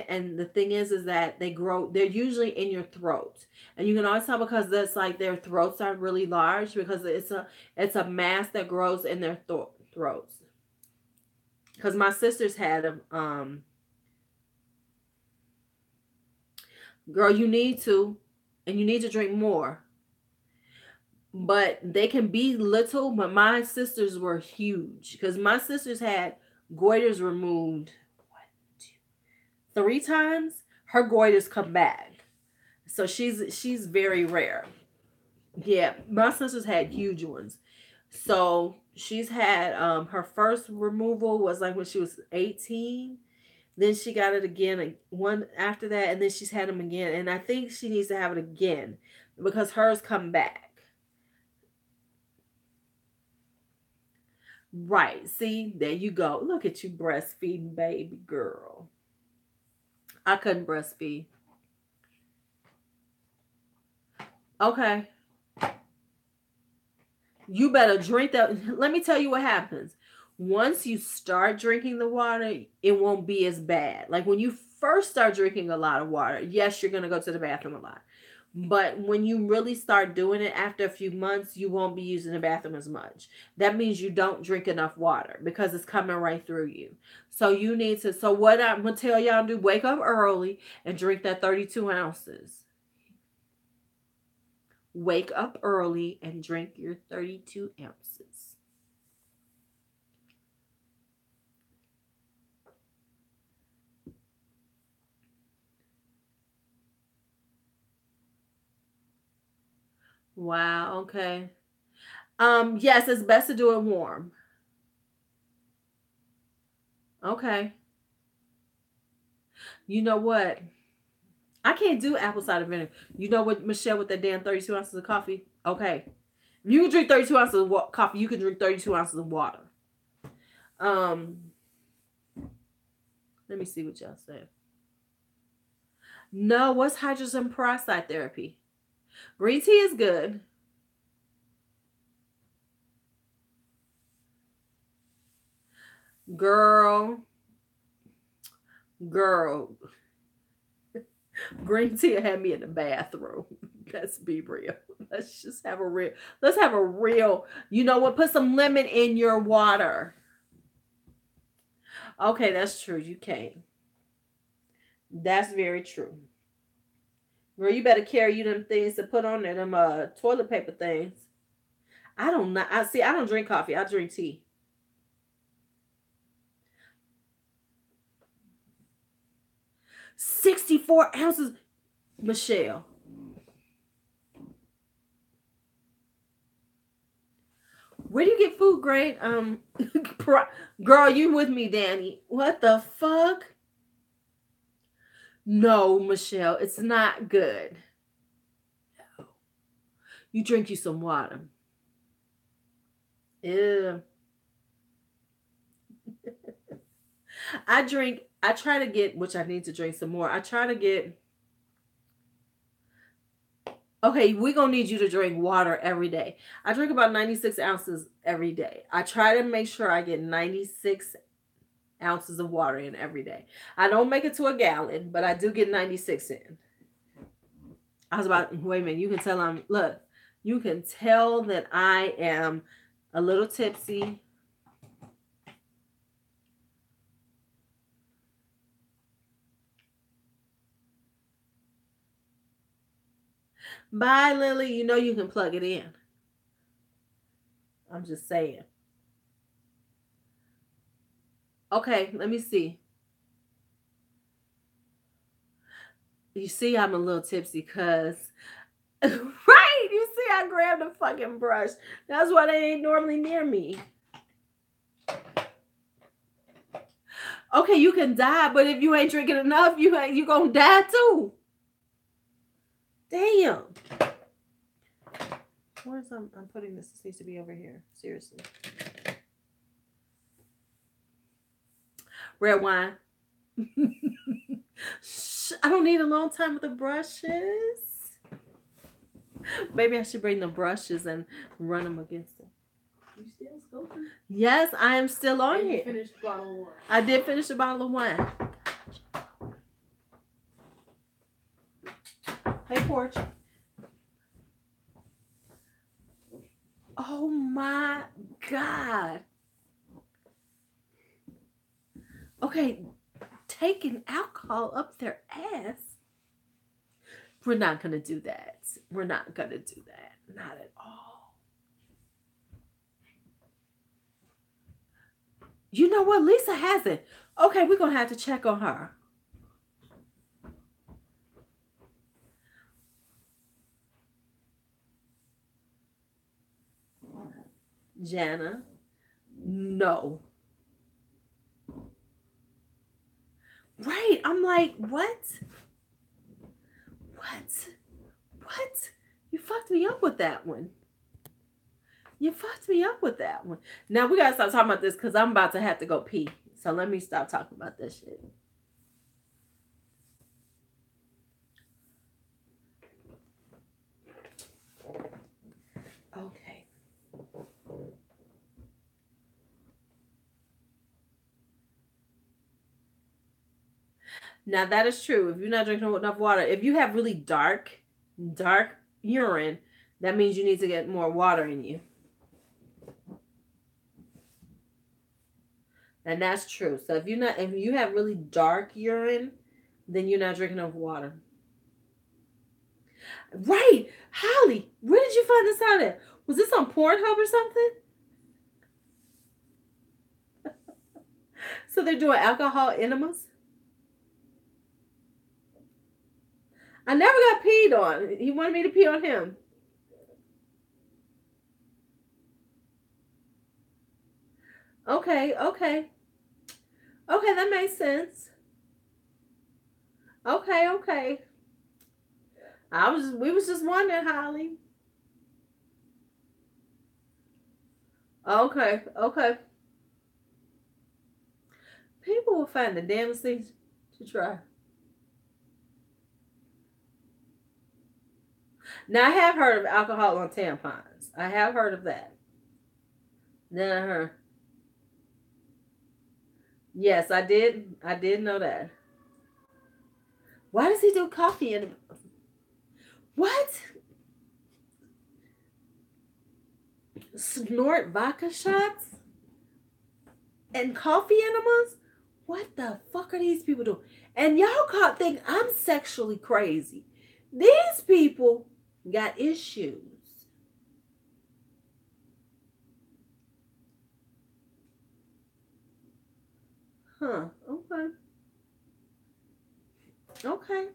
and the thing is that they're usually in your throat, and you can always tell because that's like their throats are really large because it's a mass that grows in their throats. Because my sisters had them. Girl, you need to, and you need to drink more, but they can be little, but my sisters were huge because my sisters had goiters removed 3 times. Her goiters come back, so she's very rare. Yeah, my sisters had huge ones. So she's had her first removal was like when she was 18. Then she got it again one after that, and then she's had them again. And I think she needs to have it again because hers come back. Right. See, there you go. Look at you breastfeeding, baby girl. I couldn't breastfeed. Okay. You better drink that. Let me tell you what happens. Once you start drinking the water, it won't be as bad. Like when you first start drinking a lot of water, yes, you're going to go to the bathroom a lot. But when you really start doing it after a few months, you won't be using the bathroom as much. That means you don't drink enough water because it's coming right through you. So you need to, so what I'm going to tell y'all to do, wake up early and drink that 32 ounces. Wake up early and drink your 32 ounces. Wow, okay. Yes, it's best to do it warm. Okay. You know what? I can't do apple cider vinegar. You know what, Michelle, with that damn 32 ounces of coffee? Okay. If you can drink 32 ounces of coffee, you can drink 32 ounces of water. Let me see what y'all say. No, what's hydrogen peroxide therapy? Green tea is good. Girl, Girl, green tea had me in the bathroom. Let's be real. Let's have a real, you know what? Put some lemon in your water. Okay, that's true. You can't. That's very true. Girl, you better carry you them things to put on there, them toilet paper things. I don't know. I don't drink coffee. I drink tea. 64 ounces. Michelle. Where do you get food grade? Girl, you with me, Danny. What the fuck? No, Michelle, it's not good. No. You drink you some water. Ew. I try to get, which I need to drink some more. I try to get, okay, we're going to need you to drink water every day. I drink about 96 ounces every day. I try to make sure I get 96 ounces of water in every day. I don't make it to a gallon, but I do get 96 in. Wait a minute, you can tell that I am a little tipsy. Bye, Lily. You know you can plug it in. I'm just saying. Okay, let me see. You see, I'm a little tipsy because, right? You see, I grabbed a fucking brush. That's why they ain't normally near me. Okay, you can die, but if you ain't drinking enough, you gonna die too. Damn. Where's I'm putting this? This needs to be over here. Seriously. Red wine. I don't need a long time with the brushes. Maybe I should bring the brushes and run them against them. You still smoking? Yes, I am still on here. Finished the bottle of wine. I did finish a bottle of wine. Hey, Porch. Oh my God. Okay, taking alcohol up their ass. We're not going to do that. We're not going to do that. Not at all. You know what? Lisa hasn't. Okay, we're going to have to check on her. Jana, no. Right. I'm like, what? What? You fucked me up with that one. Now we gotta stop talking about this because I'm about to have to go pee. So let me stop talking about this shit. Okay. Now that is true. If you're not drinking enough water, if you have really dark urine, that means you need to get more water in you. And that's true. So if you have really dark urine, then you're not drinking enough water. Right. Holly, where did you find this out at? Was this on Pornhub or something? So they're doing alcohol enemas? I never got peed on. He wanted me to pee on him. Okay, that makes sense. Okay. We was just wondering, Holly. Okay. People will find the damnest things to try. Now, I have heard of alcohol on tampons. I have heard of that. Then I heard. Yes, I did. I did know that. Why does he do coffee enemas? What? Snort vodka shots and coffee enemas? What the fuck are these people doing? And y'all think I'm sexually crazy. These people got issues. Huh. Okay. Okay.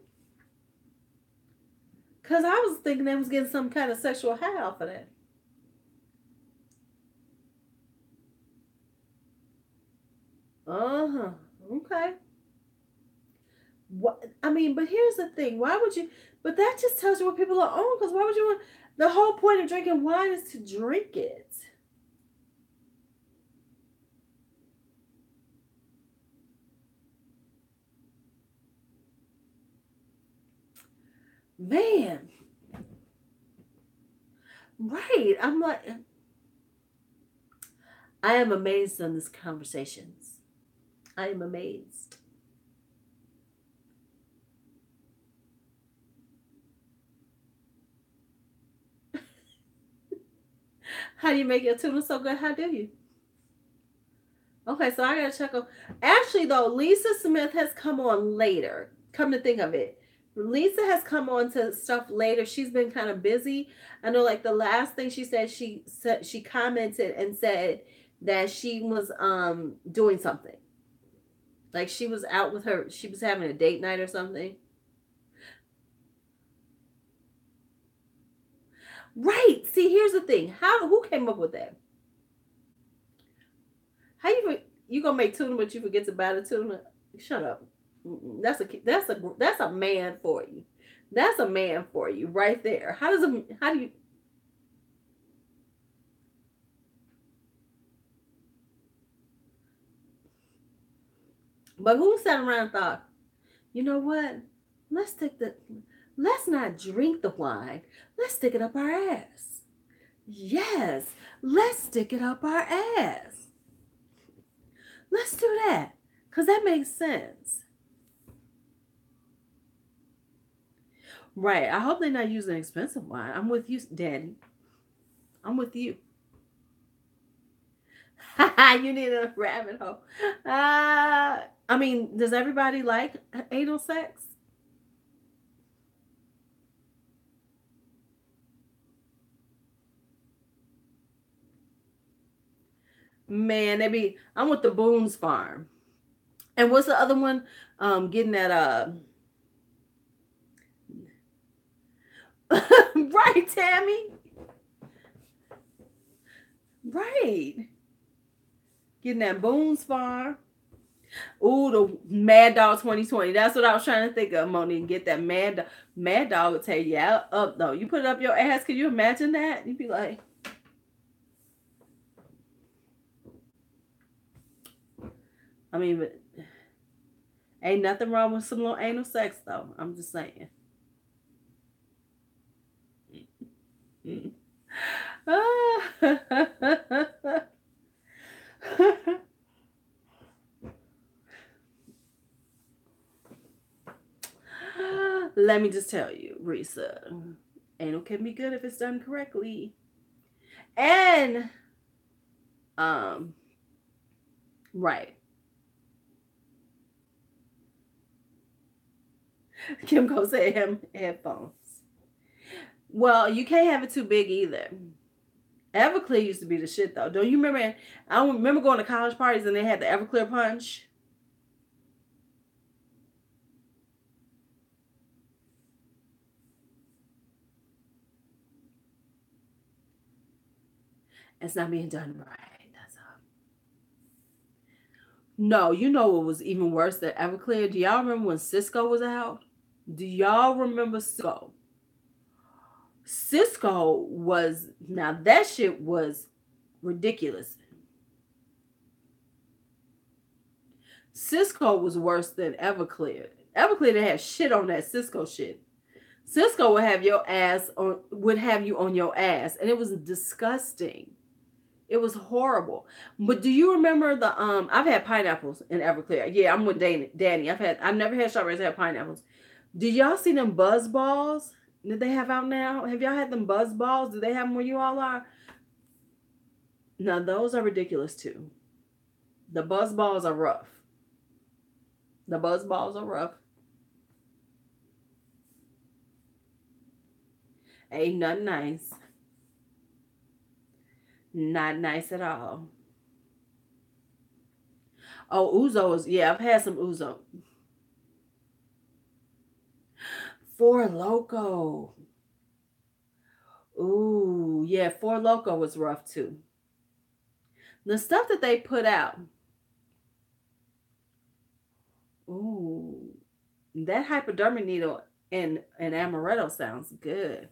Because I was thinking they was getting some kind of sexual high off of that. Uh-huh. Okay. What I mean, but here's the thing. Why would you but that just tells you what people are on, because why would you want the whole point of drinking wine is to drink it. Man. Right. I'm like I am amazed on these conversations. I am amazed. How do you make your tuna so good? How do you? Okay, so I gotta check on. Actually, though, Lisa Smith has come on later. Come to think of it, Lisa has come on to stuff later. She's been kind of busy. I know, like the last thing she said she commented and said that she was doing something. Like she was out with her. She was having a date night or something. Right. See, here's the thing. Who came up with that? How you gonna make tuna but you forget to buy the tuna? Shut up. That's a man for you. That's a man for you right there. How do you but who sat around and thought, you know what? Let's stick the let's not drink the wine. Let's stick it up our ass. Yes, let's stick it up our ass. Let's do that. Because that makes sense. Right. I hope they're not using expensive wine. I'm with you, Daddy. I'm with you. You need a rabbit hole. I mean, does everybody like anal sex? Man, I'm with the Boone's Farm. And what's the other one? Getting that right, Tammy. Right. Getting that Boone's Farm. Ooh, the Mad Dog 2020. That's what I was trying to think of, Monique. Get that Mad Dog would tear you up though. You put it up your ass. Can you imagine that? You'd be like, I mean, but ain't nothing wrong with some little anal sex though. I'm just saying. Let me just tell you, Risa, anal can be good if it's done correctly. And right. Kim goes say headphones. Well, you can't have it too big either. Everclear used to be the shit though. Don't you remember? I remember going to college parties and they had the Everclear punch. It's not being done right. That's all. No, you know what was even worse than Everclear? Do y'all remember when Cisco was out? Do y'all remember Cisco? Cisco was, now that shit was ridiculous. Cisco was worse than Everclear. Everclear didn't have shit on that Cisco shit. Cisco would have you on your ass, and it was disgusting. It was horrible. But do you remember I've had pineapples in Everclear. Yeah, I'm with Danny. I've never had strawberries, I had pineapples. Do y'all see them buzz balls that they have out now? Have y'all had them buzz balls? Do they have them where you all are? Now those are ridiculous too. The buzz balls are rough. The buzz balls are rough. Ain't nothing nice. Not nice at all. Oh, Uzo is, yeah, I've had some Uzo. Four Loco. Ooh, yeah, Four Loco was rough too. The stuff that they put out. Ooh, that hypodermic needle and amaretto sounds good.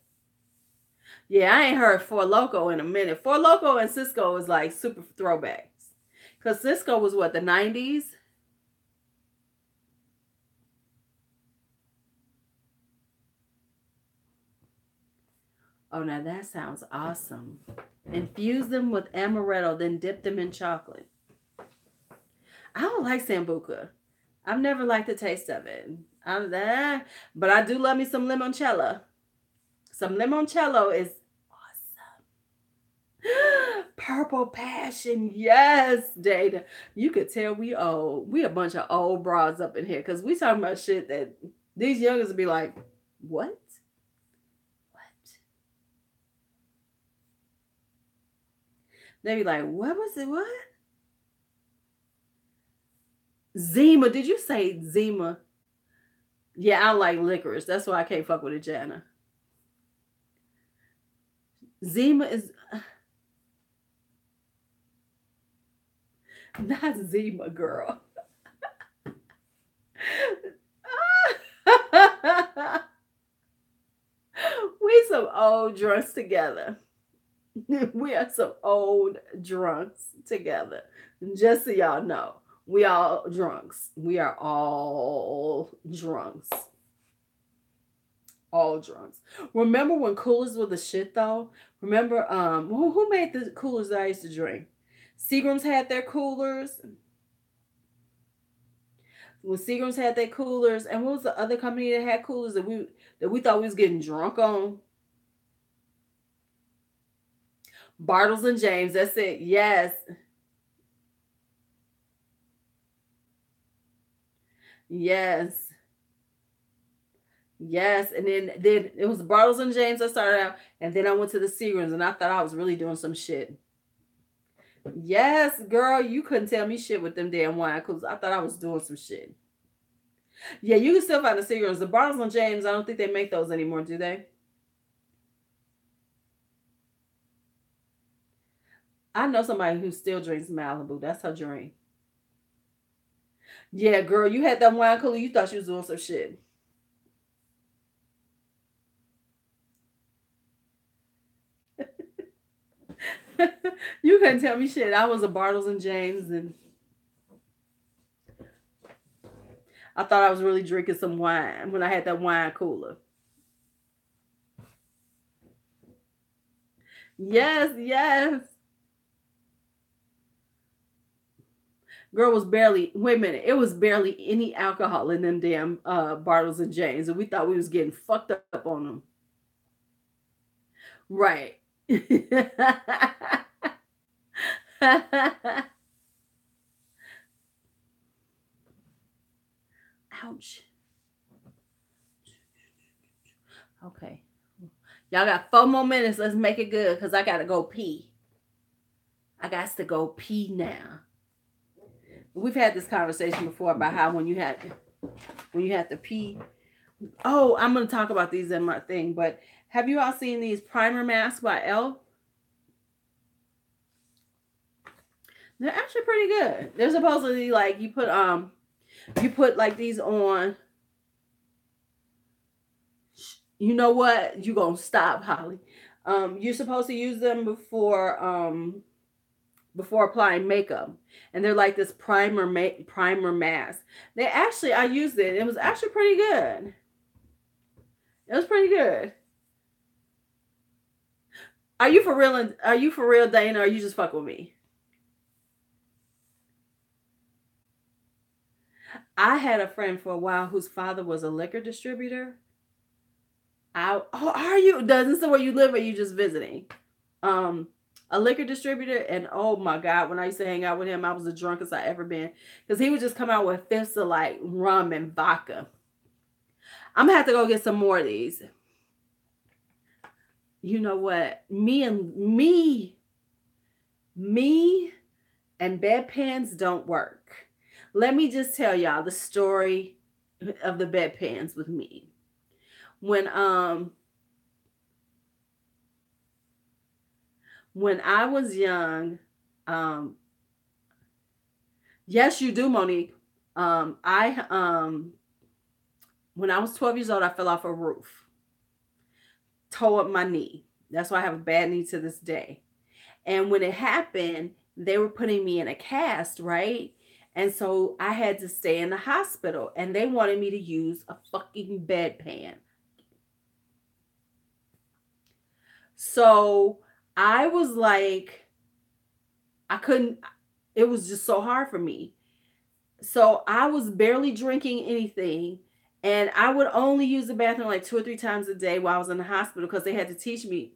Yeah, I ain't heard Four Loco in a minute. Four Loco and Cisco is like super throwbacks. Cause Cisco was what, the 90s? Oh, now that sounds awesome. Infuse them with amaretto, then dip them in chocolate. I don't like Sambuca. I've never liked the taste of it. But I do love me some limoncello. Some limoncello is awesome. Purple passion, yes, Data. You could tell we old. We a bunch of old broads up in here because we talking about shit that these youngers would be like, what? They be like, what was it? What? Zima. Did you say Zima? Yeah, I like licorice. That's why I can't fuck with it, Jana. Zima is not Zima, girl. We some old drunks together. We are some old drunks together. Just so y'all know, we all drunks. We are all drunks. All drunks. Remember when coolers were the shit though? Remember who made the coolers that I used to drink? Seagram's had their coolers. When Seagram's had their coolers, and what was the other company that had coolers that we thought we was getting drunk on? Bartles and James. That's it. Yes. Yes. Yes. And then it was Bartles and James I started out. And then I went to the Seagrams and I thought I was really doing some shit. Yes, girl, you couldn't tell me shit with them damn wine because I thought I was doing some shit. Yeah, you can still find the Seagrams. The Bartles and James, I don't think they make those anymore, do they? I know somebody who still drinks Malibu. That's her drink. Yeah, girl, you had that wine cooler. You thought she was doing some shit. You couldn't tell me shit. I was a Bartles and James, and I thought I was really drinking some wine when I had that wine cooler. Yes, yes. Girl was barely, wait a minute, it was barely any alcohol in them damn Bartles and James, and we thought we was getting fucked up on them. Right. Ouch. Okay. Y'all got 4 more minutes. Let's make it good because I got to go pee. I got to go pee now. We've had this conversation before about how when you have to pee. Oh, I'm going to talk about these in my thing, but have you all seen these primer masks by ELF? They're actually pretty good. They're supposedly like you put like these on. You know what? You're gonna stop, Holly. You're supposed to use them before applying makeup, and they're like this primer mask. They actually, I used it. It was actually pretty good. It was pretty good. Are you for real? Are you for real, Dana? Or are you just fuck with me? I had a friend for a while whose father was a liquor distributor. Are you? Doesn't say where you live, or you just visiting? Um, a liquor distributor, and oh my God, when I used to hang out with him, I was the drunkest I ever been because he would just come out with fifths of like rum and vodka. I'm gonna have to go get some more of these. You know what? Me and bedpans don't work. Let me just tell y'all the story of the bedpans with me. When when I was young, um yes you do, Monique. I When I was 12 years old, I fell off a roof, tore up my knee. That's why I have a bad knee to this day. And when it happened, they were putting me in a cast, right? And so I had to stay in the hospital, and they wanted me to use a fucking bedpan. So I was like, I couldn't, it was just so hard for me. So I was barely drinking anything. And I would only use the bathroom like 2 or 3 times a day while I was in the hospital because they had to teach me.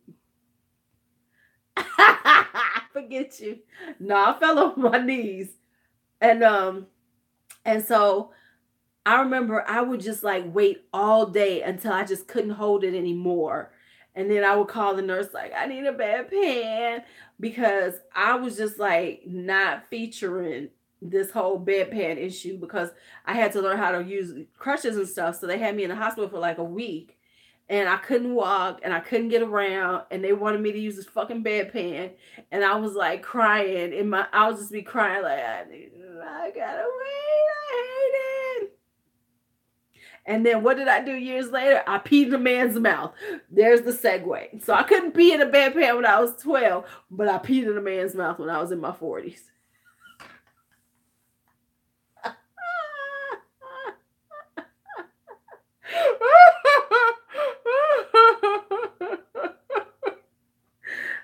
Forget you. No, I fell on my knees. And so I remember I would just like wait all day until I just couldn't hold it anymore. And then I would call the nurse like, I need a bedpan, because I was just like not featuring this whole bedpan issue because I had to learn how to use crutches and stuff. So they had me in the hospital for like a week, and I couldn't walk and I couldn't get around, and they wanted me to use this fucking bedpan, and I was like crying I would just be crying like, I gotta wait, I hate it. And then what did I do years later? I peed in a man's mouth. There's the segue. So I couldn't pee in a bedpan when I was 12, but I peed in a man's mouth when I was in my 40s.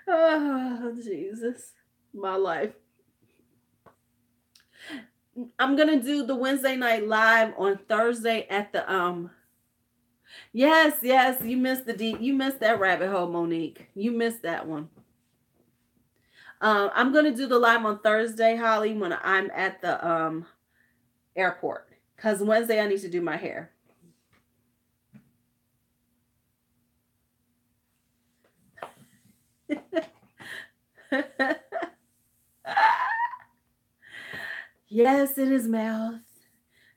Oh, Jesus. My life. I'm gonna do the Wednesday night live on Thursday at the Yes, you missed you missed that rabbit hole, Monique. You missed that one. I'm gonna do the live on Thursday, Holly, when I'm at the airport. Because Wednesday I need to do my hair. Yes, in his mouth.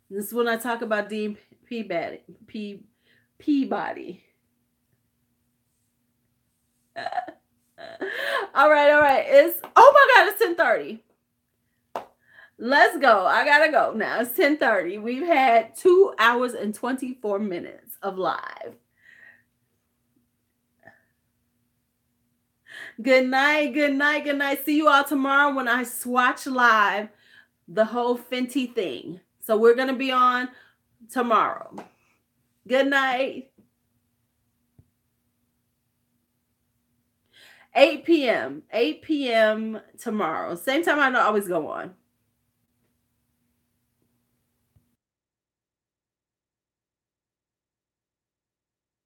This is when I talk about Dean Peabody. Peabody. All right. It's, oh my God, it's 10:30. Let's go. I gotta go now. It's 10:30. We've had 2 hours and 24 minutes of live. Good night. See you all tomorrow when I swatch live the whole Fenty thing. So we're gonna be on tomorrow. Good night. 8 p.m. tomorrow. Same time I always go on.